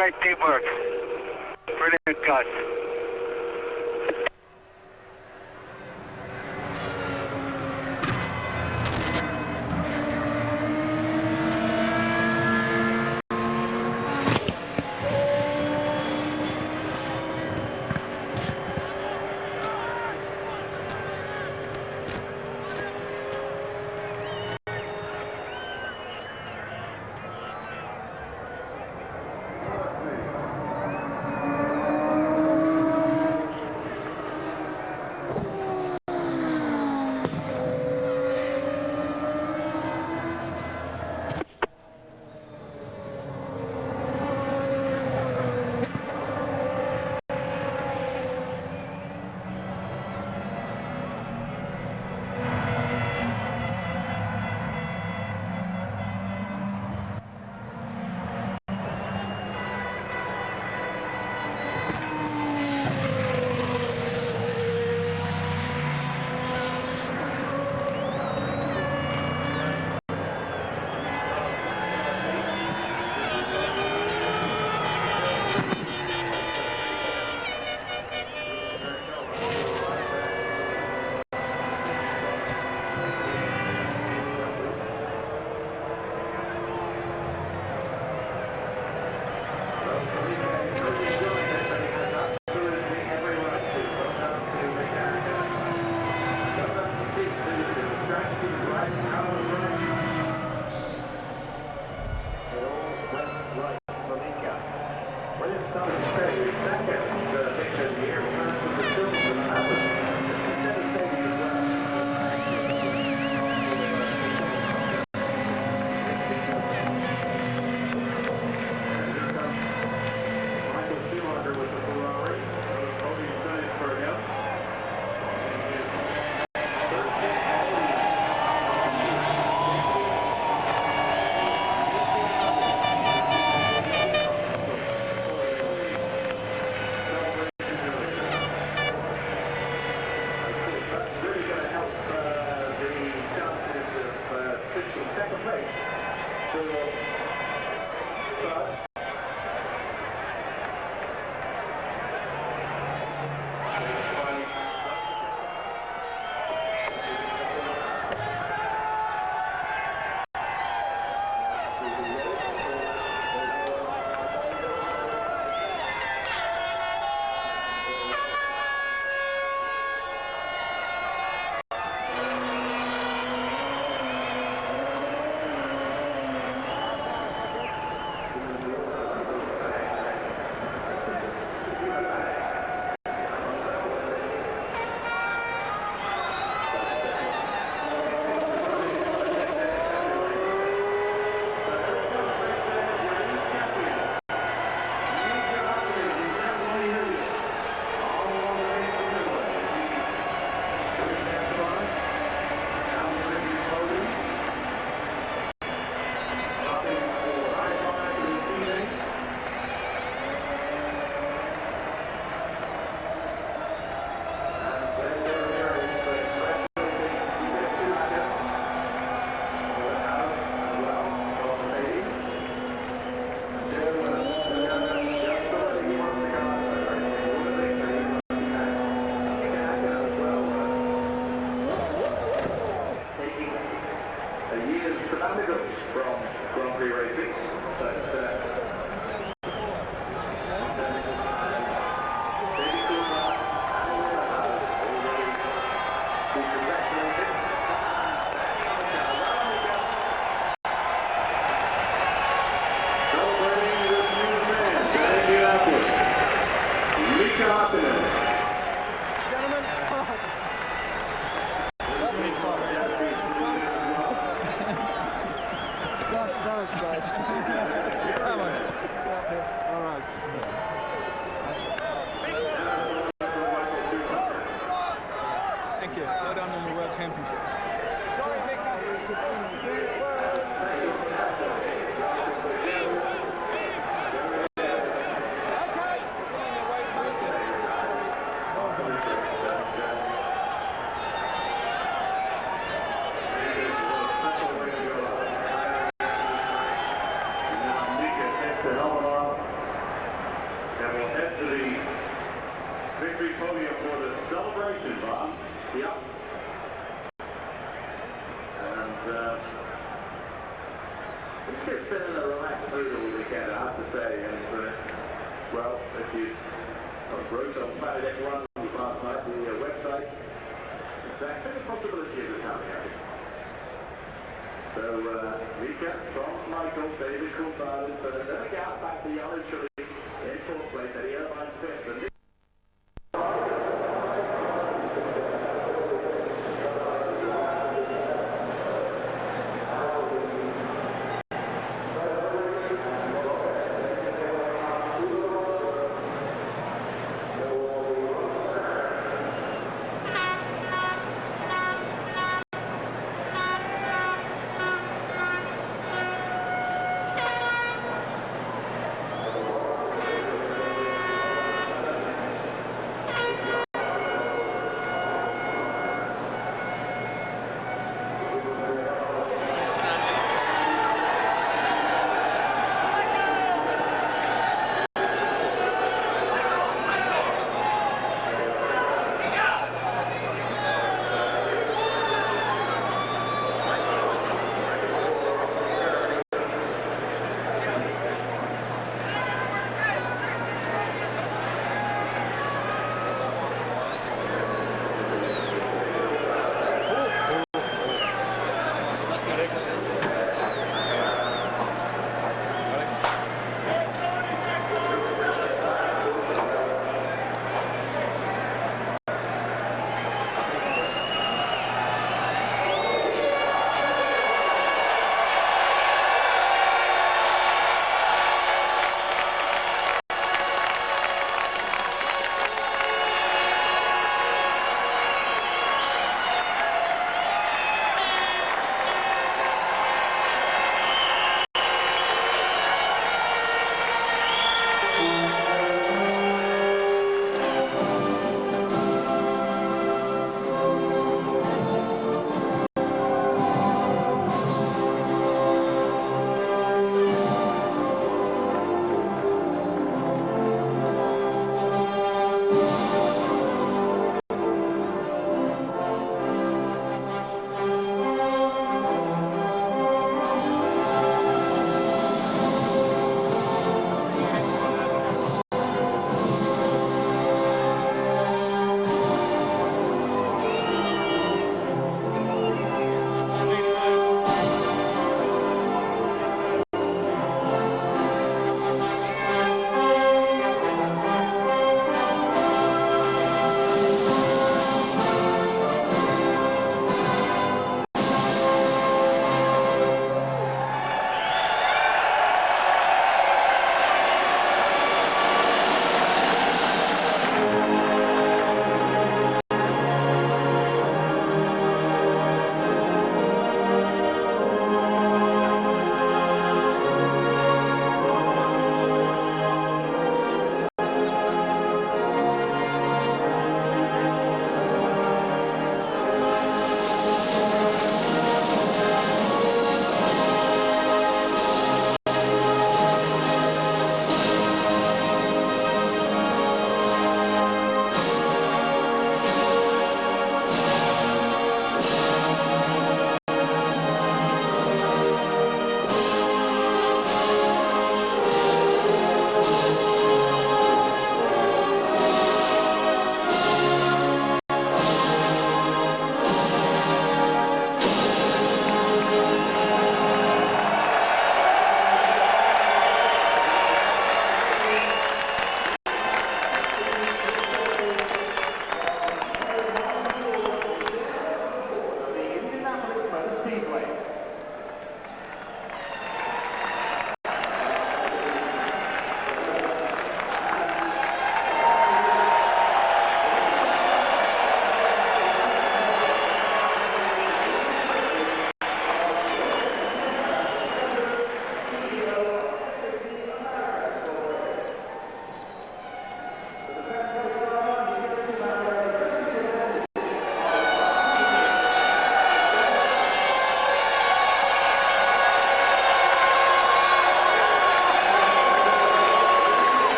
great teamwork. Brilliant, guys. victory podium for the celebration, Bob. Yep. And it's been in a relaxed mood all weekend, I have to say. And well, if you wrote on Planet F1 last night, the website, exactly the possibility of this happening. So, Mika from Michael, David Coulthard, but another gap back to Yellow Chile in fourth place, Eddie Irvine fifth.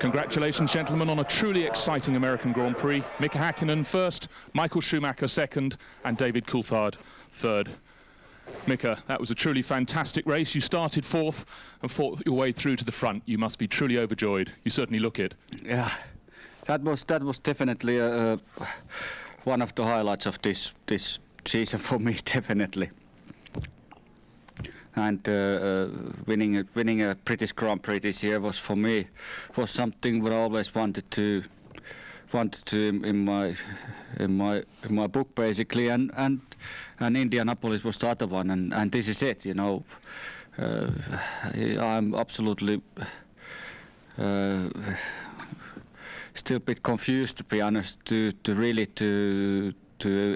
Congratulations, gentlemen, on a truly exciting American Grand Prix. Mika Häkkinen first, Michael Schumacher second, and David Coulthard third. Mika, that was a truly fantastic race. You started fourth and fought your way through to the front. You must be truly overjoyed. You certainly look it. Yeah, that was definitely one of the highlights of this season for me, definitely. And winning a British Grand Prix this year was, for me, was something what I always wanted to in my book, basically, and Indianapolis was the other one, and this is it, you know. I'm absolutely still a bit confused, to be honest, to really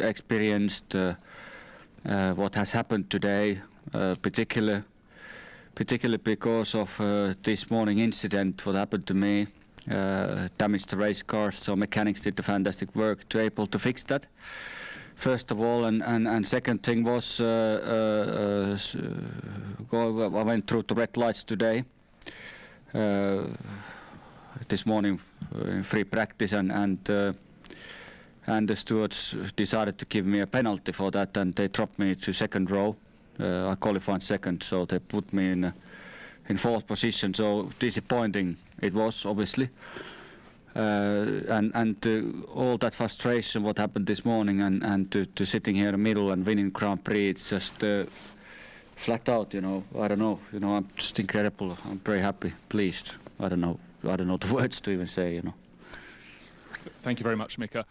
experience what has happened today. Particularly because of this morning incident, what happened to me, damaged the race car, so mechanics did the fantastic work to able to fix that, first of all, and second thing was I went through the red lights today, this morning in free practice, and the stewards decided to give me a penalty for that, and they dropped me to second row. I qualified second, so they put me in fourth position. So disappointing it was, obviously, and all that frustration what happened this morning, and to sitting here in the middle and winning Grand Prix, it's just flat out, you know. I don't know, you know. I'm just incredible. I'm very happy, pleased. I don't know the words to even say, you know. Thank you very much, Mika.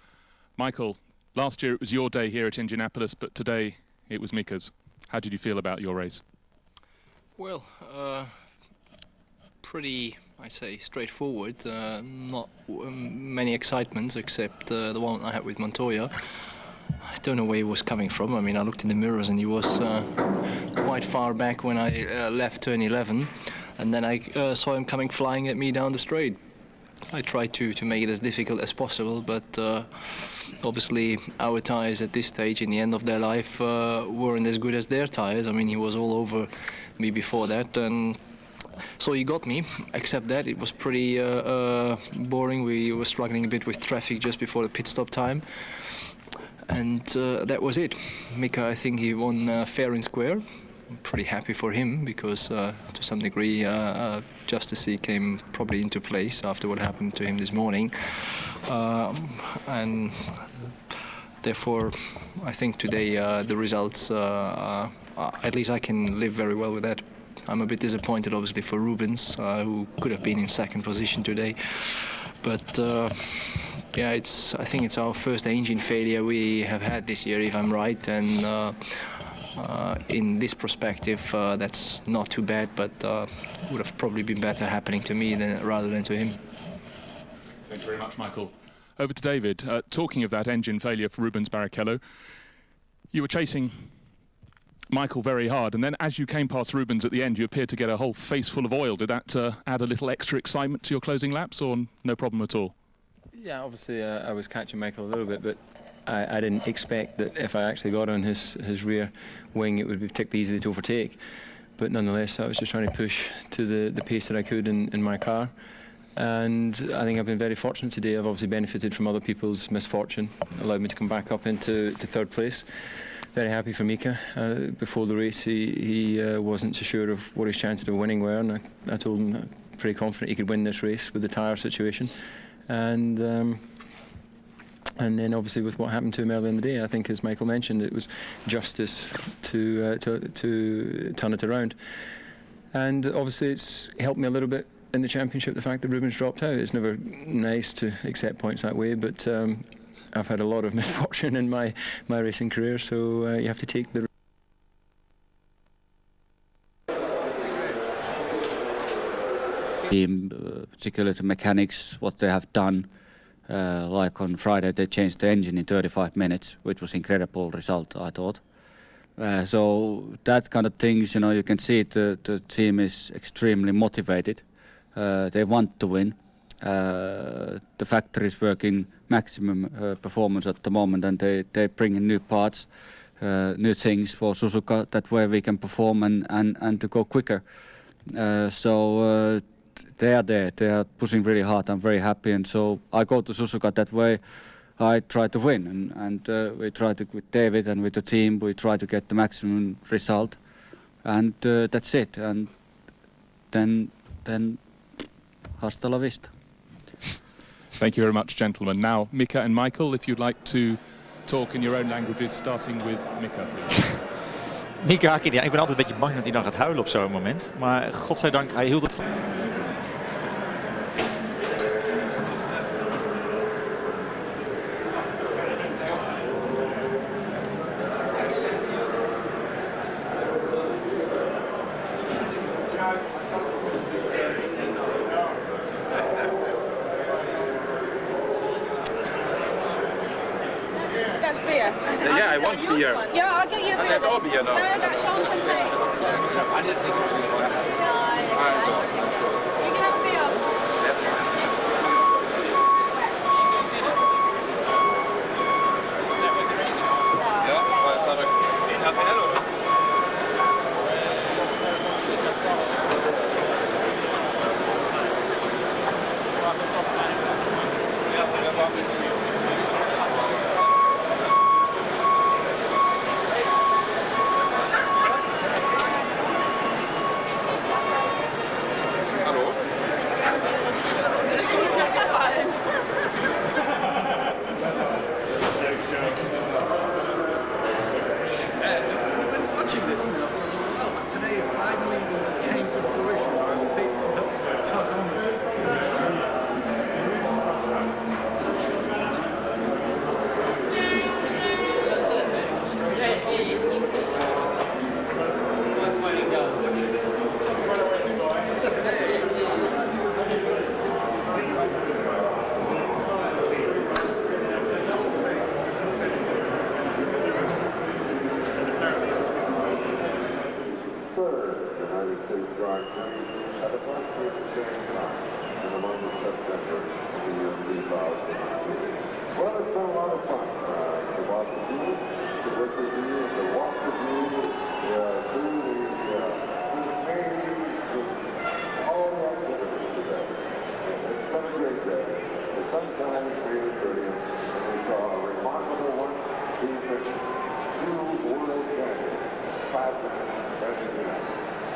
Michael, last year it was your day here at Indianapolis, but today it was Mika's. How did you feel about your race? Well, pretty, I say, straightforward. Not many excitements except the one I had with Montoya. I don't know where he was coming from. I mean, I looked in the mirrors and he was quite far back when I left turn 11, and then I saw him coming flying at me down the straight. I tried to make it as difficult as possible, but obviously our tyres at this stage, in the end of their life, weren't as good as their tyres. I mean, he was all over me before that, and so he got me. Except that it was pretty boring. We were struggling a bit with traffic just before the pit stop time, and that was it. Mika, I think he won fair and square. I'm pretty happy for him, because to some degree justice came probably into place after what happened to him this morning, and therefore I think today the results, at least I can live very well with that. I'm a bit disappointed obviously for Rubens, who could have been in second position today, but yeah, I think it's our first engine failure we have had this year, if I'm right, and in this perspective, that's not too bad, but would have probably been better happening to me rather than to him. Thank you very much, Michael. Over to David. Talking of that engine failure for Rubens Barrichello, you were chasing Michael very hard, and then as you came past Rubens at the end, you appeared to get a whole face full of oil. Did that add a little extra excitement to your closing laps, or no problem at all? Yeah, obviously I was catching Michael a little bit, but I didn't expect that if I actually got on his rear wing, it would be particularly easy to overtake. But nonetheless, I was just trying to push to the pace that I could in my car. And I think I've been very fortunate today. I've obviously benefited from other people's misfortune, allowed me to come back up into third place. Very happy for Mika. Before the race, he wasn't so sure of what his chances of winning were, and I told him pretty confident he could win this race with the tyre situation. And then obviously with what happened to him earlier in the day, I think, as Michael mentioned, it was justice to turn it around. And obviously it's helped me a little bit in the championship, the fact that Rubens dropped out. It's never nice to accept points that way, but I've had a lot of misfortune in my racing career, so you have to take the... Particularly the mechanics, what they have done. Like on Friday, they changed the engine in 35 minutes, which was incredible result, I thought. So that kind of things, you know, you can see the team is extremely motivated. They want to win. The factory is working maximum performance at the moment, and they bring in new parts, new things for Suzuka. That way we can perform and to go quicker. So they are there. They are pushing really hard. I'm very happy, and so I go to Suzuka that way. I try to win, and we try to, with David and with the team, we try to get the maximum result, and that's it. And then hasta la vista. Thank you very much, gentlemen. Now, Mika and Michael, if you'd like to talk in your own languages, starting with Mika, please. Mika Hakkinen, ja, ik ben altijd een beetje bang dat hij dan gaat huilen op zo'n moment. Maar godzijdank, hij hield het van. That's beer. Yeah, I want beer. Yeah, I'll get you a beer. That's all beer now. No, that's all champagne. You can have a beer.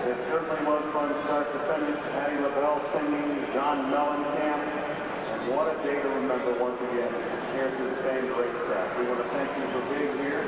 It certainly was fun start to finish. Patty LaBelle singing, John Mellencamp, and what a day to remember once again here at the same racetrack. We want to thank you for being here.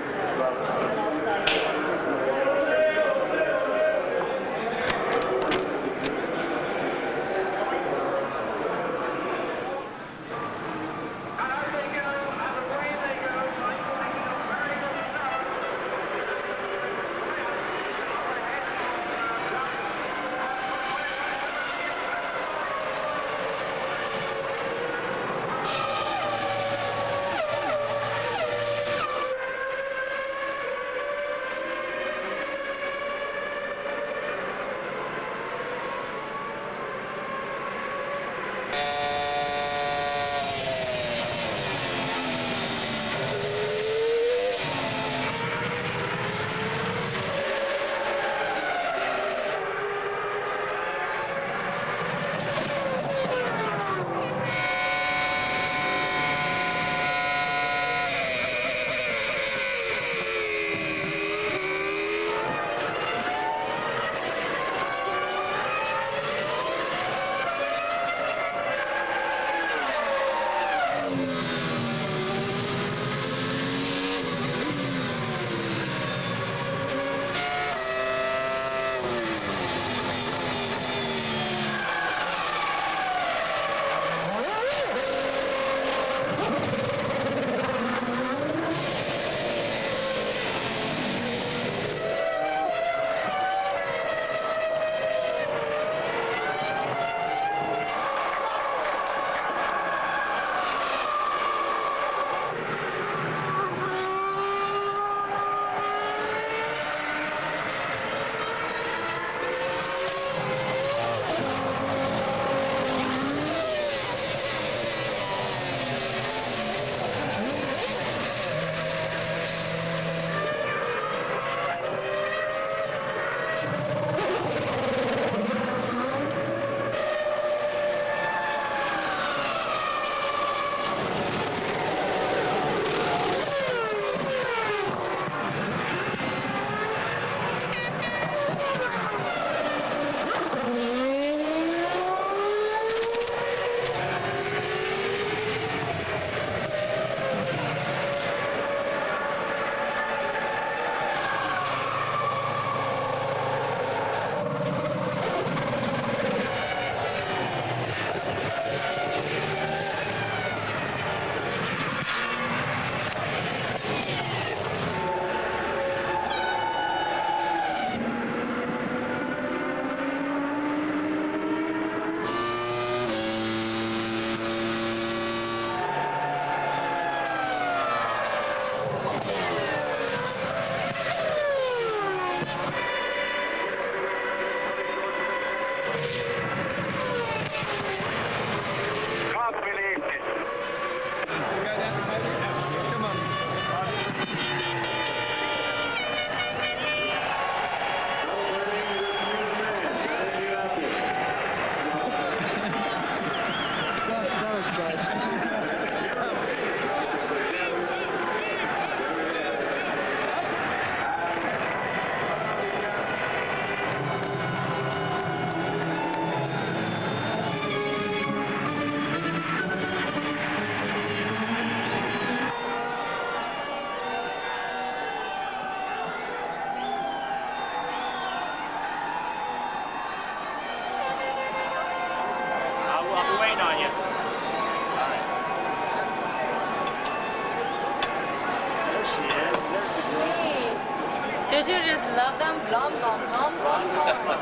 Don't you just love them? Blom, blom, blom, blom, blom.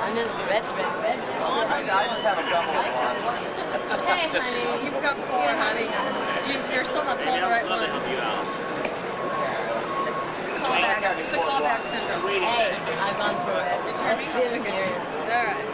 And it's red. I just have a couple of ones. Hey, honey, you've got 4, honey. You're still not pulling the right ones. It's the callback syndrome. Hey, I've gone through it. That's silly years. All right.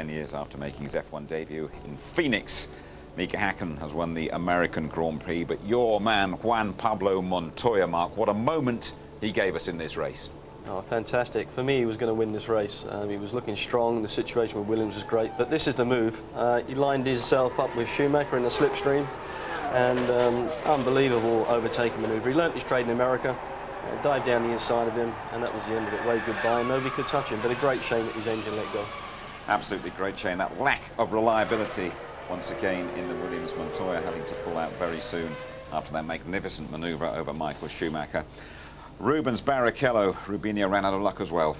Years after making his F1 debut in Phoenix, Mika Hakkinen has won the American Grand Prix, but your man Juan Pablo Montoya, Mark, what a moment he gave us in this race. Oh, fantastic. For me, he was going to win this race. He was looking strong, the situation with Williams was great, but this is the move. He lined himself up with Schumacher in the slipstream, and unbelievable overtaking manoeuvre. He learnt his trade in America, dived down the inside of him, and that was the end of it. Waved goodbye, and nobody could touch him, but a great shame that his engine let go. Absolutely great chain. That lack of reliability once again in the Williams. Montoya having to pull out very soon after that magnificent manoeuvre over Michael Schumacher. Rubens Barrichello, Rubinho ran out of luck as well.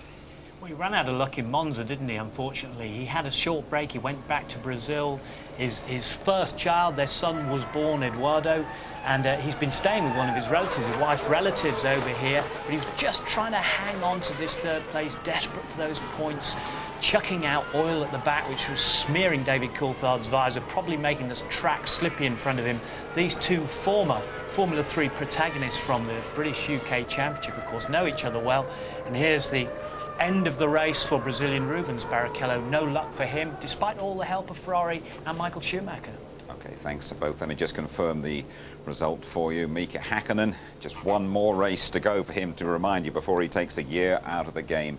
Well, he ran out of luck in Monza, didn't he, unfortunately? He had a short break, he went back to Brazil. His first child, their son, was born, Eduardo, and he's been staying with one of his relatives, his wife's relatives over here, but he was just trying to hang on to this third place, desperate for those points, chucking out oil at the back, which was smearing David Coulthard's visor, probably making this track slippy in front of him. These two former Formula 3 protagonists from the British UK Championship, of course, know each other well, and here's the end of the race for Brazilian Rubens Barrichello. No luck for him, despite all the help of Ferrari and Michael Schumacher. Okay, thanks to both. Let me just confirm the result for you. Mika Hakkinen, just one more race to go for him, to remind you, before he takes a year out of the game.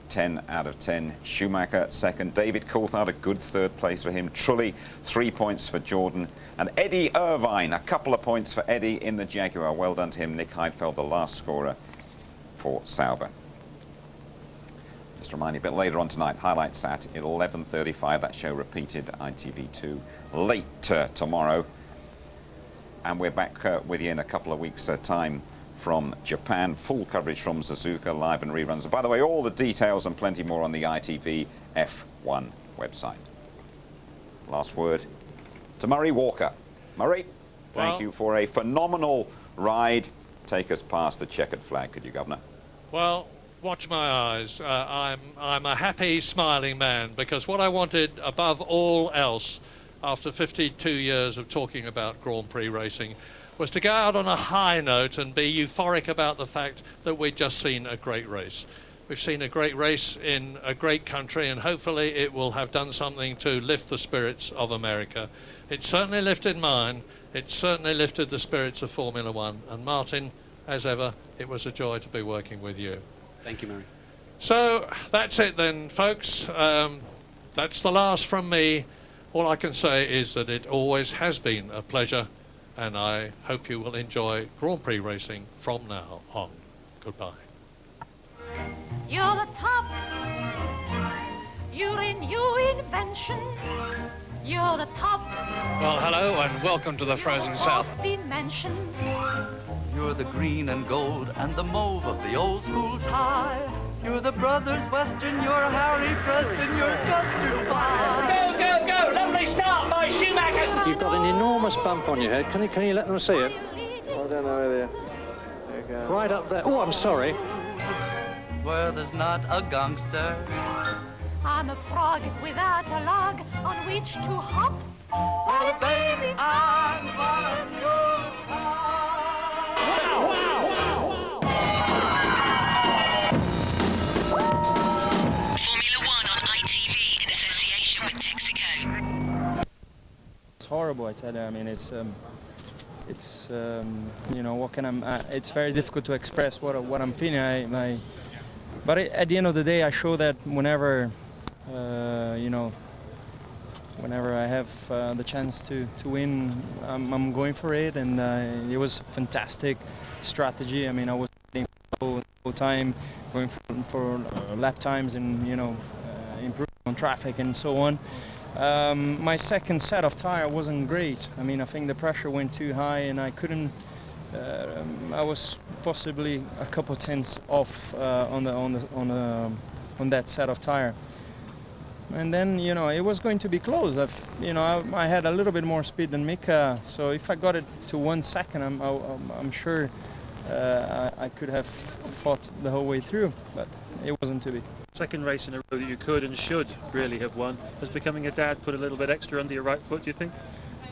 10 out of 10. Schumacher second. David Coulthard, a good third place for him. Trulli, 3 points for Jordan. And Eddie Irvine, a couple of points for Eddie in the Jaguar. Well done to him. Nick Heidfeld, the last scorer for Sauber. Just remind you, a bit later on tonight, highlights at 11:35. That show repeated ITV2 late tomorrow. And we're back with you in a couple of weeks' time from Japan. Full coverage from Suzuka, live and reruns. And by the way, all the details and plenty more on the ITV F1 website. Last word to Murray Walker. Murray, thank you for a phenomenal ride. Take us past the checkered flag, could you, Governor? Well, watch my eyes. I'm a happy, smiling man, because what I wanted above all else, after 52 years of talking about Grand Prix racing, was to go out on a high note and be euphoric about the fact that we'd just seen a great race. We've seen a great race in a great country, and hopefully it will have done something to lift the spirits of America. It certainly lifted mine. It certainly lifted the spirits of Formula One. And Martin, as ever, it was a joy to be working with you. Thank you, Murray. So that's it then, folks. That's the last from me. All I can say is that it always has been a pleasure, and I hope you will enjoy Grand Prix racing from now on. Goodbye. You're the top. You're a new invention. You're the top. Well, hello and welcome to the Frozen South. Dimension. You're the green and gold and the mauve of the old school tie. You're the Brothers Western, you're Harry Preston, you're custard pie. Go, go, go! Lovely start by Schumacher. You've got an enormous bump on your head. Can you let them see it? I don't know whether. Okay. Right up there. Oh, I'm sorry. Where there's not a gangster. I'm a frog without a log on which to hop. Well, baby, I'm on your side. Wow, wow, wow, wow. Formula One on ITV in association with Texaco. It's horrible, I tell you. I mean, it's you know, what can it's very difficult to express what I'm feeling. But at the end of the day, I show that whenever, you know, whenever I have the chance to win, I'm going for it, and it was a fantastic strategy. I mean, I was the whole time going for lap times and, you know, improving on traffic and so on. My second set of tire wasn't great. I mean, I think the pressure went too high, and I couldn't. I was possibly a couple tenths off on that set of tire. And then, you know, it was going to be close. I had a little bit more speed than Mika, so if I got it to 1 second, I'm sure I could have fought the whole way through, but it wasn't to be. Second race in a row that you could and should really have won. Has becoming a dad put a little bit extra under your right foot, do you think?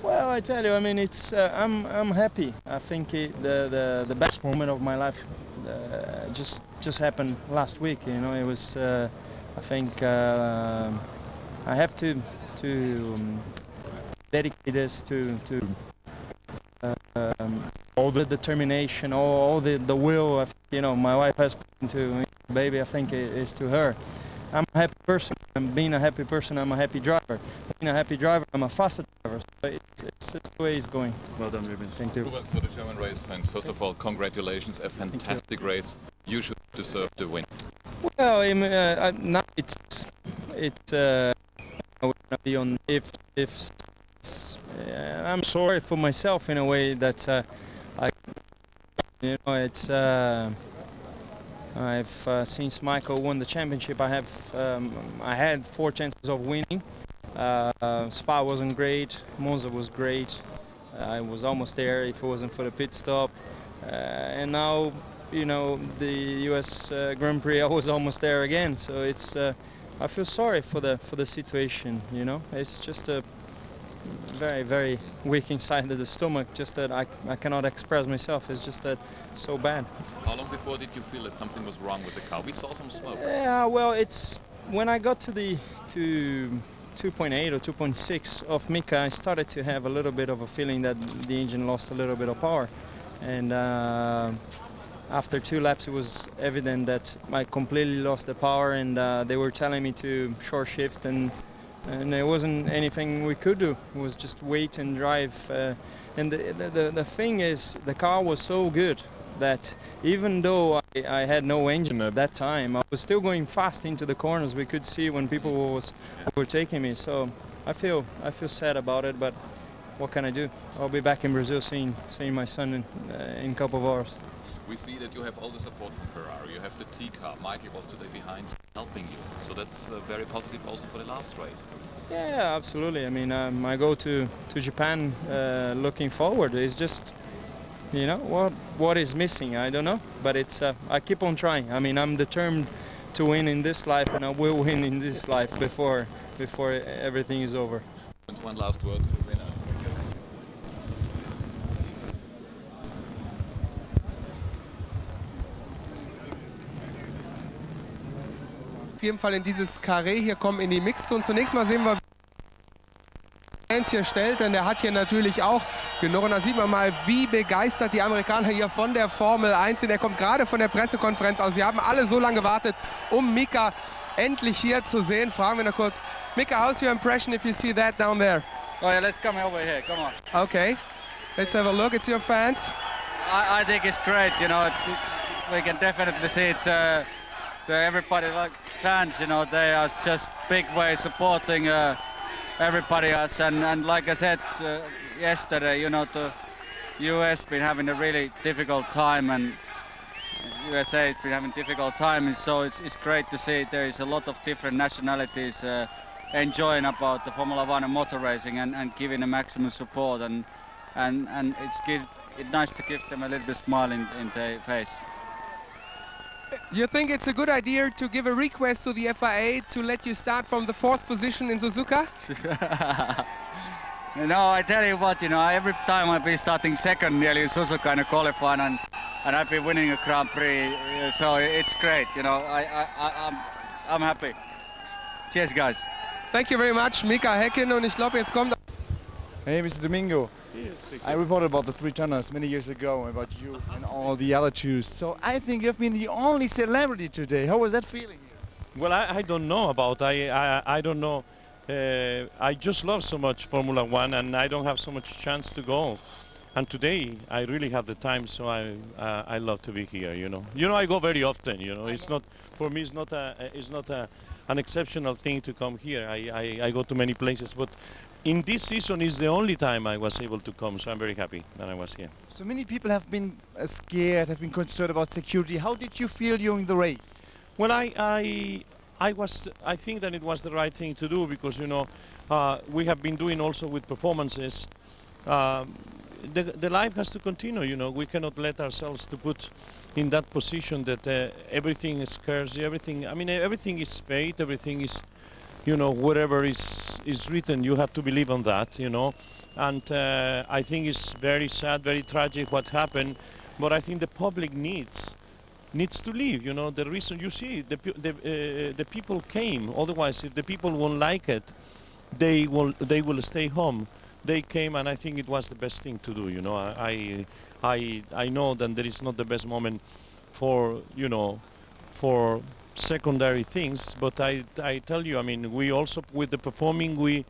Well, I tell you, I mean, it's I'm happy. I think the best moment of my life just happened last week. You know, it was. I think I have to dedicate this to all the determination, all the will. You know, my wife has put into baby. I think it is to her. I'm a happy person. And being a happy person, I'm a happy driver. Being a happy driver, I'm a faster driver. So it's the way it's going. Well done, Ruben. Thank you. Rubens, for the German race fans, first of all, congratulations, a fantastic race. You should deserve the win. Well, now it's I would not be on if I'm sorry for myself in a way that you know, it's. I've since Michael won the championship, I had 4 chances of winning. Spa wasn't great, Monza was great. I was almost there if it wasn't for the pit stop. And now, you know, the US Grand Prix, I was almost there again. So it's I feel sorry for the situation. You know, it's just a very, very weak inside of the stomach. Just that I cannot express myself. It's just that so bad. How long before did you feel that something was wrong with the car? We saw some smoke. Yeah, well, it's when I got to 2.8 or 2.6 of Mika, I started to have a little bit of a feeling that the engine lost a little bit of power, and after 2 laps it was evident that I completely lost the power, and they were telling me to short shift, and there wasn't anything we could do. It was just wait and drive. And the thing is, the car was so good that even though I had no engine at that time, I was still going fast into the corners. We could see when people was overtaking me. So I feel sad about it, but what can I do? I'll be back in Brazil seeing my son in a couple of hours. We see that you have all the support from Ferrari. You have the T car. Michael was today behind you, helping you. So that's very positive also for the last race. Yeah, absolutely. I mean, I go to Japan looking forward. It's just, you know, what is missing? I don't know. But it's I keep on trying. I mean, I'm determined to win in this life, and I will win in this life before everything is over. One last word to the winner. Auf jeden Fall in dieses Carré hier kommen, in die Mixzone. Zunächst mal sehen wir, wie er hier stellt, denn der hat hier natürlich auch genug. Und da sieht man mal, wie begeistert die Amerikaner hier von der Formel 1 sind. Er kommt gerade von der Pressekonferenz aus. Sie haben alle so lange gewartet, um Mika endlich hier zu sehen. Fragen wir noch kurz. Mika, how's your impression if you see that down there? Oh yeah, let's come over here, come on. Okay, let's have a look. It's your fans. I think it's great, you know, we can definitely see it to everybody, like fans, you know, they are just big way supporting everybody else, and like I said yesterday, you know, the US been having a really difficult time, and USA has been having a difficult time, and so it's great to see there is a lot of different nationalities enjoying about the Formula One and motor racing and giving the maximum support, and it's nice to give them a little bit smile in their face. You think it's a good idea to give a request to the FIA to let you start from the 4th position in Suzuka? You know, I tell you what, you know, every time I've been starting second nearly in Suzuka in a qualifying, and I've been winning a Grand Prix, so it's great, you know, I'm happy. Cheers, guys. Thank you very much, Mika Häkkinen, und ich glaube, jetzt kommt... Hey, Mr. Domingo. I reported about the 3 tonners many years ago, about you and all the other two. So I think you've been the only celebrity today. How was that feeling? Well, I don't know about. I don't know. I just love so much Formula One, and I don't have so much chance to go. And today I really have the time, so I love to be here. You know, I go very often. You know, it's not for me. It's not an exceptional thing to come here. I go to many places, but in this season is the only time I was able to come, so I'm very happy that I was here. So many people have been scared, have been concerned about security. How did you feel during the race? Well, I think that it was the right thing to do, because, you know, we have been doing also with performances. The life has to continue, you know. We cannot let ourselves to put in that position that everything is scarce, everything. I mean, everything is fate, everything is, you know, whatever is written, you have to believe on that, you know. And I think it's very sad, very tragic what happened, but I think the public needs to leave, you know. The reason, you see, the people came. Otherwise, if the people won't like it, they will stay home. They came, and I think it was the best thing to do, you know. I know that there is not the best moment for, you know, for secondary things, but I tell you, I mean, we also, with the performing, we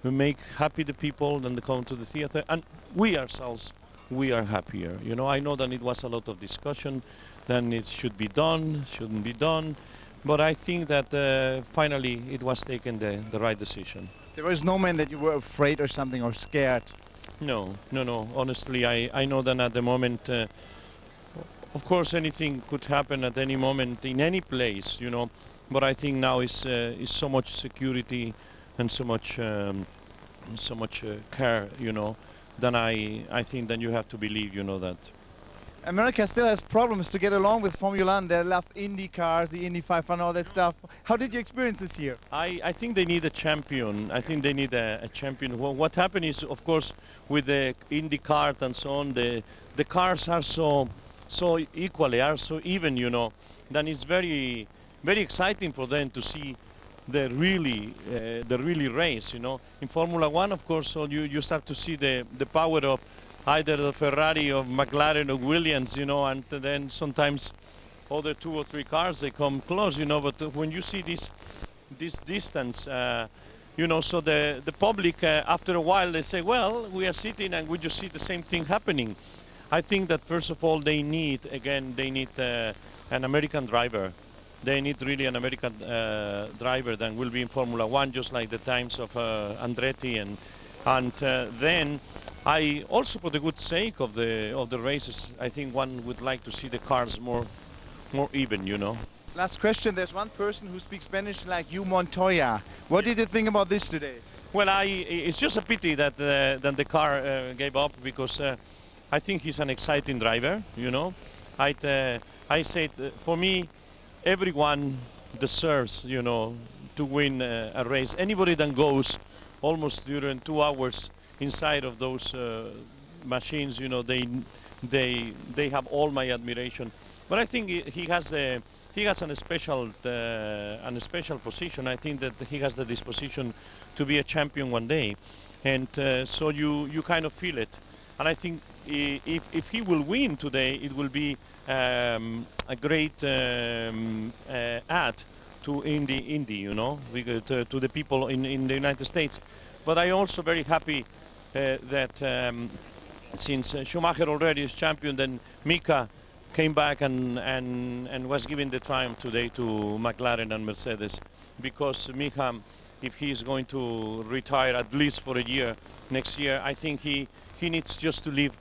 make happy the people, then they come to the theater, and we ourselves, we are happier. You know, I know that it was a lot of discussion, then it should be done, shouldn't be done, but I think that finally it was taken the right decision. There was no man that you were afraid or something, or scared? No. Honestly, I know that at the moment, of course, anything could happen at any moment in any place, you know. But I think now is so much security and so much care, you know. Then I think that you have to believe, you know, that. America still has problems to get along with Formula One. They love Indy cars, the Indy 500, all that stuff. How did you experience this year? I think they need a champion. I think they need a champion. What happened is, of course, with the Indy kart and so on, the cars are so equally, are so even, you know. Then it's very, very exciting for them to see the really race, you know. In Formula One, of course, so you start to see the power of either the Ferrari or McLaren or Williams, you know, and then sometimes other 2 or 3 cars, they come close, you know. But when you see this distance, you know, so the public, after a while, they say, well, we are sitting and we just see the same thing happening. I think that, first of all, they need an American driver. They need really an American driver that will be in Formula One, just like the times of Andretti, and then I also, for the good sake of the races, I think one would like to see the cars more even, you know. Last question. There's one person who speaks Spanish like you, Montoya. What did you think about this today? Well, it's just a pity that the car gave up, because I think he's an exciting driver, you know. I said, for me, everyone deserves, you know, to win a race. Anybody that goes almost during 2 hours inside of those machines, you know, they have all my admiration. But I think he has a special position. I think that he has the disposition to be a champion one day, and so you kind of feel it. And I think if he will win today, it will be a great add to Indy, you know, to the people in the United States. But I also very happy that since Schumacher already is champion, then Mika came back and was giving the triumph today to McLaren and Mercedes, because Mika, if he is going to retire at least for a year next year, I think he needs just to live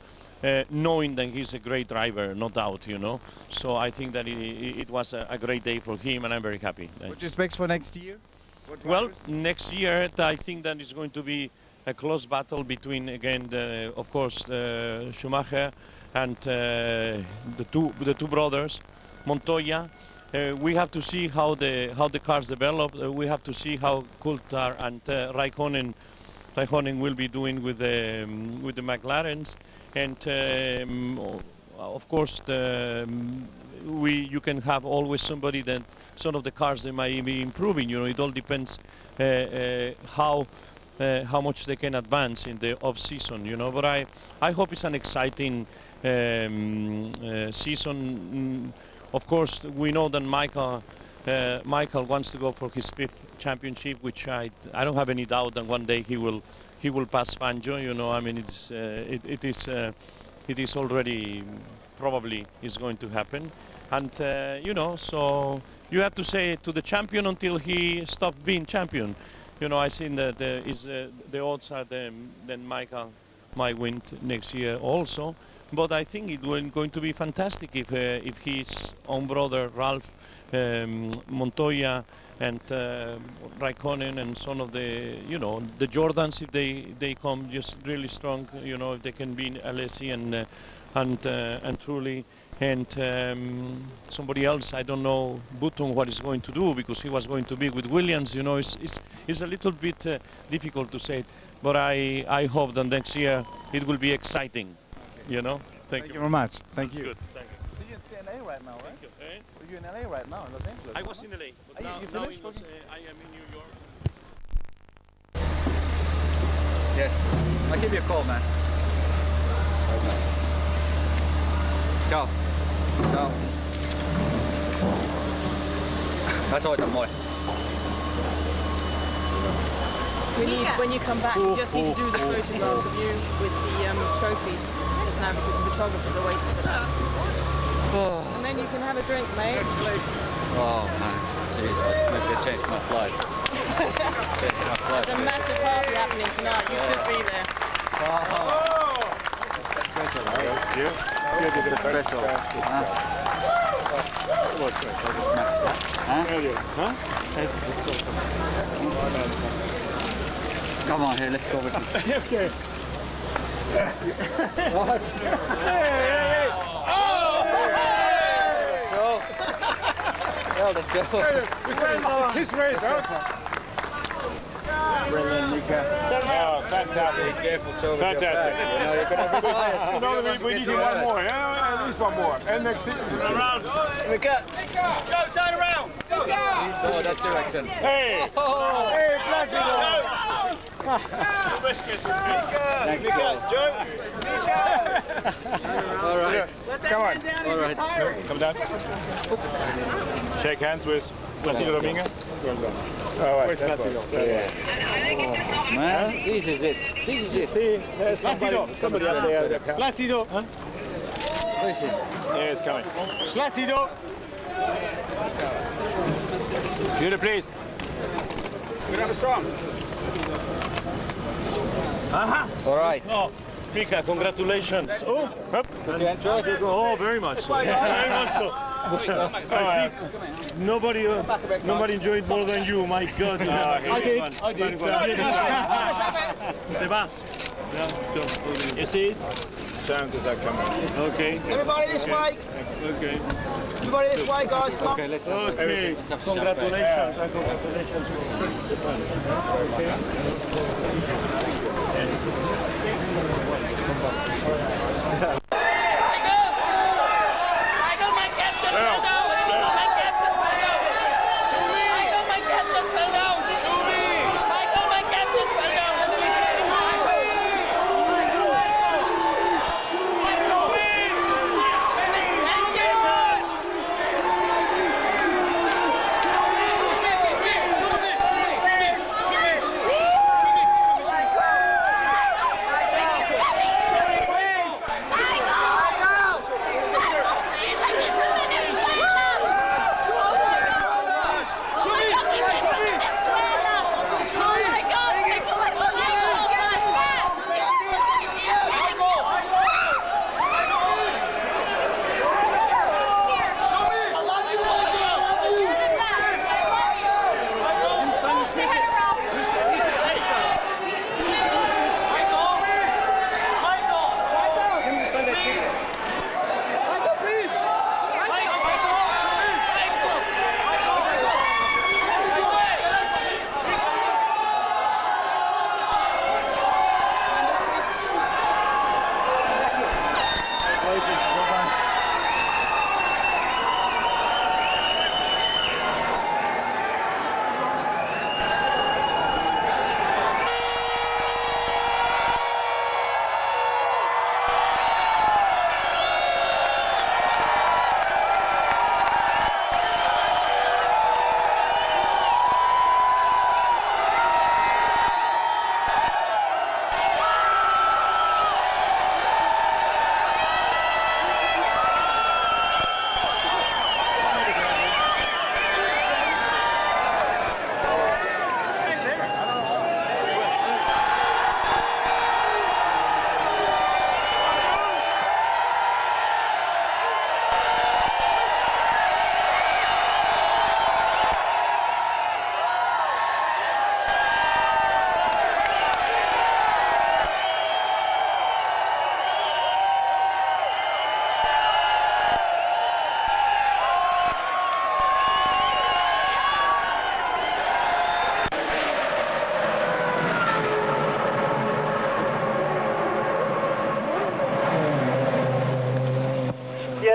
knowing that he's a great driver, no doubt, you know. So I think that it was a great day for him, and I'm very happy. What do you expect for next year? Well, next year I think that it's going to be a close battle between, again, of course, Schumacher and the two brothers, Montoya. We have to see how the cars develop. We have to see how Coulthard and Raikkonen will be doing with the McLarens, and of course you can have always somebody that some of the cars they might be improving. You know, it all depends how much they can advance in the off season. You know, but I hope it's an exciting season. Of course, we know that Michael wants to go for his 5th championship, which I don't have any doubt that one day he will pass Fangio. You know, I mean, it is already probably is going to happen, and you know, so you have to say to the champion until he stops being champion. You know, I think that the odds are then Michael might win next year also. But I think it will going to be fantastic if his own brother Ralph Montoya and Raikkonen and some of the, you know, the Jordans, if they come just really strong, you know, if they can be Alessi and Trulli and somebody else, I don't know Button what he's going to do, because he was going to be with Williams. You know, it's a little bit difficult to say, but I hope that next year it will be exciting. You know, thank you very much. Thank That's you. Good. Thank you. So you're in LA right now, right? Thank you. Are you in LA right now, in Los Angeles? I was in LA, but now you finished? I am in New York. Yes. I'll give you a call, man. Ciao. Ciao. Mä soitan, moi. When you come back, you just need to do the photographs of you with the trophies just now, because the photographers are waiting for that. And then you can have a drink, mate. Oh man, jeez, maybe I changed my flight. There's a massive party happening tonight. You should be there. Special, right? You? Special. Come on here, let's go with this. Okay. What? Hey! Oh! Joe. Well done, Joe. It's his race, huh? Brilliant, Nika. Oh, fantastic. Be careful, Joe. Fantastic. You know, you're going to be biased. You know, we need one more, yeah? At least one more. And next season. Around. Nika. Go, turn around. Go. Oh, that's your accent. Hey. Oh. Hey, Placido. Thanks, Joe. All right. Come on. All right. Come down. Shake hands with Placido Dominguez. All right. Oh, man, this is it. This is it. See, there's somebody up there. Placido. Where is he? Yeah, it's coming. Placido. Judah, please. We have a song. All right. Oh, Mika, congratulations. Oh, up. Did you enjoy it? Oh, very much so. Very much so. I think nobody enjoyed more than you. My God. I did. Seba. You see it? Chances are coming. Okay. Everybody this way. Okay. Everybody this way, guys. Come on. Okay, let's Okay. Congratulations. Congratulations. Okay.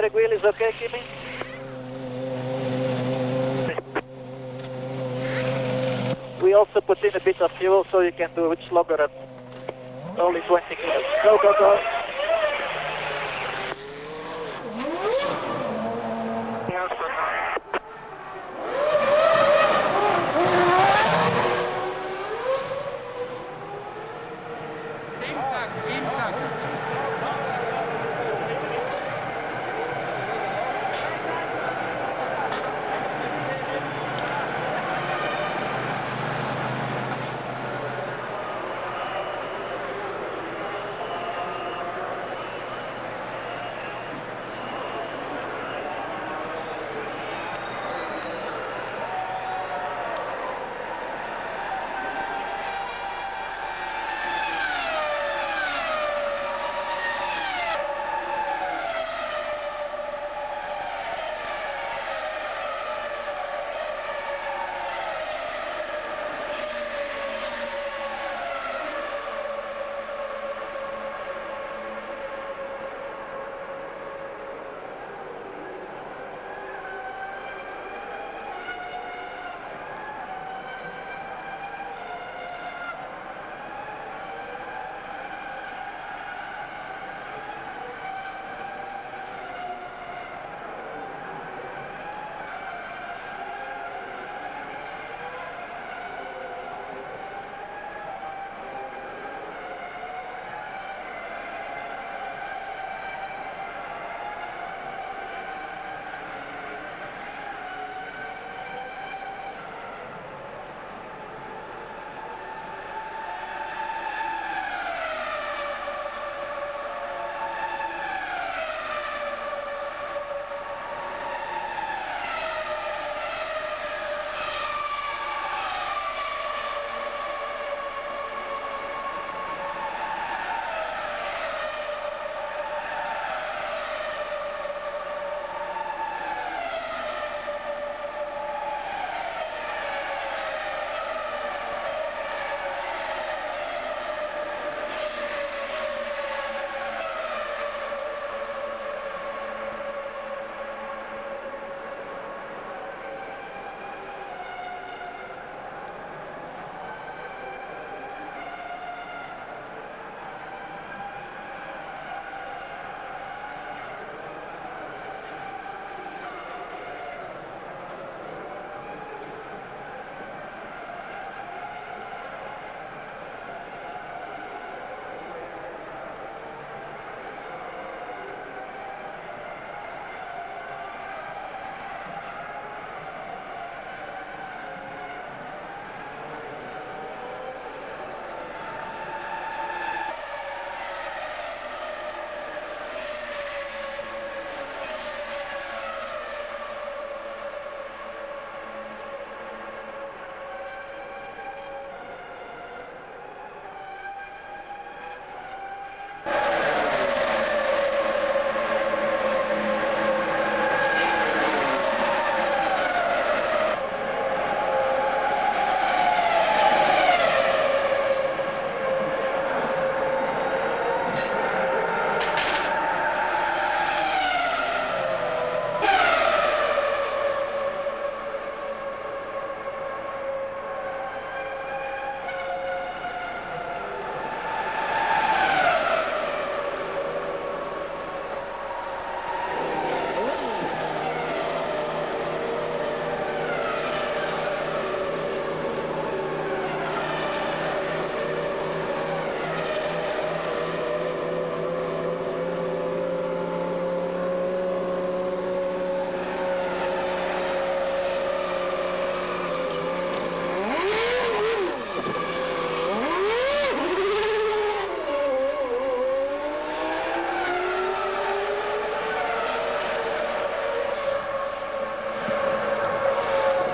steering wheel is okay, Kimi? We also put in a bit of fuel so you can do it longer than only 20 minutes. Go, go, go.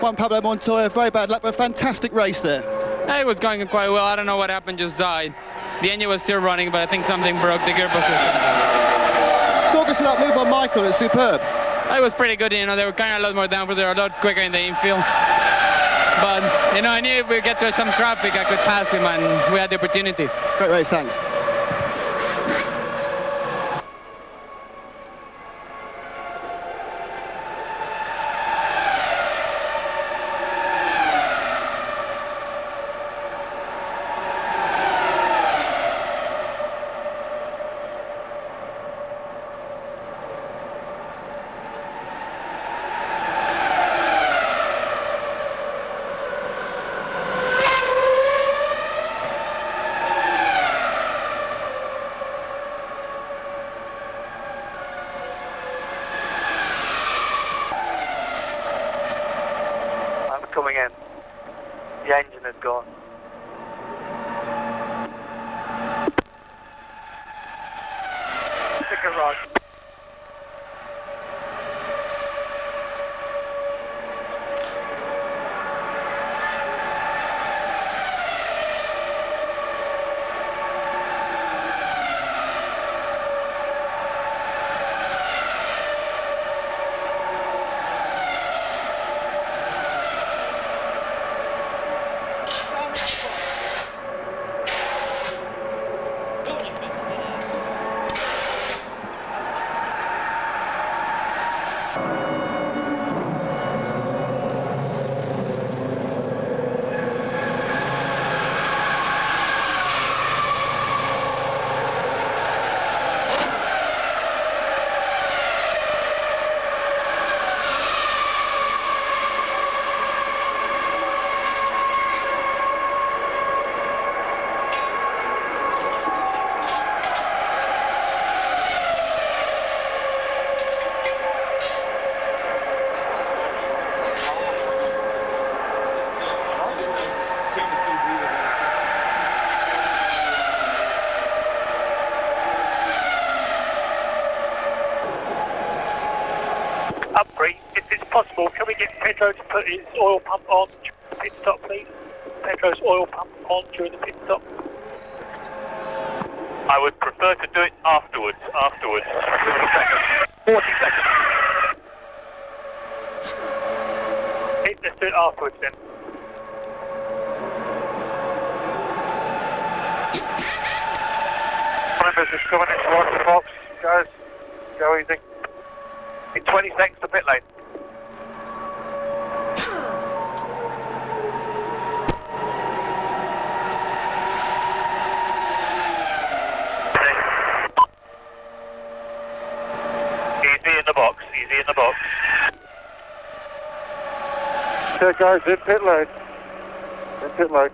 Juan Pablo Montoya, very bad luck, but a fantastic race there. It was going quite well. I don't know what happened, just died. The engine was still running, but I think something broke the gearbox or something. Talk us to that move on Michael, it's superb. It was pretty good, you know, they were kind of a lot more down, but they were a lot quicker in the infield. But, you know, I knew if we get to some traffic, I could pass him, and we had the opportunity. Great race, thanks. coming in. The engine is gone. Stick it right. Prix, if it's possible, can we get Pedro to put his oil pump on during the pit stop, please? Pedro's oil pump on during the pit stop. I would prefer to do it afterwards. 40 seconds. 40 seconds. Okay, let's do it afterwards then. Members is coming in towards the box. Guys, go easy. In 20 seconds to pit lane. Easy in the box, easy in the box. Okay guys, in pit lane. In pit lane.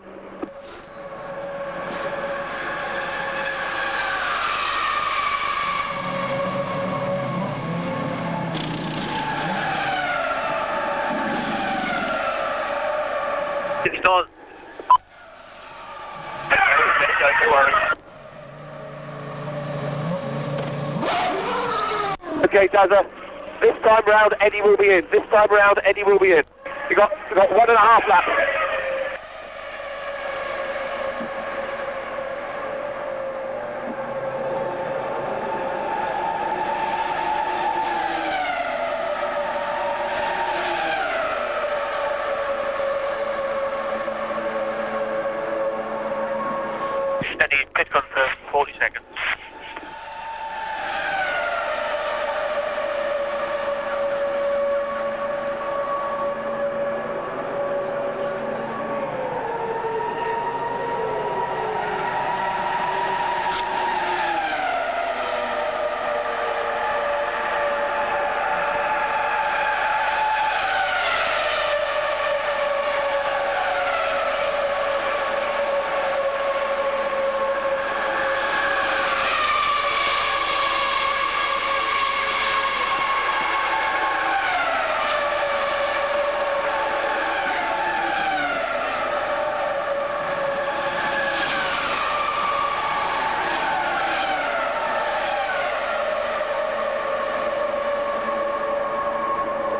It's on. Okay, Dazza. This time round, Eddie will be in. This time round, Eddie will be in. You got 1.5 laps. Steady, pit confirm, 40 seconds.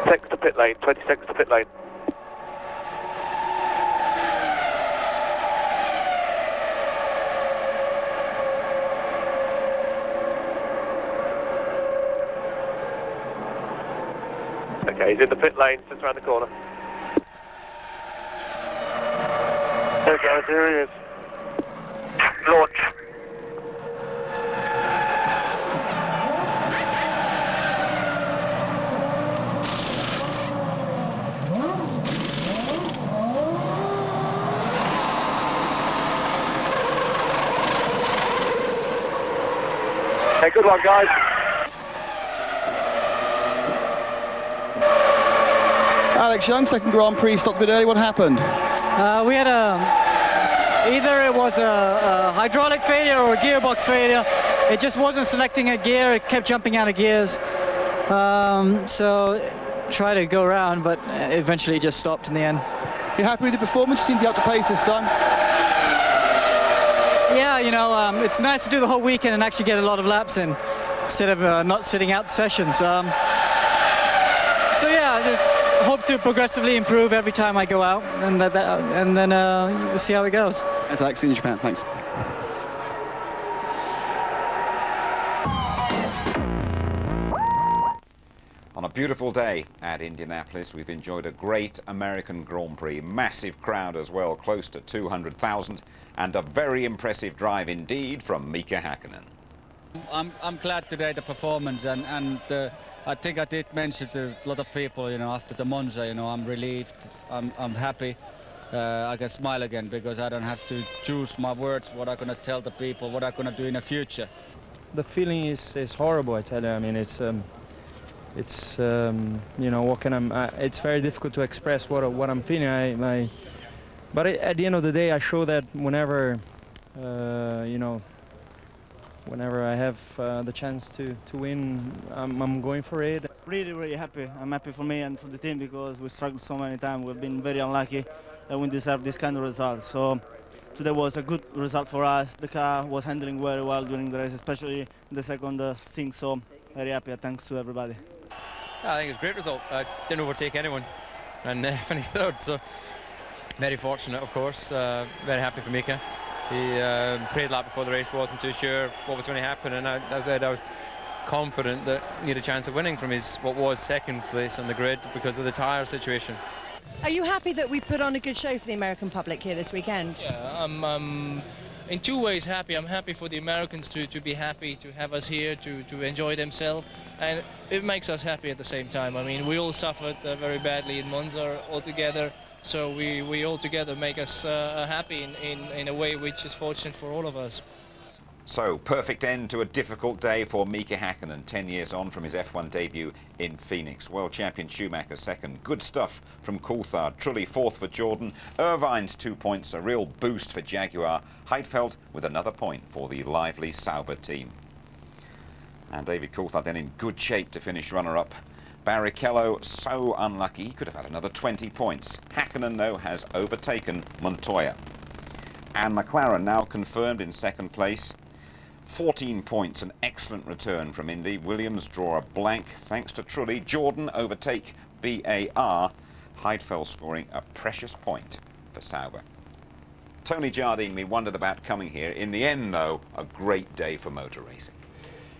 Seconds to pit lane, 20 seconds to pit lane. Okay, he's in the pit lane, just around the corner. There guys, here he is. Launch. Okay, good one, guys. Alex Young, second Grand Prix, stopped a bit early. What happened? We had either it was a hydraulic failure or a gearbox failure. It just wasn't selecting a gear. It kept jumping out of gears. So tried to go around, but eventually just stopped in the end. You happy with the performance? You seem to be up to pace this time. Yeah, you know, it's nice to do the whole weekend and actually get a lot of laps in instead of not sitting out sessions. So yeah, I just hope to progressively improve every time I go out, and then we'll see how it goes. That's Alex, see you in Japan. Thanks. On a beautiful day at Indianapolis, we've enjoyed a great American Grand Prix, massive crowd as well, close to 200,000, and a very impressive drive indeed from Mika Hakkinen. I'm glad today the performance, and I think I did mention to a lot of people, you know, after the Monza, you know, I'm relieved, I'm happy. I can smile again because I don't have to choose my words, what I'm gonna tell the people, what I'm gonna do in the future. The feeling is horrible, I tell you. I mean, it's you know, what can it's very difficult to express what I'm feeling. But at the end of the day, I show that whenever you know, whenever I have the chance to win, I'm going for it. Really happy. I'm happy for me and for the team because we struggled so many times. We've been very unlucky and we deserve this kind of result. So today was a good result for us. The car was handling very well during the race, especially the second stint. So very happy. Thanks to everybody. I think it's a great result. I didn't overtake anyone and finished third, so very fortunate, of course. Very happy for Mika. He prayed lap before the race, wasn't too sure what was going to happen, and I was confident that he had a chance of winning from his what was second place on the grid because of the tyre situation. Are you happy that we put on a good show for the American public here this weekend? Yeah, I'm in two ways happy. I'm happy for the Americans to be happy to have us here, to enjoy themselves, and it makes us happy at the same time. I mean, we all suffered very badly in Monza altogether, so we all together make us happy in a way which is fortunate for all of us. So, perfect end to a difficult day for Mika Hakkinen, 10 years on from his F1 debut in Phoenix. World champion Schumacher second. Good stuff from Coulthard. Trulli fourth for Jordan. Irvine's 2 points, a real boost for Jaguar. Heidfeld with another point for the lively Sauber team. And David Coulthard then in good shape to finish runner-up. Barrichello so unlucky, he could have had another 20 points. Hakkinen, though, has overtaken Montoya. And McLaren now confirmed in second place. 14 points, an excellent return from Indy. Williams draw a blank thanks to Trulli. Jordan overtake BAR. Heidfeld scoring a precious point for Sauber. Tony Jardine, we wondered about coming here. In the end, though, a great day for motor racing.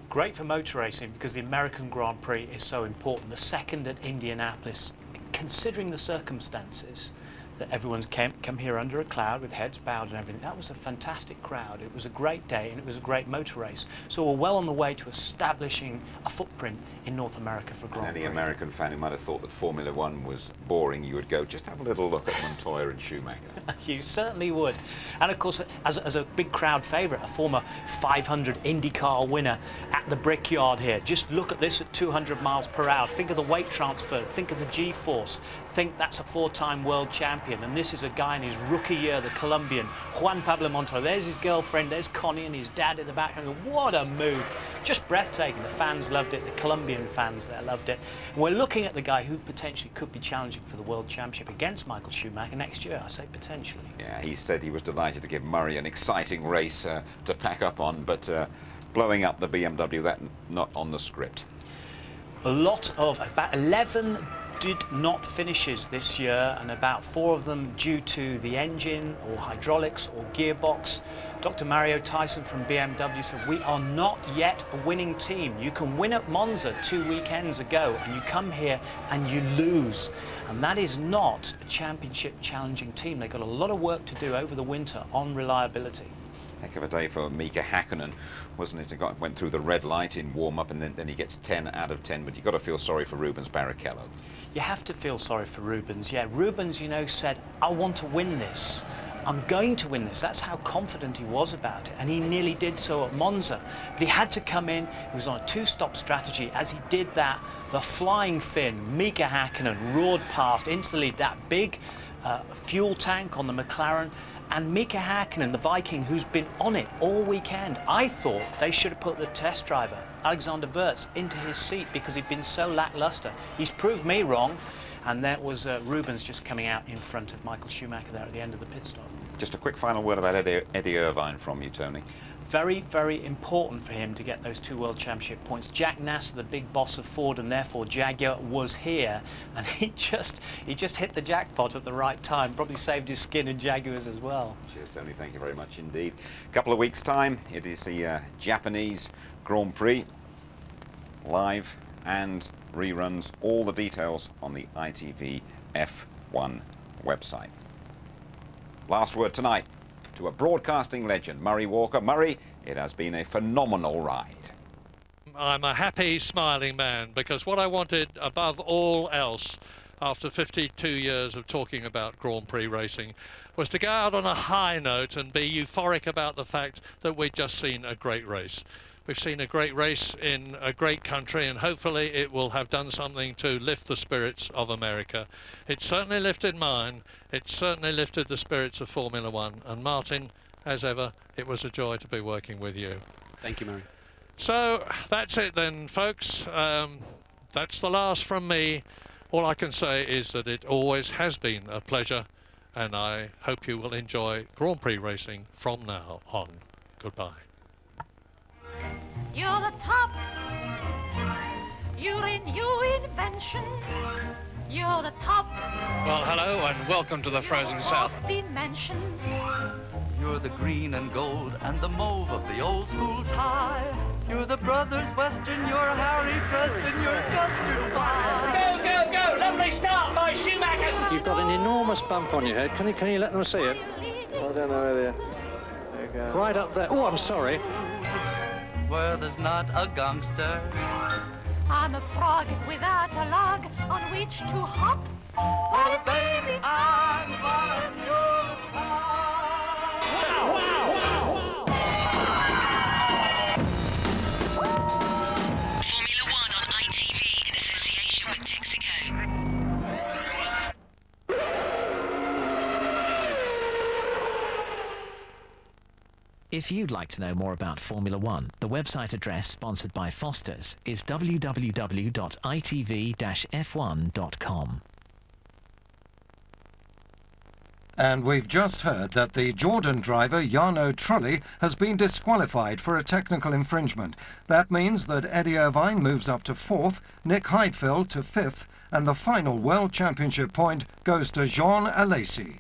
Great for motor racing because the American Grand Prix is so important. The second at Indianapolis, considering the circumstances, that everyone's come here under a cloud with heads bowed and everything. That was a fantastic crowd. It was a great day and it was a great motor race. So we're well on the way to establishing a footprint in North America for Grand Prix. Any American fan who might have thought that Formula One was boring, you would go, just have a little look at Montoya and Schumacher. You certainly would. And of course, as a big crowd favourite, a former 500 IndyCar winner at the Brickyard here. Just look at this at 200 miles per hour. Think of the weight transfer, think of the G-force. Think that's a four-time world champion. And this is a guy in his rookie year, the Colombian, Juan Pablo Montoya. There's his girlfriend, there's Connie and his dad in the background. What a move. Just breathtaking. The fans loved it, the Colombian fans there loved it. And we're looking at the guy who potentially could be challenging for the World Championship against Michael Schumacher next year. I say potentially. Yeah, he said he was delighted to give Murray an exciting race to pack up on, but blowing up the BMW, that not on the script. A lot of, about 11 did not finishes this year, and about 4 of them due to the engine or hydraulics or gearbox. Dr. Mario Tyson from BMW said, we are not yet a winning team. You can win at Monza 2 weekends ago and you come here and you lose. And that is not a championship challenging team. They've got a lot of work to do over the winter on reliability. Heck of a day for Mika Hakkinen, wasn't it? He went through the red light in warm-up and then he gets 10 out of 10, but you've got to feel sorry for Rubens Barrichello. You have to feel sorry for Rubens. Yeah, Rubens, you know, said, I want to win this. I'm going to win this. That's how confident he was about it, and he nearly did so at Monza. But he had to come in. He was on a 2-stop strategy. As he did that, the flying Finn, Mika Hakkinen, roared past into the lead. That big fuel tank on the McLaren, And Mika Häkkinen, the Viking, who's been on it all weekend, I thought they should have put the test driver, Alexander Wirtz, into his seat because he'd been so lacklustre. He's proved me wrong, and that was Rubens just coming out in front of Michael Schumacher there at the end of the pit stop. Just a quick final word about Eddie Irvine from you, Tony. Very, very important for him to get those 2 World Championship points. Jack Nasser, the big boss of Ford and therefore Jaguar, was here, and he just hit the jackpot at the right time. Probably saved his skin in Jaguars as well. Cheers, Tony. Thank you very much indeed. A couple of weeks' time, it is the Japanese Grand Prix, live and reruns. All the details on the ITV F1 website. Last word tonight to a broadcasting legend, Murray Walker. Murray, it has been a phenomenal ride. I'm a happy, smiling man, because what I wanted above all else after 52 years of talking about Grand Prix racing was to go out on a high note and be euphoric about the fact that we'd just seen a great race. We've seen a great race in a great country, and hopefully it will have done something to lift the spirits of America. It certainly lifted mine. It certainly lifted the spirits of Formula One. And Martin, as ever, it was a joy to be working with you. Thank you, Murray. So that's it then, folks. That's the last from me. All I can say is that it always has been a pleasure, and I hope you will enjoy Grand Prix racing from now on. Goodbye. You're the top. You're a new invention. You're the top. Well, hello and welcome to the Frozen South. Dimension. You're the green and gold and the mauve of the old school tie. You're the Brothers Western, you're Harry Preston, you're custard pie. Go, go, go! Lovely start by Schumacher. You've got an enormous bump on your head. Can you let them see it? I don't know whether. There you go. Right up there. Oh, I'm sorry. Where there's not a gangster. I'm a frog without a log on which to hop. Oh, baby, I'm on your top. Wow, wow, wow, wow. Formula One on ITV in association with Texaco. If you'd like to know more about Formula One, the website address sponsored by Foster's is www.itv-f1.com. And we've just heard that the Jordan driver Jarno Trulli has been disqualified for a technical infringement. That means that Eddie Irvine moves up to 4th, Nick Heidfeld to 5th, and the final World Championship point goes to Jean Alesi.